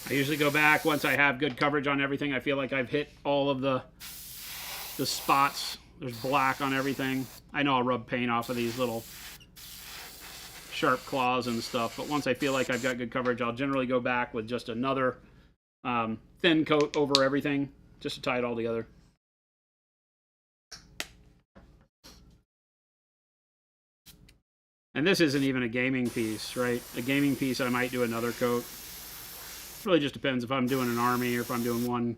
[SPEAKER 3] I usually go back once I have good coverage on everything. I feel like I've hit all of the spots. There's black on everything. I know I'll rub paint off of these little sharp claws and stuff, but once I feel like I've got good coverage, I'll generally go back with just another thin coat over everything, just to tie it all together. And this isn't even a gaming piece, right? A gaming piece, I might do another coat. Really just depends if I'm doing an army or if I'm doing one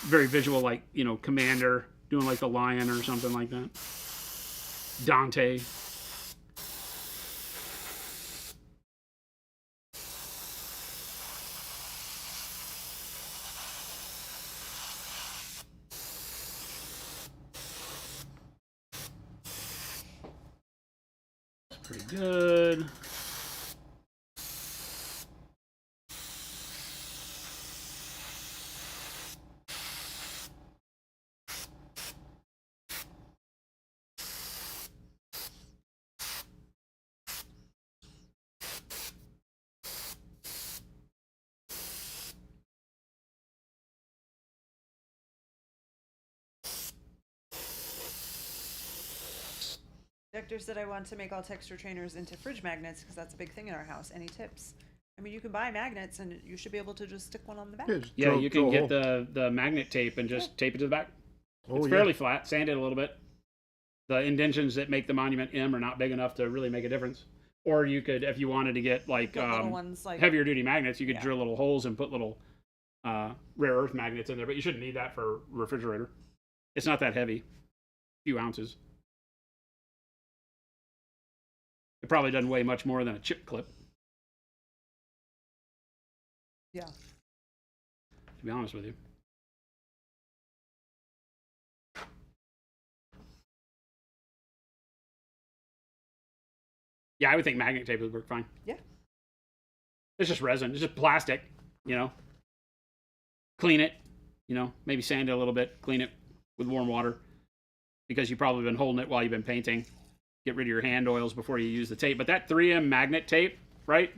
[SPEAKER 3] very visual, like Commander, doing like the lion or something like that. Dante. It's pretty good.
[SPEAKER 2] Vector said I want to make all texture trainers into fridge magnets because that's a big thing in our house. Any tips? I mean, you can buy magnets and you should be able to just stick one on the back.
[SPEAKER 3] Yeah, you can get the magnet tape and just tape it to the back. It's fairly flat, sand it a little bit. The indentions that make the monument M are not big enough to really make a difference. Or you could, if you wanted to get like
[SPEAKER 2] little ones, like
[SPEAKER 3] heavier duty magnets, you could
[SPEAKER 2] Yeah.
[SPEAKER 3] drill little holes and put little rare earth magnets in there. But you shouldn't need that for a refrigerator. It's not that heavy, a few ounces. It probably doesn't weigh much more than a chip clip,
[SPEAKER 2] Yeah.
[SPEAKER 3] to be honest with you. Yeah, I would think magnet tape would work fine.
[SPEAKER 2] Yeah.
[SPEAKER 3] It's just resin. It's just plastic, Clean it, maybe sand it a little bit. Clean it with warm water because you've probably been holding it while you've been painting. get rid of your hand oils before you use the tape. But that 3M magnet tape, right?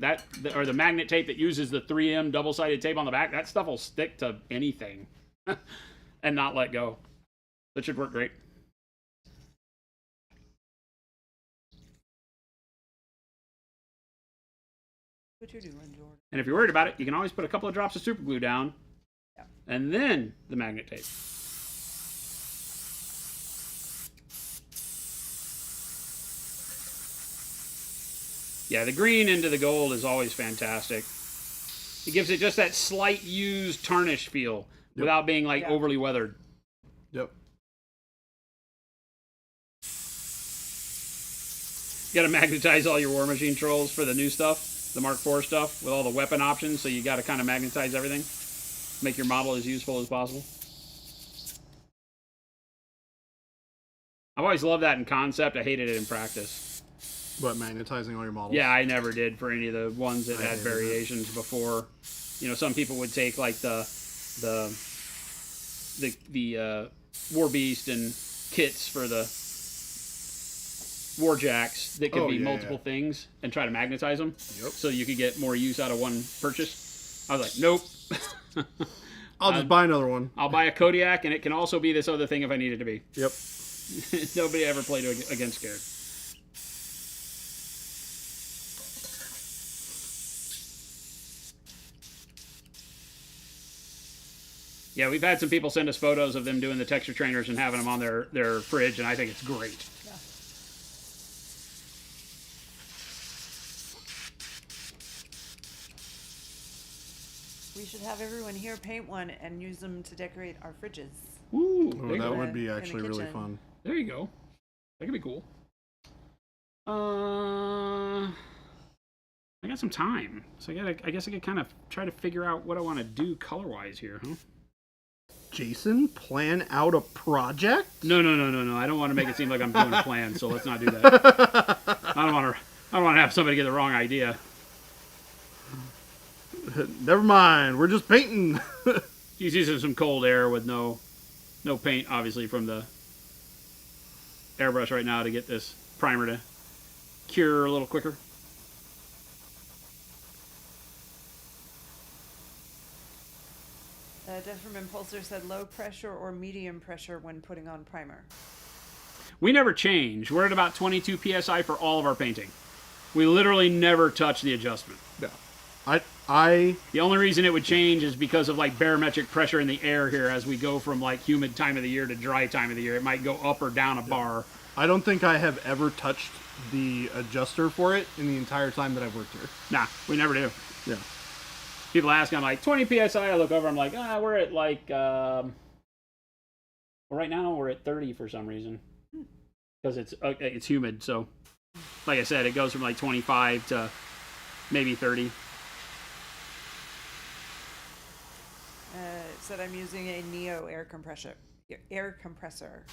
[SPEAKER 3] Or the magnet tape that uses the 3M double-sided tape on the back, that stuff will stick to anything and not let go. That should work great.
[SPEAKER 2] What you're doing, Jordan?
[SPEAKER 3] And if you're worried about it, you can always put a couple of drops of super glue down, and then the magnet tape. Yeah, the green into the gold is always fantastic. It gives it just that slight used tarnish feel without being like overly weathered.
[SPEAKER 1] Yep.
[SPEAKER 3] You got to magnetize all your War Machine trolls for the new stuff, the Mark IV stuff, with all the weapon options, so you got to kind of magnetize everything. Make your model as useful as possible. I've always loved that in concept. I hated it in practice.
[SPEAKER 1] But magnetizing all your models.
[SPEAKER 3] Yeah, I never did for any of the ones that had variations before. You know, some people would take like the War Beast and kits for the Warjacks that could be multiple things and try to magnetize them.
[SPEAKER 1] Yep.
[SPEAKER 3] So you could get more use out of one purchase. I was like, nope.
[SPEAKER 1] I'll just buy another one.
[SPEAKER 3] I'll buy a Kodiak, and it can also be this other thing if I need it to be.
[SPEAKER 1] Yep.
[SPEAKER 3] Nobody ever played against scared. Yeah, we've had some people send us photos of them doing the texture trainers and having them on their fridge, and I think it's great.
[SPEAKER 2] Yeah. We should have everyone here paint one and use them to decorate our fridges.
[SPEAKER 3] Ooh,
[SPEAKER 1] Oh, that would be
[SPEAKER 2] In the
[SPEAKER 1] actually really
[SPEAKER 2] kitchen.
[SPEAKER 1] fun.
[SPEAKER 3] there you go. That could be cool. I got some time, so I guess I could kind of try to figure out what I want to do color-wise here, huh?
[SPEAKER 1] Jason, plan out a project?
[SPEAKER 3] No. I don't want to make it seem like I'm doing a plan, so let's not do that. I don't want to have somebody get the wrong idea.
[SPEAKER 1] Never mind. We're just painting.
[SPEAKER 3] He's using some cold air with no paint, obviously, from the airbrush right now to get this primer to cure a little quicker.
[SPEAKER 2] Jeff from Impulsor said low pressure or medium pressure when putting on primer.
[SPEAKER 3] We never change. We're at about 22 psi for all of our painting. We literally never touch the adjustment.
[SPEAKER 1] Yeah. I
[SPEAKER 3] The only reason it would change is because of like barometric pressure in the air here as we go from like humid time of the year to dry time of the year. It might go up or down a bar.
[SPEAKER 1] I don't think I have ever touched the adjuster for it in the entire time that I've worked here.
[SPEAKER 3] Nah, we never do.
[SPEAKER 1] Yeah.
[SPEAKER 3] People ask, I'm like, 20 psi. I look over, I'm like, we're at like, well, right now we're at 30 for some reason. Because it's humid, so like I said, it goes from like 25 to maybe 30.
[SPEAKER 2] It said I'm using a Neo air compressor. Air compressor.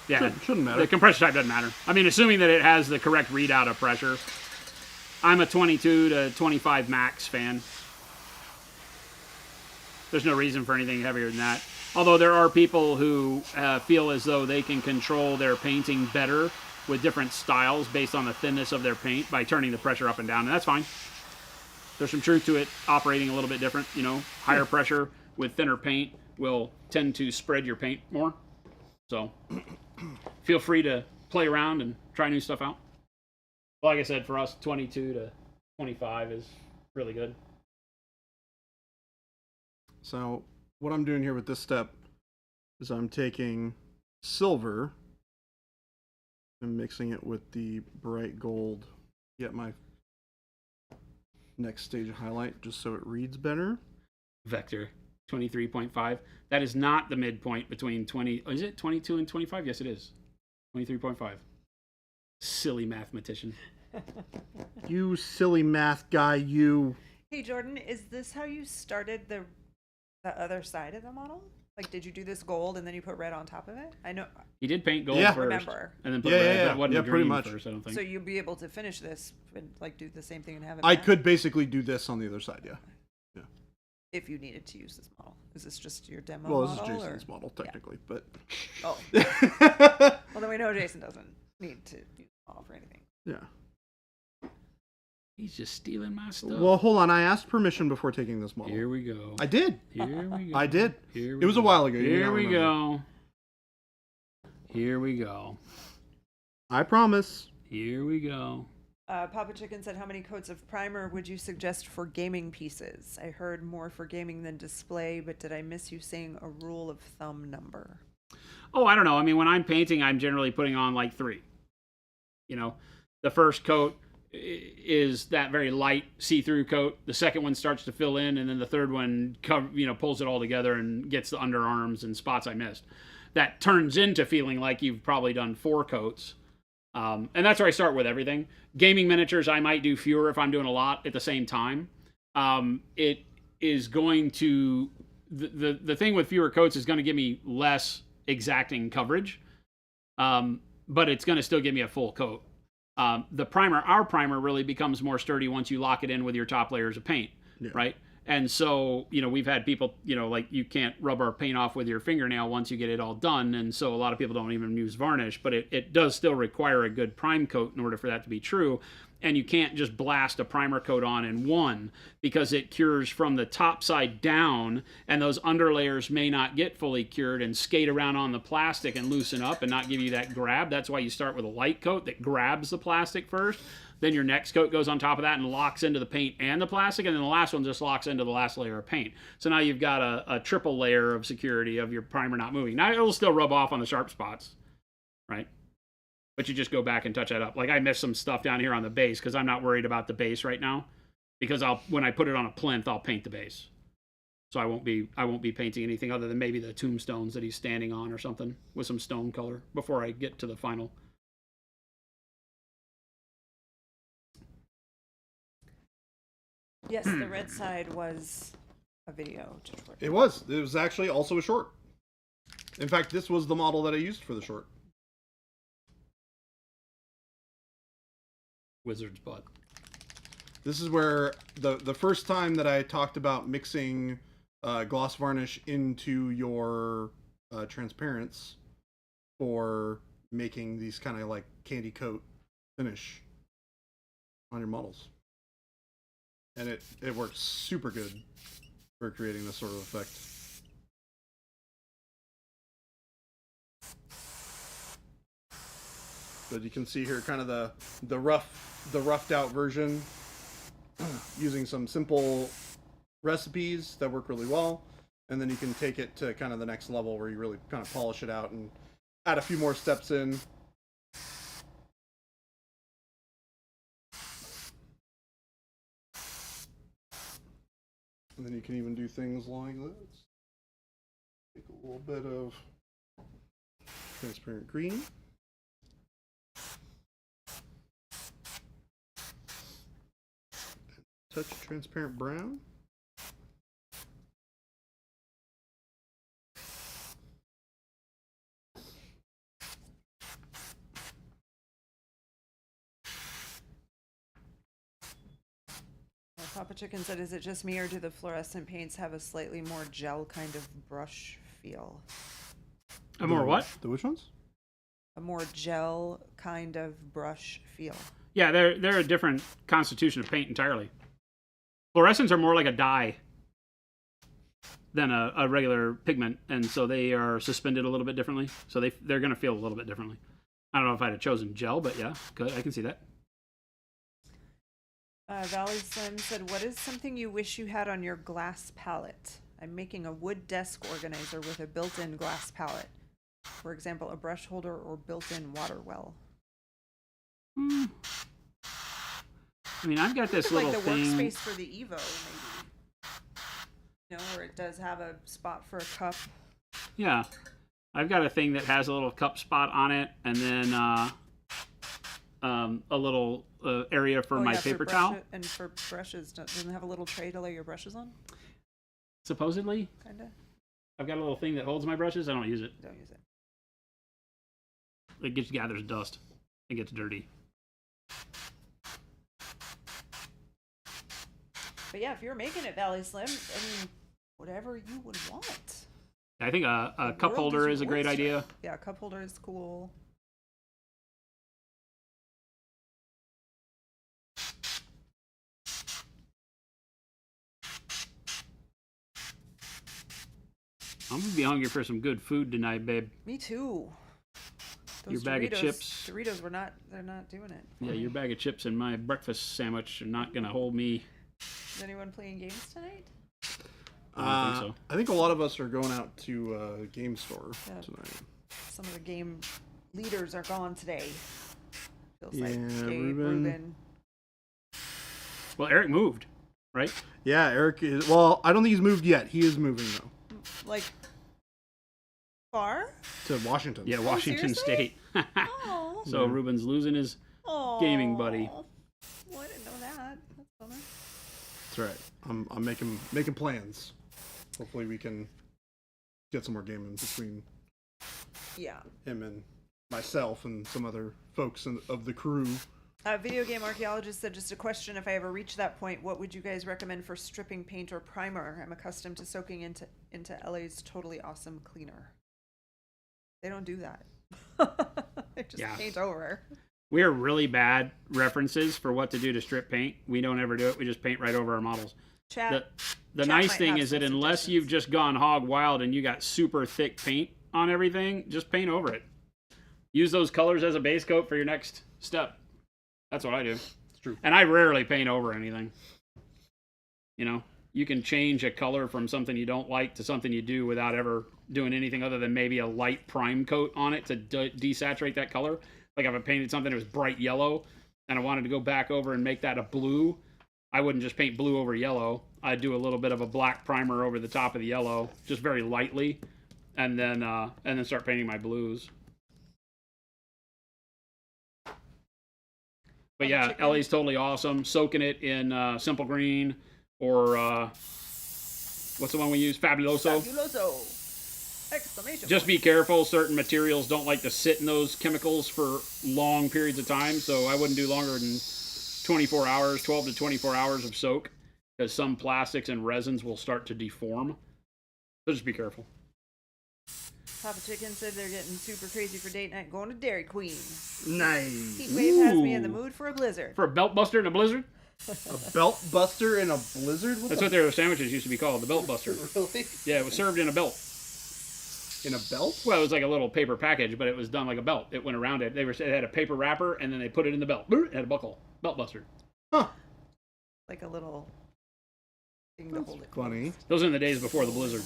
[SPEAKER 3] Yeah,
[SPEAKER 1] Shouldn't matter.
[SPEAKER 3] the compressor type doesn't matter. I mean, assuming that it has the correct readout of pressure. I'm a 22 to 25 max fan. There's no reason for anything heavier than that. Although there are people who feel as though they can control their painting better with different styles based on the thinness of their paint by turning the pressure up and down, and that's fine. There's some truth to it operating a little bit different. You know, higher pressure with thinner paint will tend to spread your paint more. So feel free to play around and try new stuff out. Like I said, for us, 22 to 25 is really good.
[SPEAKER 1] So what I'm doing here with this step is I'm taking silver and mixing it with the bright gold. Get my next stage highlight just so it reads better.
[SPEAKER 3] Vector 23.5. That is not the midpoint between 20. Is it 22 and 25? Yes, it is. 23.5. Silly mathematician.
[SPEAKER 1] You silly math guy, you.
[SPEAKER 2] Hey Jordan, is this how you started the other side of the model? Like, did you do this gold and then you put red on top of it? I know.
[SPEAKER 3] He did paint gold
[SPEAKER 1] Yeah.
[SPEAKER 3] first,
[SPEAKER 2] Remember.
[SPEAKER 3] and then put
[SPEAKER 1] Yeah,
[SPEAKER 3] red,
[SPEAKER 1] yeah,
[SPEAKER 3] but it wasn't
[SPEAKER 1] yeah,
[SPEAKER 3] green
[SPEAKER 1] pretty much.
[SPEAKER 3] first, I don't think.
[SPEAKER 2] So you'll be able to finish this and like do the same thing and have it.
[SPEAKER 1] I
[SPEAKER 2] back?
[SPEAKER 1] could basically do this on the other side, yeah.
[SPEAKER 2] if you needed to use this model. Is this just your demo
[SPEAKER 1] Well, this
[SPEAKER 2] model?
[SPEAKER 1] is Jason's model technically, but
[SPEAKER 2] Oh. Well, then we know Jason doesn't need to use the model for anything.
[SPEAKER 1] yeah.
[SPEAKER 3] He's just stealing my stuff.
[SPEAKER 1] Well, hold on. I asked permission before taking this model.
[SPEAKER 3] Here we go.
[SPEAKER 1] I did.
[SPEAKER 3] Here we go.
[SPEAKER 1] I did.
[SPEAKER 3] Here
[SPEAKER 1] It was a while ago. You may
[SPEAKER 3] Here
[SPEAKER 1] not
[SPEAKER 3] we
[SPEAKER 1] remember.
[SPEAKER 3] go. Here we go.
[SPEAKER 1] I promise.
[SPEAKER 3] Here we go.
[SPEAKER 2] Papa Chicken said, how many coats of primer would you suggest for gaming pieces? I heard more for gaming than display, but did I miss you saying a rule of thumb number?
[SPEAKER 3] Oh, I don't know. I mean, when I'm painting, I'm generally putting on like 3. You know, the first coat is that very light see-through coat. The second one starts to fill in, and then the third one, pulls it all together and gets the underarms and spots I missed. That turns into feeling like you've probably done 4 coats. And that's where I start with everything. Gaming miniatures, I might do fewer if I'm doing a lot at the same time. It is going to... The thing with fewer coats is going to give me less exacting coverage, but it's going to still give me a full coat. Our primer really becomes more sturdy once you lock it in with your top layers of paint, right? And so, we've had people, like you can't rub our paint off with your fingernail once you get it all done. And so a lot of people don't even use varnish, but it does still require a good prime coat in order for that to be true. And you can't just blast a primer coat on in one because it cures from the top side down, and those underlayers may not get fully cured and skate around on the plastic and loosen up and not give you that grab. That's why you start with a light coat that grabs the plastic first. Then your next coat goes on top of that and locks into the paint and the plastic, and then the last one just locks into the last layer of paint. So now you've got a triple layer of security of your primer not moving. Now it'll still rub off on the sharp spots, right? But you just go back and touch that up. Like I missed some stuff down here on the base because I'm not worried about the base right now, because when I put it on a plinth, I'll paint the base. So I won't be painting anything other than maybe the tombstones that he's standing on or something with some stone color before I get to the final.
[SPEAKER 2] Yes, the red side was a video tutorial.
[SPEAKER 1] It was actually also a short. In fact, this was the model that I used for the short.
[SPEAKER 3] Wizard's butt.
[SPEAKER 1] This is where the first time that I talked about mixing gloss varnish into your transparents for making these kind of like candy coat finish on your models. And it works super good for creating this sort of effect. But you can see here kind of the roughed out version using some simple recipes that work really well. And then you can take it to kind of the next level where you really kind of polish it out and add a few more steps in. And then you can even do things like this. Take a little bit of transparent green. Touch transparent brown.
[SPEAKER 2] Papa Chicken said, is it just me or do the fluorescent paints have a slightly more gel kind of brush feel?
[SPEAKER 3] A more what?
[SPEAKER 1] The which ones?
[SPEAKER 2] A more gel kind of brush feel.
[SPEAKER 3] Yeah, they're a different constitution of paint entirely. Fluorescents are more like a dye than a regular pigment, and so they are suspended a little bit differently. So they're going to feel a little bit differently. I don't know if I'd have chosen gel, but yeah, good. I can see that.
[SPEAKER 2] Valley Slim said, what is something you wish you had on your glass palette? I'm making a wood desk organizer with a built-in glass palette. For example, a brush holder or built-in water well.
[SPEAKER 3] I mean, I've got this little
[SPEAKER 2] like the
[SPEAKER 3] thing.
[SPEAKER 2] workspace for the Evo, maybe. You know, where it does have a spot for a cup.
[SPEAKER 3] Yeah, I've got a thing that has a little cup spot on it, and then a little area for my paper towel.
[SPEAKER 2] And for brushes, doesn't it have a little tray to lay your brushes on?
[SPEAKER 3] Supposedly.
[SPEAKER 2] Kinda.
[SPEAKER 3] I've got a little thing that holds my brushes. I don't use it.
[SPEAKER 2] Don't use it.
[SPEAKER 3] It just gathers dust. It gets dirty.
[SPEAKER 2] But yeah, if you're making it Valley Slim, I mean, whatever you would want.
[SPEAKER 3] I think a
[SPEAKER 2] The
[SPEAKER 3] cup
[SPEAKER 2] world
[SPEAKER 3] holder
[SPEAKER 2] your
[SPEAKER 3] is a great
[SPEAKER 2] oyster.
[SPEAKER 3] idea.
[SPEAKER 2] Yeah, cup holder is cool.
[SPEAKER 3] I'm gonna be hungry for some good food tonight, babe.
[SPEAKER 2] Me too.
[SPEAKER 3] Your
[SPEAKER 2] Those
[SPEAKER 3] bag of
[SPEAKER 2] Doritos-
[SPEAKER 3] chips.
[SPEAKER 2] Doritos were not. They're not doing it. for
[SPEAKER 3] Yeah,
[SPEAKER 2] me.
[SPEAKER 3] your bag of chips and my breakfast sandwich are not gonna hold me.
[SPEAKER 2] Is anyone playing games tonight?
[SPEAKER 3] I don't think so.
[SPEAKER 1] I think a lot of us are going out to game store
[SPEAKER 2] Yeah.
[SPEAKER 1] tonight.
[SPEAKER 2] Some of the game leaders are gone today. Feels
[SPEAKER 1] Yeah,
[SPEAKER 2] like Gabe,
[SPEAKER 1] Ruben.
[SPEAKER 3] Well, Eric moved, right?
[SPEAKER 1] Yeah, Eric is. Well, I don't think he's moved yet. He is moving though
[SPEAKER 2] like far.
[SPEAKER 1] to Washington.
[SPEAKER 3] Yeah, Washington
[SPEAKER 2] seriously?
[SPEAKER 3] State.
[SPEAKER 2] Oh,
[SPEAKER 3] So Ruben's losing his gaming buddy.
[SPEAKER 2] Well, I didn't know that. That's bummer.
[SPEAKER 1] That's right. I'm making plans. Hopefully we can get some more gaming between
[SPEAKER 2] Yeah.
[SPEAKER 1] him and myself and some other folks of the crew.
[SPEAKER 2] Video game archaeologist said, just a question, if I ever reach that point, what would you guys recommend for stripping paint or primer? I'm accustomed to soaking into LA's totally awesome cleaner. They don't do that. They just
[SPEAKER 3] Yeah.
[SPEAKER 2] paint over.
[SPEAKER 3] We're really bad references for what to do to strip paint. We don't ever do it. We just paint right over our models.
[SPEAKER 2] Chat.
[SPEAKER 3] The
[SPEAKER 2] Chat
[SPEAKER 3] nice
[SPEAKER 2] might
[SPEAKER 3] thing
[SPEAKER 2] have
[SPEAKER 3] is that
[SPEAKER 2] some
[SPEAKER 3] unless
[SPEAKER 2] suggestions.
[SPEAKER 3] you've just gone hog wild and you got super thick paint on everything, just paint over it. Use those colors as a base coat for your next step. That's what I do.
[SPEAKER 1] It's true.
[SPEAKER 3] And I rarely paint over anything. You know, you can change a color from something you don't like to something you do without ever doing anything other than maybe a light prime coat on it to desaturate that color. Like if I painted something that was bright yellow and I wanted to go back over and make that a blue, I wouldn't just paint blue over yellow. I'd do a little bit of a black primer over the top of the yellow, just very lightly, and then start painting my blues. But yeah,
[SPEAKER 2] Chicken.
[SPEAKER 3] LA's totally awesome. Soaking it in Simple Green or what's the one we use? Fabuloso.
[SPEAKER 2] Fabuloso! Exclamation
[SPEAKER 3] Just
[SPEAKER 2] point.
[SPEAKER 3] be careful. Certain materials don't like to sit in those chemicals for long periods of time, so I wouldn't do longer than 24 hours, 12 to 24 hours of soak, because some plastics and resins will start to deform. So just be careful.
[SPEAKER 2] Papa Chicken said they're getting super crazy for date night going to Dairy Queen.
[SPEAKER 1] Nice.
[SPEAKER 2] Heat wave has me in the
[SPEAKER 3] Ooh.
[SPEAKER 2] mood for a blizzard.
[SPEAKER 3] For a belt buster and a blizzard?
[SPEAKER 1] A belt buster in a blizzard?
[SPEAKER 3] That's what their sandwiches used to be called, the belt buster.
[SPEAKER 1] Really?
[SPEAKER 3] Yeah, it was served in a belt.
[SPEAKER 1] In a belt?
[SPEAKER 3] Well, it was like a little paper package, but it was done like a belt. It went around it. It had a paper wrapper, and then they put it in the belt. It had a buckle. Belt buster.
[SPEAKER 1] Huh.
[SPEAKER 2] Like a little thing to
[SPEAKER 1] That's
[SPEAKER 2] hold it
[SPEAKER 1] funny.
[SPEAKER 2] closed.
[SPEAKER 3] Those are in the days before the blizzard.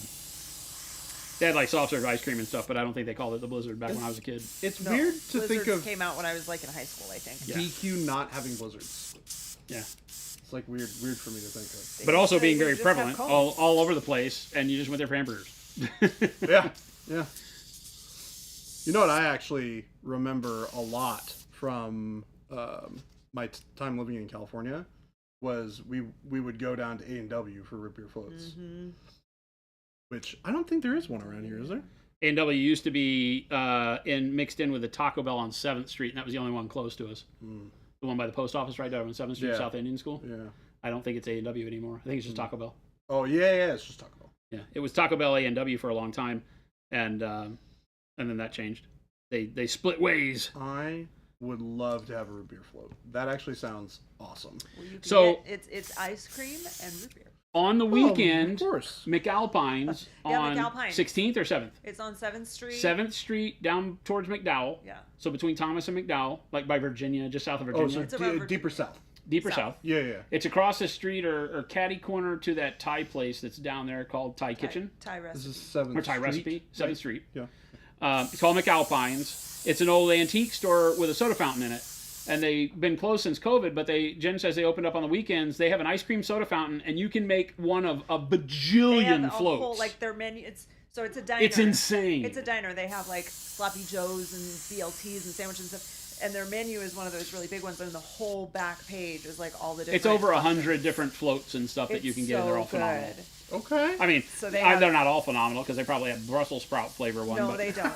[SPEAKER 3] They had like soft serve ice cream and stuff, but I don't think they called it the blizzard back when I was a kid.
[SPEAKER 1] It's
[SPEAKER 2] No,
[SPEAKER 1] weird to think
[SPEAKER 2] blizzards
[SPEAKER 1] of
[SPEAKER 2] came out when I was like in high school, I think.
[SPEAKER 3] Yeah.
[SPEAKER 1] DQ not having blizzards.
[SPEAKER 3] Yeah.
[SPEAKER 1] It's like weird for me to think of.
[SPEAKER 3] But also
[SPEAKER 2] They
[SPEAKER 3] being very
[SPEAKER 2] just have
[SPEAKER 3] prevalent
[SPEAKER 2] cones.
[SPEAKER 3] all over the place, and you just went there for hamburgers.
[SPEAKER 1] Yeah, yeah. You know what I actually remember a lot from my time living in California was we would go down to A&W for root beer floats,
[SPEAKER 2] Mm-hmm.
[SPEAKER 1] which I don't think there is one around here, is there?
[SPEAKER 3] A&W used to be mixed in with the Taco Bell on 7th Street, and that was the only one close to us.
[SPEAKER 1] Mm,
[SPEAKER 3] The one by the post office right there on 7th Street,
[SPEAKER 1] Yeah.
[SPEAKER 3] South Indian School.
[SPEAKER 1] yeah.
[SPEAKER 3] I don't think it's A&W anymore. I think it's just Taco Bell.
[SPEAKER 1] Oh yeah, it's just Taco Bell.
[SPEAKER 3] Yeah, it was Taco Bell A&W for a long time, and then that changed. They split ways.
[SPEAKER 1] I would love to have a root beer float. That actually sounds awesome.
[SPEAKER 2] Well, you can
[SPEAKER 3] So-
[SPEAKER 2] get, it's ice cream and root beer.
[SPEAKER 3] On the
[SPEAKER 1] Oh,
[SPEAKER 3] weekend,
[SPEAKER 1] of course.
[SPEAKER 3] McAlpine's
[SPEAKER 2] Yeah,
[SPEAKER 3] on
[SPEAKER 2] McAlpine.
[SPEAKER 3] 16th or 7th?
[SPEAKER 2] It's on 7th Street.
[SPEAKER 3] 7th Street down towards McDowell.
[SPEAKER 2] Yeah.
[SPEAKER 3] So between Thomas and McDowell, like by Virginia, just south of
[SPEAKER 1] Oh,
[SPEAKER 3] Virginia,
[SPEAKER 1] so
[SPEAKER 2] It's around Virginia.
[SPEAKER 1] deeper south.
[SPEAKER 3] deeper
[SPEAKER 2] south.
[SPEAKER 3] south.
[SPEAKER 1] Yeah, yeah.
[SPEAKER 3] It's across the street or catty corner to that Thai place that's down there called Thai
[SPEAKER 2] Thai-
[SPEAKER 3] Kitchen
[SPEAKER 2] Thai
[SPEAKER 1] This
[SPEAKER 2] recipe.
[SPEAKER 1] is 7th
[SPEAKER 3] or Thai
[SPEAKER 1] Street.
[SPEAKER 3] Recipe, 7th
[SPEAKER 1] right?
[SPEAKER 3] Street.
[SPEAKER 1] Yeah.
[SPEAKER 3] It's called McAlpine's. It's an old antique store with a soda fountain in it. And they've been closed since COVID, but Jen says they opened up on the weekends. They have an ice cream soda fountain, and you can make one of a
[SPEAKER 2] They have
[SPEAKER 3] bajillion
[SPEAKER 2] a
[SPEAKER 3] floats.
[SPEAKER 2] whole, like their menu. It's a diner.
[SPEAKER 3] It's insane.
[SPEAKER 2] It's a diner. They have like sloppy joes and BLTs and sandwiches and stuff. And their menu is one of those really big ones. And the whole back page is like all the different.
[SPEAKER 3] It's over
[SPEAKER 2] options.
[SPEAKER 3] 100 different floats and stuff that you
[SPEAKER 2] It's
[SPEAKER 3] can get, and they're all
[SPEAKER 2] so
[SPEAKER 3] phenomenal.
[SPEAKER 2] good.
[SPEAKER 1] Okay.
[SPEAKER 3] I mean,
[SPEAKER 2] So they have-
[SPEAKER 3] they're not all phenomenal because they probably have Brussels sprout flavor one.
[SPEAKER 2] No,
[SPEAKER 3] but
[SPEAKER 2] they don't.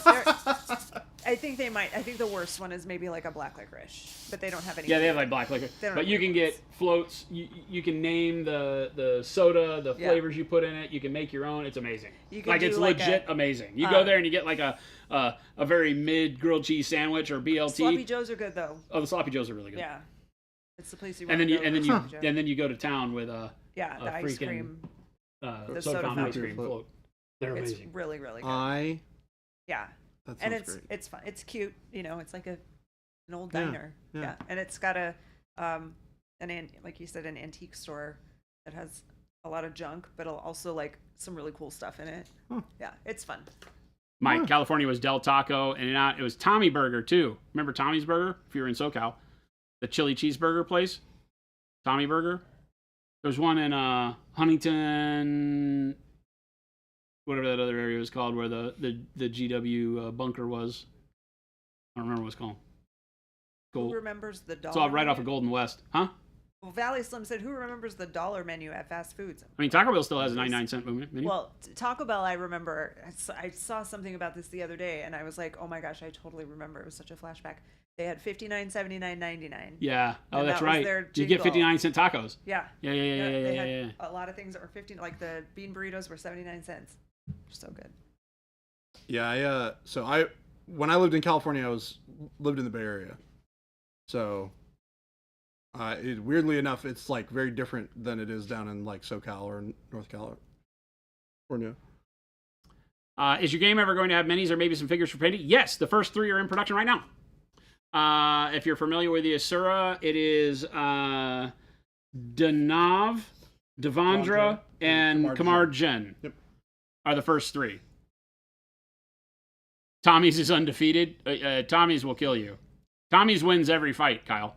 [SPEAKER 2] I think they might. I think the worst one is maybe like a black licorice, but they don't have any.
[SPEAKER 3] Yeah, they have like black liquor,
[SPEAKER 2] They don't
[SPEAKER 3] but
[SPEAKER 2] have
[SPEAKER 3] you
[SPEAKER 2] any
[SPEAKER 3] can get floats. You can name the soda, the
[SPEAKER 2] Yeah.
[SPEAKER 3] flavors you put in it. You can make your own. It's amazing.
[SPEAKER 2] You can
[SPEAKER 3] Like
[SPEAKER 2] do
[SPEAKER 3] it's
[SPEAKER 2] like
[SPEAKER 3] legit
[SPEAKER 2] a-
[SPEAKER 3] amazing. You go there and you get like a very mid grilled cheese sandwich or BLT.
[SPEAKER 2] Sloppy Joes are good though.
[SPEAKER 3] Oh, the sloppy joes are really good.
[SPEAKER 2] Yeah, it's the place you.
[SPEAKER 3] And
[SPEAKER 2] wanna
[SPEAKER 3] then you
[SPEAKER 2] go
[SPEAKER 3] and then
[SPEAKER 2] for
[SPEAKER 3] you
[SPEAKER 2] Sloppy Joe.
[SPEAKER 3] and then you go to town with
[SPEAKER 2] yeah, the ice
[SPEAKER 3] freaking,
[SPEAKER 2] cream.
[SPEAKER 3] soda
[SPEAKER 2] soda
[SPEAKER 3] fountain ice
[SPEAKER 2] fountain.
[SPEAKER 3] cream float. They're
[SPEAKER 2] It's
[SPEAKER 3] amazing.
[SPEAKER 2] really really good. Yeah,
[SPEAKER 1] That
[SPEAKER 2] and
[SPEAKER 1] sounds
[SPEAKER 2] it's
[SPEAKER 1] great.
[SPEAKER 2] it's fun. It's cute. You know, it's like an old
[SPEAKER 1] Yeah,
[SPEAKER 2] diner.
[SPEAKER 1] yeah.
[SPEAKER 2] Yeah, and it's got like you said, an antique store that has a lot of junk, but also like some really cool stuff in it.
[SPEAKER 1] Huh.
[SPEAKER 2] Yeah, it's fun.
[SPEAKER 3] My
[SPEAKER 1] Huh.
[SPEAKER 3] California was Del Taco, and it was Tommy Burger too. Remember Tommy's Burger? If you were in SoCal, the chili cheeseburger place, Tommy Burger. There's one in Huntington, whatever that other area was called, where the GW bunker was. I don't remember what it's called.
[SPEAKER 2] Who
[SPEAKER 3] Gold.
[SPEAKER 2] remembers the dollar?
[SPEAKER 3] It's all right off
[SPEAKER 2] menu?
[SPEAKER 3] of Golden West, huh?
[SPEAKER 2] Well, Valley Slim said, "Who remembers the dollar menu at fast foods?"
[SPEAKER 3] I mean, Taco Bell still has a 99-cent menu.
[SPEAKER 2] Well, Taco Bell, I remember. I saw something about this the other day, and I was like, "Oh my gosh, I totally remember." It was such a flashback. They had 59, 79, 99.
[SPEAKER 3] Yeah. Oh,
[SPEAKER 2] And
[SPEAKER 3] that's
[SPEAKER 2] that was
[SPEAKER 3] right.
[SPEAKER 2] their
[SPEAKER 3] You get
[SPEAKER 2] jingle.
[SPEAKER 3] 59-cent tacos.
[SPEAKER 2] Yeah.
[SPEAKER 3] Yeah, yeah, yeah, yeah,
[SPEAKER 2] they
[SPEAKER 3] yeah,
[SPEAKER 2] had
[SPEAKER 3] yeah.
[SPEAKER 2] a lot of things that were 15. Like the bean burritos were 79 cents. So good.
[SPEAKER 1] Yeah, when I lived in California, lived in the Bay Area. So weirdly enough, it's like very different than it is down in like SoCal or North California.
[SPEAKER 3] Is your game ever going to have minis or maybe some figures for painting? Yes, the first 3 are in production right now. If you're familiar with the Asura, it is Danav, Devandra,
[SPEAKER 1] Devandra,
[SPEAKER 3] and
[SPEAKER 1] and
[SPEAKER 3] Kamar
[SPEAKER 1] Kamar
[SPEAKER 3] Jen.
[SPEAKER 1] Yep.
[SPEAKER 3] Are the first 3. Tommy's is undefeated. Tommy's will kill you. Tommy's wins every fight, Kyle.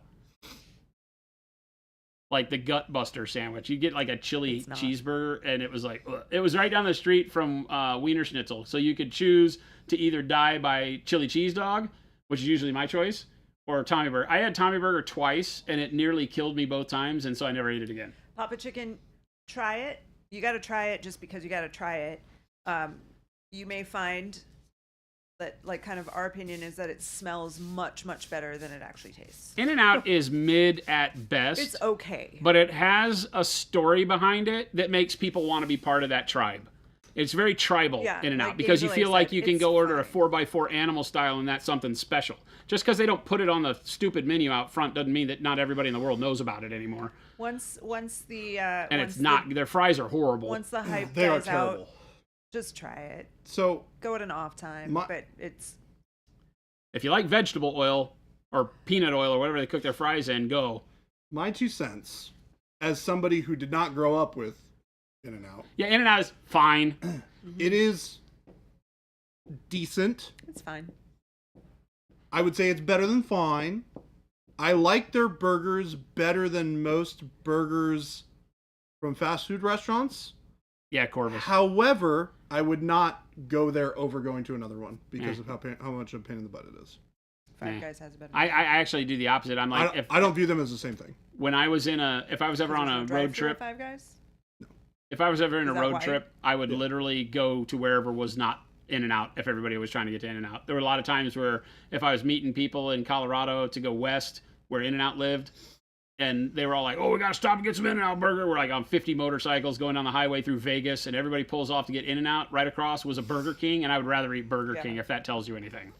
[SPEAKER 3] Like the gut buster sandwich. You get like a chili
[SPEAKER 2] It's not.
[SPEAKER 3] cheeseburger, and it was like, ugh. It was right down the street from Wiener Schnitzel. So you could choose to either die by chili cheese dog, which is usually my choice, or Tommy Burger. I had Tommy Burger twice, and it nearly killed me both times, and so I never ate it again.
[SPEAKER 2] Papa Chicken, try it. You got to try it just because you got to try it. You may find that, like, kind of our opinion is that it smells much, much better than it actually tastes.
[SPEAKER 3] In-N-Out is mid at best.
[SPEAKER 2] It's okay.
[SPEAKER 3] But it has a story behind it that makes people want to be part of that tribe. It's very tribal
[SPEAKER 2] Yeah,
[SPEAKER 3] In-N-Out
[SPEAKER 2] like
[SPEAKER 3] because you
[SPEAKER 2] Angela
[SPEAKER 3] feel like
[SPEAKER 2] said,
[SPEAKER 3] you can
[SPEAKER 2] it's
[SPEAKER 3] go order a
[SPEAKER 2] fine.
[SPEAKER 3] 4x4 animal style and that's something special. Just because they don't put it on the stupid menu out front doesn't mean that not everybody in the world knows about it anymore.
[SPEAKER 2] Once the
[SPEAKER 3] And
[SPEAKER 2] once
[SPEAKER 3] it's not, their fries are horrible.
[SPEAKER 2] once the hype
[SPEAKER 1] They are
[SPEAKER 2] dies out,
[SPEAKER 1] terrible.
[SPEAKER 2] just try it.
[SPEAKER 1] So
[SPEAKER 2] Go at an off time,
[SPEAKER 1] My-
[SPEAKER 2] but it's
[SPEAKER 3] If you like vegetable oil or peanut oil or whatever they cook their fries in, go.
[SPEAKER 1] my 2 cents, as somebody who did not grow up with In-N-Out,
[SPEAKER 3] Yeah, In-N-Out is fine.
[SPEAKER 1] it is decent.
[SPEAKER 2] it's fine.
[SPEAKER 1] I would say it's better than fine. I like their burgers better than most burgers from fast food restaurants.
[SPEAKER 3] Yeah, Corvus.
[SPEAKER 1] However, I would not go there over going to another one because
[SPEAKER 3] Yeah.
[SPEAKER 1] of how much of a pain in the butt it is.
[SPEAKER 2] Five
[SPEAKER 3] Yeah.
[SPEAKER 2] Guys has a better.
[SPEAKER 3] I actually do the opposite. I'm like,
[SPEAKER 1] I don't view them as the same thing.
[SPEAKER 3] when I was if I was ever on a road trip,
[SPEAKER 2] Five Guys.
[SPEAKER 3] if I was ever in a
[SPEAKER 2] Is that
[SPEAKER 3] road
[SPEAKER 2] why?
[SPEAKER 3] trip, I would
[SPEAKER 1] Yeah.
[SPEAKER 3] literally go to wherever was not In-N-Out if everybody was trying to get to In-N-Out. There were a lot of times where if I was meeting people in Colorado to go west where In-N-Out lived, and they were all like, oh, we got to stop and get some In-N-Out burger. We're like on 50 motorcycles going down the highway through Vegas, and everybody pulls off to get In-N-Out. Right across was a Burger King, and I would rather eat Burger
[SPEAKER 2] Yeah.
[SPEAKER 3] King if that tells you anything.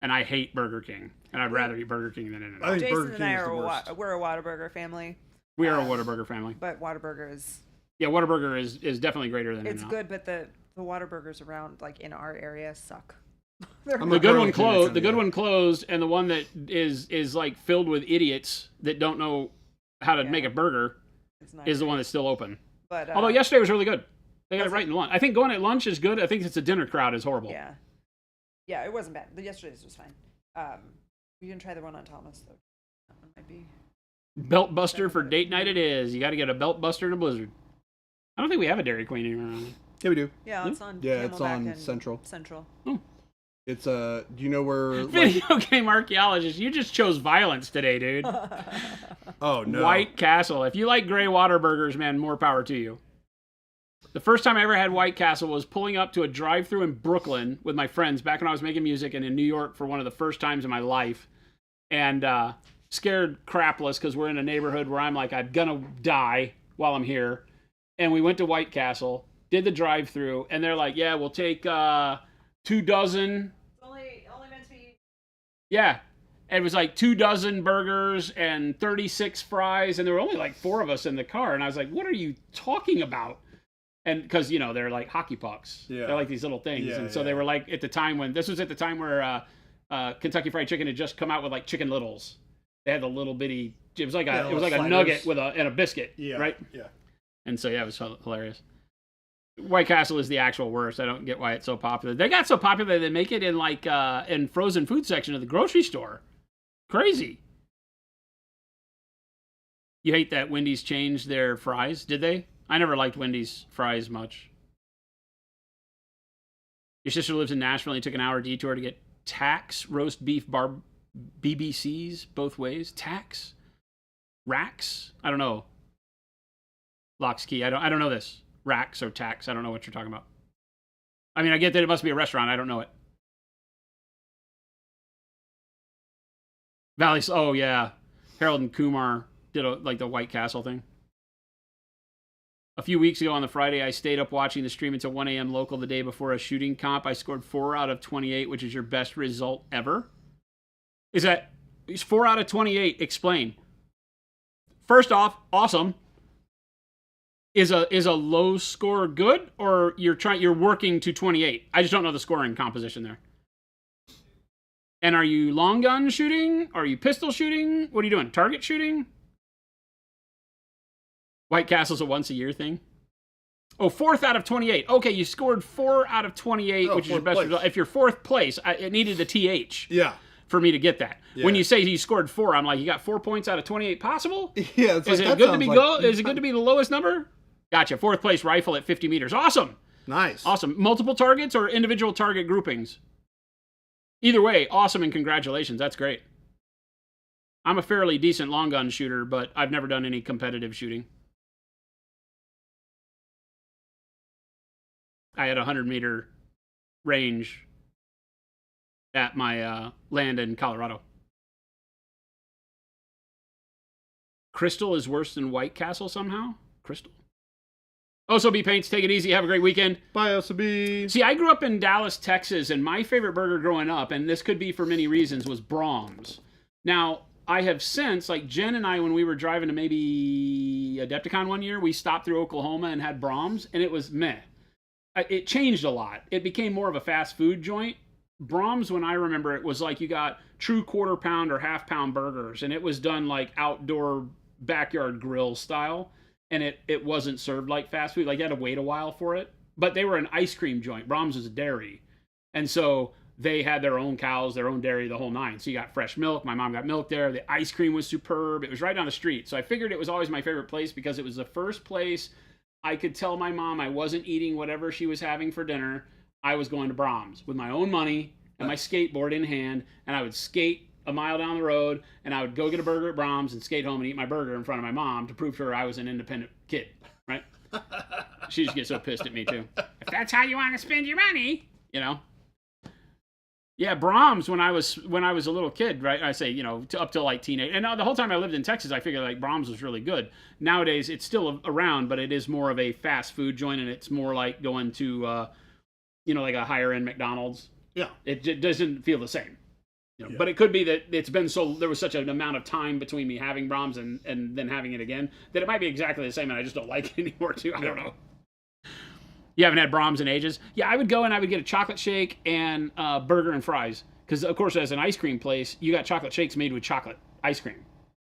[SPEAKER 3] And I hate Burger King, and I'd rather eat Burger King than
[SPEAKER 1] I
[SPEAKER 3] In-N-Out.
[SPEAKER 1] think
[SPEAKER 2] Jason
[SPEAKER 1] Burger
[SPEAKER 2] and
[SPEAKER 1] King
[SPEAKER 2] I
[SPEAKER 1] is the
[SPEAKER 2] are
[SPEAKER 1] worst.
[SPEAKER 2] we're a Whataburger family,
[SPEAKER 3] We are a Whataburger family.
[SPEAKER 2] but Whataburger is
[SPEAKER 3] Yeah, Whataburger is definitely greater than
[SPEAKER 2] it's
[SPEAKER 3] In-N-Out.
[SPEAKER 2] good, but the Whataburgers around like in our area suck. They're
[SPEAKER 1] I'm
[SPEAKER 3] The
[SPEAKER 1] a
[SPEAKER 3] good
[SPEAKER 1] Burger
[SPEAKER 3] one
[SPEAKER 1] King
[SPEAKER 3] closed.
[SPEAKER 1] fan,
[SPEAKER 3] The good
[SPEAKER 1] yeah.
[SPEAKER 3] one closed, and the one that is like filled with idiots that don't know how to
[SPEAKER 2] Yeah.
[SPEAKER 3] make a burger
[SPEAKER 2] It's not
[SPEAKER 3] is the
[SPEAKER 2] great.
[SPEAKER 3] one that's still open.
[SPEAKER 2] But
[SPEAKER 3] Although yesterday was really good. They got
[SPEAKER 2] Was
[SPEAKER 3] it right in the lunch. I think going at lunch is good. I think it's a dinner crowd is horrible.
[SPEAKER 2] yeah, it wasn't bad. But yesterday's was fine. We didn't try the one on Thomas though. That one might be.
[SPEAKER 3] Belt buster for date night it is. You got to get a belt buster and a blizzard. I don't think we have a Dairy Queen anywhere around here.
[SPEAKER 1] Yeah, we do.
[SPEAKER 2] Yeah, it's on.
[SPEAKER 1] Yeah, it's
[SPEAKER 2] Camelback
[SPEAKER 1] on
[SPEAKER 2] and
[SPEAKER 1] Central.
[SPEAKER 2] Central.
[SPEAKER 1] It's do you know where? Like,
[SPEAKER 3] Video game archaeologist, you just chose violence today, dude.
[SPEAKER 1] oh no,
[SPEAKER 3] White Castle. If you like gray water burgers, man, more power to you. The first time I ever had White Castle was pulling up to a drive-thru in Brooklyn with my friends back when I was making music, and in New York for one of the first times in my life. And scared crapless because we're in a neighborhood where I'm like, I'm gonna die while I'm here. And we went to White Castle, did the drive-thru, and they're like, yeah, we'll take 2 dozen.
[SPEAKER 2] Only meant to be.
[SPEAKER 3] Yeah. And it was like 2 dozen burgers and 36 fries, and there were only like 4 of us in the car. And I was like, what are you talking about? And because, you know, they're like hockey pucks.
[SPEAKER 1] Yeah.
[SPEAKER 3] They're like these little things.
[SPEAKER 1] Yeah,
[SPEAKER 3] and so they were like, at the time when, this was at the time where Kentucky Fried Chicken had just come out with like Chicken Littles. They had the little bitty, it was like a
[SPEAKER 1] sliders.
[SPEAKER 3] nugget with a biscuit,
[SPEAKER 1] Yeah.
[SPEAKER 3] right?
[SPEAKER 1] Yeah.
[SPEAKER 3] And so, yeah, it was hilarious. White Castle is the actual worst. I don't get why it's so popular. They got so popular they make it in like in frozen food section of the grocery store. Crazy. You hate that Wendy's changed their fries, did they? I never liked Wendy's fries much. Your sister lives in Nashville and you took an hour detour to get Tax roast beef BBCs both ways. Tax? Racks? I don't know. Lock's Key. I don't know this. Racks or Tax. I don't know what you're talking about. I mean, I get that it must be a restaurant. I don't know it. Valley. Oh yeah, Harold and Kumar did like the White Castle thing. A few weeks ago on the Friday, I stayed up watching the stream until 1 a.m. local the day before a shooting comp. I scored 4 out of 28, which is your best result ever. Is 4 out of 28? Explain. First off, awesome. Is a low score good, or you're working to 28? I just don't know the scoring composition there. And are you long gun shooting? Are you pistol shooting? What are you doing? Target shooting? White Castle's a once a year thing. Oh, 4th out of 28. Okay, you scored 4 out of 28, which is your best result. If you're 4th place, it needed a TH.
[SPEAKER 1] Yeah.
[SPEAKER 3] For me to get that.
[SPEAKER 1] Yeah.
[SPEAKER 3] When you say you scored 4, I'm like, you got 4 points out of 28 possible?
[SPEAKER 1] Yeah. It's
[SPEAKER 3] Is
[SPEAKER 1] like,
[SPEAKER 3] it good to be Is it good to be the lowest number? Gotcha. 4th place rifle at 50 meters. Awesome.
[SPEAKER 1] Nice.
[SPEAKER 3] Awesome. Multiple targets or individual target groupings? Either way, awesome and congratulations. That's great. I'm a fairly decent long gun shooter, but I've never done any competitive shooting. I had a 100-meter range at my land in Colorado. Crystal is worse than White Castle somehow? Crystal? OSOB Paints, take it easy. Have a great weekend.
[SPEAKER 1] Bye, OSOB.
[SPEAKER 3] See, I grew up in Dallas, Texas, and my favorite burger growing up, and this could be for many reasons, was Brahms. Now, I have since, like Jen and I, when we were driving to maybe Adepticon one year, we stopped through Oklahoma and had Brahms, and it was meh. It changed a lot. It became more of a fast food joint. Brahms, when I remember it, was like you got true quarter-pound or half-pound burgers, and it was done like outdoor backyard grill style. And it wasn't served like fast food. Like, you had to wait a while for it. But they were an ice cream joint. Brahms was a dairy. And so they had their own cows, their own dairy, the whole nine. So you got fresh milk. My mom got milk there. The ice cream was superb. It was right down the street. So I figured it was always my favorite place because it was the first place I could tell my mom I wasn't eating whatever she was having for dinner. I was going to Brahms with my own money and my skateboard in hand. And I would skate a mile down the road, and I would go get a burger at Brahms and skate home and eat my burger in front of my mom to prove to her I was an independent kid, right? She just gets so pissed at me, too. If that's how you want to spend your money, you know? Yeah, Brahms, when I was a little kid, right? I say, you know, up till like teenage. And the whole time I lived in Texas, I figured like Brahms was really good. Nowadays, it's still around, but it is more of a fast food joint, and it's more like going to, you know, like a higher-end McDonald's.
[SPEAKER 1] Yeah.
[SPEAKER 3] It doesn't feel the same. You know,
[SPEAKER 1] Yeah.
[SPEAKER 3] But it could be that it's been there was such an amount of time between me having Brahms and then having it again that it might be exactly the same and I just don't like it anymore too. I don't know. You haven't had Brahms in ages? Yeah, I would go and I would get a chocolate shake and burger and fries. Because, of course, as an ice cream place, you got chocolate shakes made with chocolate ice cream.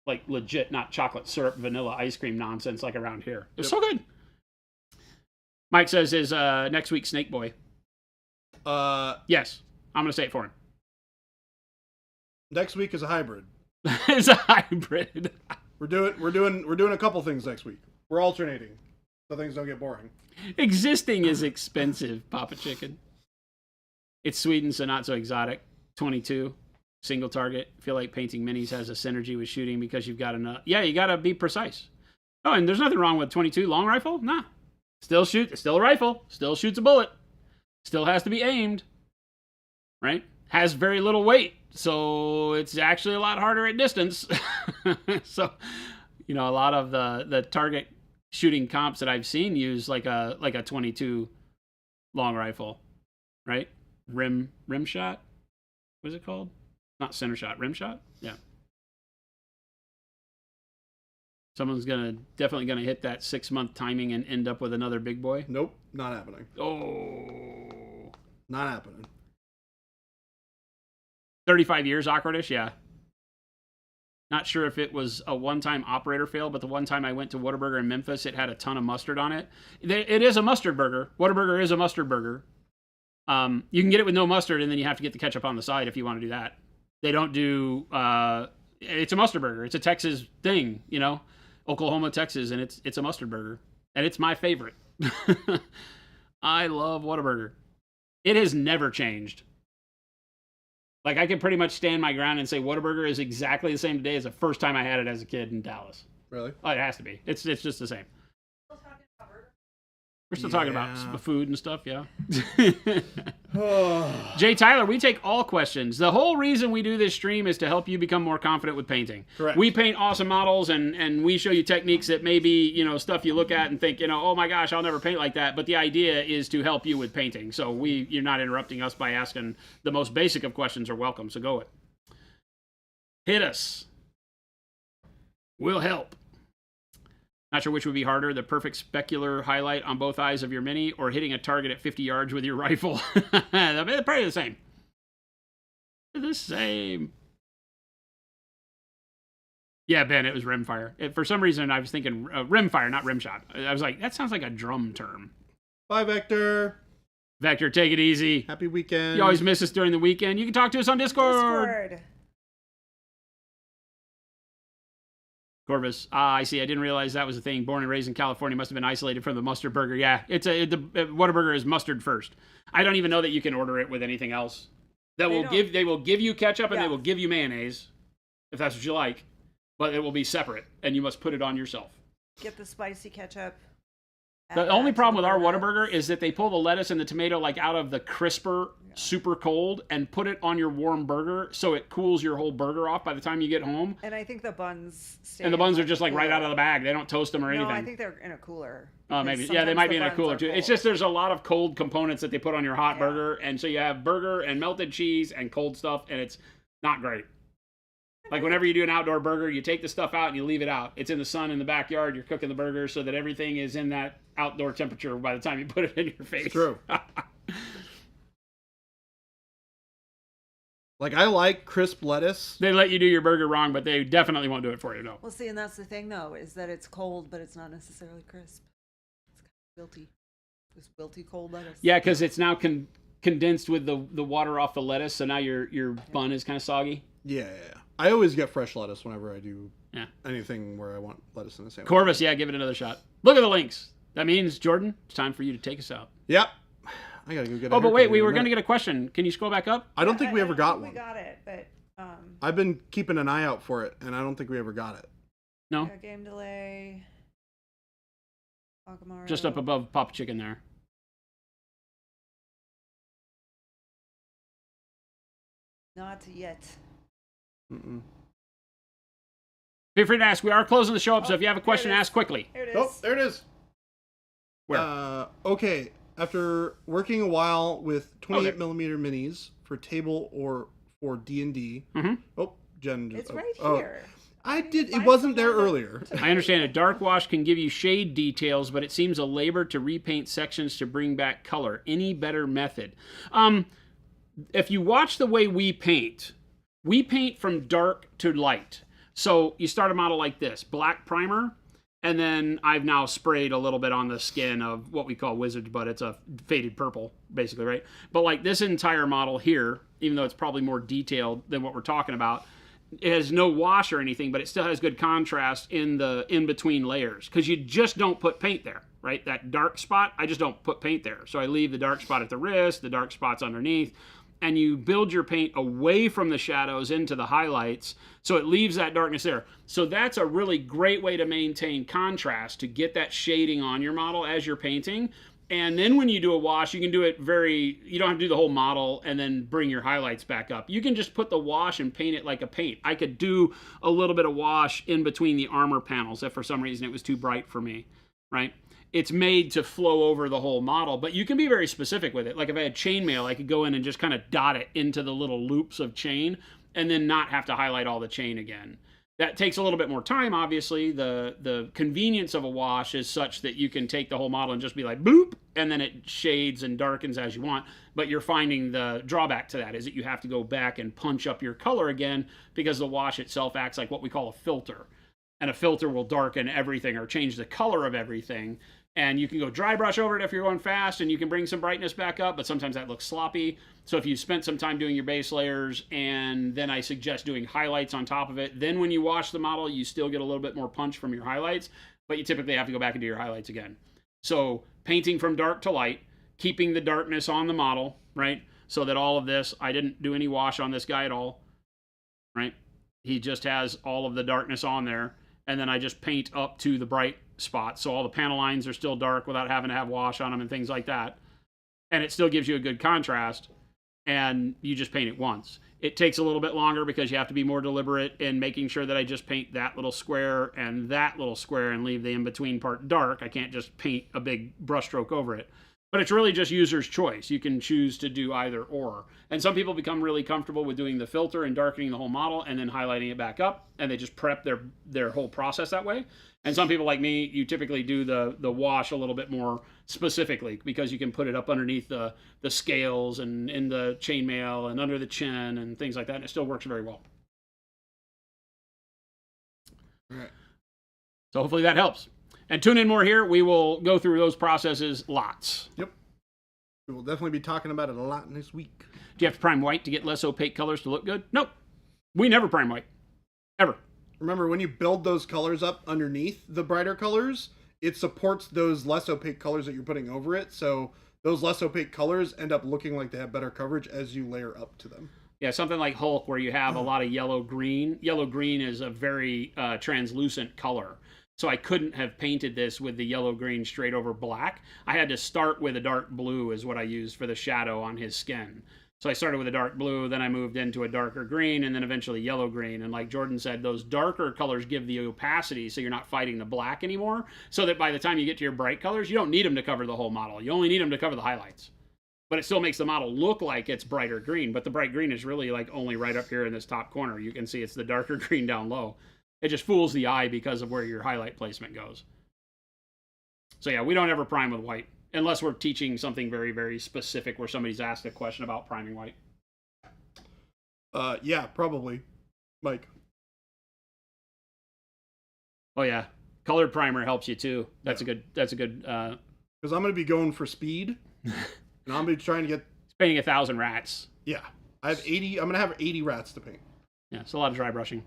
[SPEAKER 3] Like legit, not chocolate syrup, vanilla ice cream nonsense like around here. It was so good. Mike says, is next week Snake Boy? Yes. I'm going to say it for him.
[SPEAKER 1] Next week is a hybrid.
[SPEAKER 3] It's a hybrid.
[SPEAKER 1] We're doing a couple things next week. We're alternating, so things don't get boring.
[SPEAKER 3] Existing is expensive, Papa Chicken. It's Sweden, so not so exotic. 22, single target. Feel like painting minis has a synergy with shooting because you've got enough. Yeah, you got to be precise. Oh, and there's nothing wrong with 22 long rifle. Nah, Still a rifle, still shoots a bullet, still has to be aimed, right? Has very little weight, so it's actually a lot harder at distance. So, a lot of the target shooting comps that I've seen use like a 22 long rifle, right? Rim shot. What is it called? Not center shot, rim shot. Yeah. Someone's definitely gonna hit that 6-month timing and end up with another big boy.
[SPEAKER 1] Nope, not happening.
[SPEAKER 3] Oh,
[SPEAKER 1] Not happening.
[SPEAKER 3] 35 years awkwardish, yeah. Not sure if it was a one-time operator fail, but the one time I went to Whataburger in Memphis, it had a ton of mustard on it. It is a mustard burger. Whataburger is a mustard burger. You can get it with no mustard, and then you have to get the ketchup on the side if you want to do that. They don't do. It's a mustard burger. It's a Texas thing, Oklahoma, Texas, and it's a mustard burger, and it's my favorite. I love Whataburger. It has never changed. Like, I can pretty much stand my ground and say Whataburger is exactly the same today as the first time I had it as a kid in Dallas.
[SPEAKER 1] Really?
[SPEAKER 3] Oh, it has to be. It's just the same. We're still talking about food and stuff, yeah. Jay Tyler, we take all questions. The whole reason we do this stream is to help you become more confident with painting.
[SPEAKER 1] Correct.
[SPEAKER 3] We paint awesome models, and we show you techniques that maybe, stuff you look at and think, oh my gosh, I'll never paint like that. But the idea is to help you with painting. So you're not interrupting us by asking the most basic of questions are welcome. So go it. Hit us. We'll help. Not sure which would be harder, the perfect specular highlight on both eyes of your Mini or hitting a target at 50 yards with your rifle. Probably the same. The same. Yeah, Ben, it was rimfire. For some reason, I was thinking rimfire, not rimshot. I was like, that sounds like a drum term.
[SPEAKER 1] Bye, Vector.
[SPEAKER 3] Vector, take it easy.
[SPEAKER 1] Happy weekend.
[SPEAKER 3] You always miss us during the weekend. You can talk to us on Discord. Corvus. I see. I didn't realize that was a thing. Born and raised in California, must have been isolated from the mustard burger. Yeah, the Whataburger is mustard first. I don't even know that you can order it with anything else. They will give you ketchup and they will give you mayonnaise, if that's what you like, but it will be separate and you must put it on yourself.
[SPEAKER 2] Get the spicy ketchup.
[SPEAKER 3] The only problem with our Whataburger is that they pull the lettuce and the tomato out of the crisper, super cold, and put it on your warm burger, so it cools your whole burger off by the time you get home.
[SPEAKER 2] And I think the buns
[SPEAKER 3] are just right out of the bag. They don't toast them or anything.
[SPEAKER 2] No, I think they're in a cooler.
[SPEAKER 3] Oh, maybe. Yeah, they might be in a cooler too. It's just there's a lot of cold components that they put on your hot burger, and so you have burger and melted cheese and cold stuff, and it's not great. Like whenever you do an outdoor burger, you take the stuff out and you leave it out. It's in the sun in the backyard. You're cooking the burger so that everything is in that outdoor temperature by the time you put it in your face.
[SPEAKER 1] True. Like, I like crisp lettuce.
[SPEAKER 3] They let you do your burger wrong, but they definitely won't do it for you, no.
[SPEAKER 2] Well, see, and that's the thing, though, is that it's cold, but it's not necessarily crisp. It's kind of wilty. Just wilty cold lettuce.
[SPEAKER 3] Yeah, because it's now condensed with the water off the lettuce, so now your bun is kind of soggy.
[SPEAKER 1] Yeah. I always get fresh lettuce whenever I do anything where I want lettuce in the sandwich.
[SPEAKER 3] Corvus, yeah, give it another shot. Look at the links. That means, Jordan, it's time for you to take us out.
[SPEAKER 1] Yep. I gotta go get a
[SPEAKER 3] but wait, we were
[SPEAKER 1] going
[SPEAKER 3] to get a question. Can you scroll back up?
[SPEAKER 1] I don't think we ever got one.
[SPEAKER 2] We got it, but...
[SPEAKER 1] I've been keeping an eye out for it, and I don't think we ever got it.
[SPEAKER 3] No?
[SPEAKER 2] Game delay. Agamaro.
[SPEAKER 3] Just up above Papa Chicken there.
[SPEAKER 2] Not yet.
[SPEAKER 1] Mm-mm.
[SPEAKER 3] Feel free to ask. We are closing the show up, so if you have a question, ask quickly.
[SPEAKER 2] There it is.
[SPEAKER 1] Oh, there it is.
[SPEAKER 3] Where?
[SPEAKER 1] Okay. After working a while with 28 millimeter minis for table or for D&D.
[SPEAKER 3] Mm-hmm.
[SPEAKER 1] Oh, Jen.
[SPEAKER 2] It's right
[SPEAKER 1] oh.
[SPEAKER 2] here.
[SPEAKER 1] It wasn't there earlier.
[SPEAKER 3] I understand a dark wash can give you shade details, but it seems a labor to repaint sections to bring back color. Any better method? If you watch the way we paint from dark to light. So you start a model like this, black primer, and then I've now sprayed a little bit on the skin of what we call Wizards, but it's a faded purple, basically, right? But like this entire model here, even though it's probably more detailed than what we're talking about, it has no wash or anything, but it still has good contrast in the in-between layers, because you just don't put paint there, right? That dark spot, I just don't put paint there. So I leave the dark spot at the wrist, the dark spots underneath, and you build your paint away from the shadows into the highlights, so it leaves that darkness there. So that's a really great way to maintain contrast, to get that shading on your model as you're painting. And then when you do a wash, you can do it you don't have to do the whole model and then bring your highlights back up. You can just put the wash and paint it like a paint. I could do a little bit of wash in between the armor panels if for some reason it was too bright for me, right? It's made to flow over the whole model, but you can be very specific with it. Like if I had chainmail, I could go in and just kind of dot it into the little loops of chain and then not have to highlight all the chain again. That takes a little bit more time, obviously. The convenience of a wash is such that you can take the whole model and just be like, bloop, and then it shades and darkens as you want. But you're finding the drawback to that is that you have to go back and punch up your color again because the wash itself acts like what we call a filter. And a filter will darken everything or change the color of everything. And you can go dry brush over it if you're going fast, and you can bring some brightness back up, but sometimes that looks sloppy. So if you spent some time doing your base layers, and then I suggest doing highlights on top of it, then when you wash the model, you still get a little bit more punch from your highlights, but you typically have to go back and do your highlights again. So painting from dark to light, keeping the darkness on the model, right? So that all of this, I didn't do any wash on this guy at all, right? He just has all of the darkness on there, and then I just paint up to the bright spots, so all the panel lines are still dark without having to have wash on them and things like that, and it still gives you a good contrast, and you just paint it once. It takes a little bit longer because you have to be more deliberate in making sure that I just paint that little square and that little square and leave the in-between part dark. I can't just paint a big brushstroke over it. But it's really just user's choice. You can choose to do either or. And some people become really comfortable with doing the filter and darkening the whole model and then highlighting it back up, and they just prep their whole process that way. And some people like me, you typically do the wash a little bit more specifically because you can put it up underneath the scales and in the chainmail and under the chin and things like that, and it still works very well.
[SPEAKER 1] All right.
[SPEAKER 3] So hopefully that helps. And tune in more here. We will go through those processes lots.
[SPEAKER 1] Yep. We will definitely be talking about it a lot this week.
[SPEAKER 3] Do you have to prime white to get less opaque colors to look good? Nope. We never prime white. Ever.
[SPEAKER 1] Remember, when you build those colors up underneath the brighter colors, it supports those less opaque colors that you're putting over it. So those less opaque colors end up looking like they have better coverage as you layer up to them.
[SPEAKER 3] Yeah, something like Hulk where you have a lot of yellow-green. Yellow-green is a very translucent color. So I couldn't have painted this with the yellow-green straight over black. I had to start with a dark blue is what I used for the shadow on his skin. So I started with a dark blue, then I moved into a darker green, and then eventually yellow-green. And like Jordan said, those darker colors give the opacity so you're not fighting the black anymore, so that by the time you get to your bright colors, you don't need them to cover the whole model. You only need them to cover the highlights. But it still makes the model look like it's brighter green, but the bright green is really like only right up here in this top corner. You can see it's the darker green down low. It just fools the eye because of where your highlight placement goes. So yeah, we don't ever prime with white unless we're teaching something very, very specific where somebody's asked a question about priming white.
[SPEAKER 1] Yeah, probably. Mike.
[SPEAKER 3] Oh yeah, colored primer helps you too. That's a good. Because
[SPEAKER 1] I'm going to be going for speed, and I'm going to be trying to get
[SPEAKER 3] painting 1,000 rats.
[SPEAKER 1] Yeah, I have 80. I'm going to have 80 rats to paint.
[SPEAKER 3] Yeah, it's a lot of dry brushing.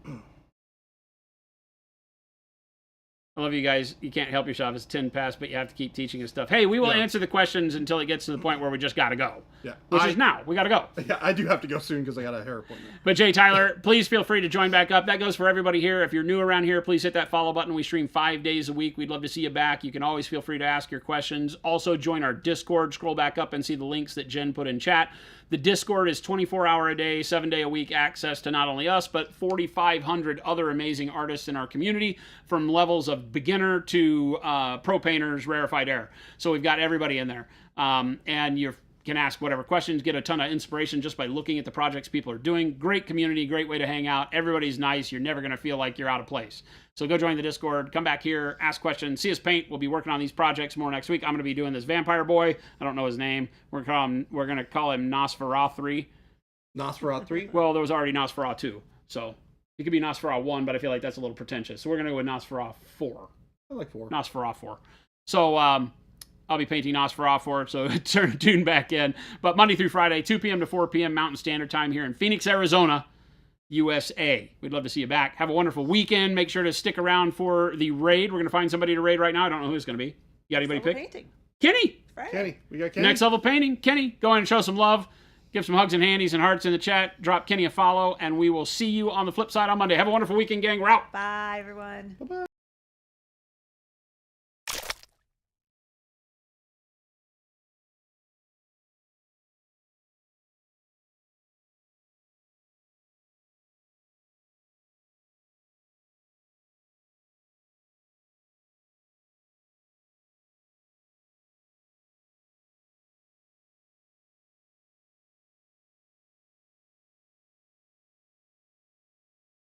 [SPEAKER 3] I love you guys. You can't help yourself. It's 10 past, but you have to keep teaching us stuff. Hey, we will answer the questions until it gets to the point where we just got to go.
[SPEAKER 1] Yeah.
[SPEAKER 3] Which is now. We got to go.
[SPEAKER 1] Yeah, I do have to go soon because I got a hair appointment.
[SPEAKER 3] But Jay Tyler, please feel free to join back up. That goes for everybody here. If you're new around here, please hit that follow button. We stream 5 days a week. We'd love to see you back. You can always feel free to ask your questions. Also, join our Discord. Scroll back up and see the links that Jen put in chat. The Discord is 24-hour a day, 7-day a week access to not only us, but 4,500 other amazing artists in our community, from levels of beginner to pro painters, rarefied air. So we've got everybody in there. And you can ask whatever questions, get a ton of inspiration just by looking at the projects people are doing. Great community, great way to hang out. Everybody's nice. You're never going to feel like you're out of place. So go join the Discord, come back here, ask questions, see us paint. We'll be working on these projects more next week. I'm going to be doing this vampire boy. I don't know his name. We're going to call him Nosferatu 3.
[SPEAKER 1] Nosferatu 3?
[SPEAKER 3] Well, there was already Nosferatu 2. So it could be Nosferatu 1, but I feel like that's a little pretentious. So we're going to go with Nosferatu 4.
[SPEAKER 1] I like 4.
[SPEAKER 3] Nosferatu 4. So I'll be painting Nosferatu 4, so tune back in. But Monday through Friday, 2 p.m. to 4 p.m. Mountain Standard Time here in Phoenix, Arizona, USA. We'd love to see you back. Have a wonderful weekend. Make sure to stick around for the raid. We're going to find somebody to raid right now. I don't know who it's going to be. You got anybody picked?
[SPEAKER 2] Painting.
[SPEAKER 3] Kenny.
[SPEAKER 1] Kenny. We got Kenny.
[SPEAKER 3] Next level painting. Kenny, go in and show some love. Give some hugs and handies and hearts in the chat. Drop Kenny a follow, and we will see you on the flip side on Monday. Have a wonderful weekend, gang. We're out.
[SPEAKER 2] Bye, everyone.
[SPEAKER 1] Bye-bye.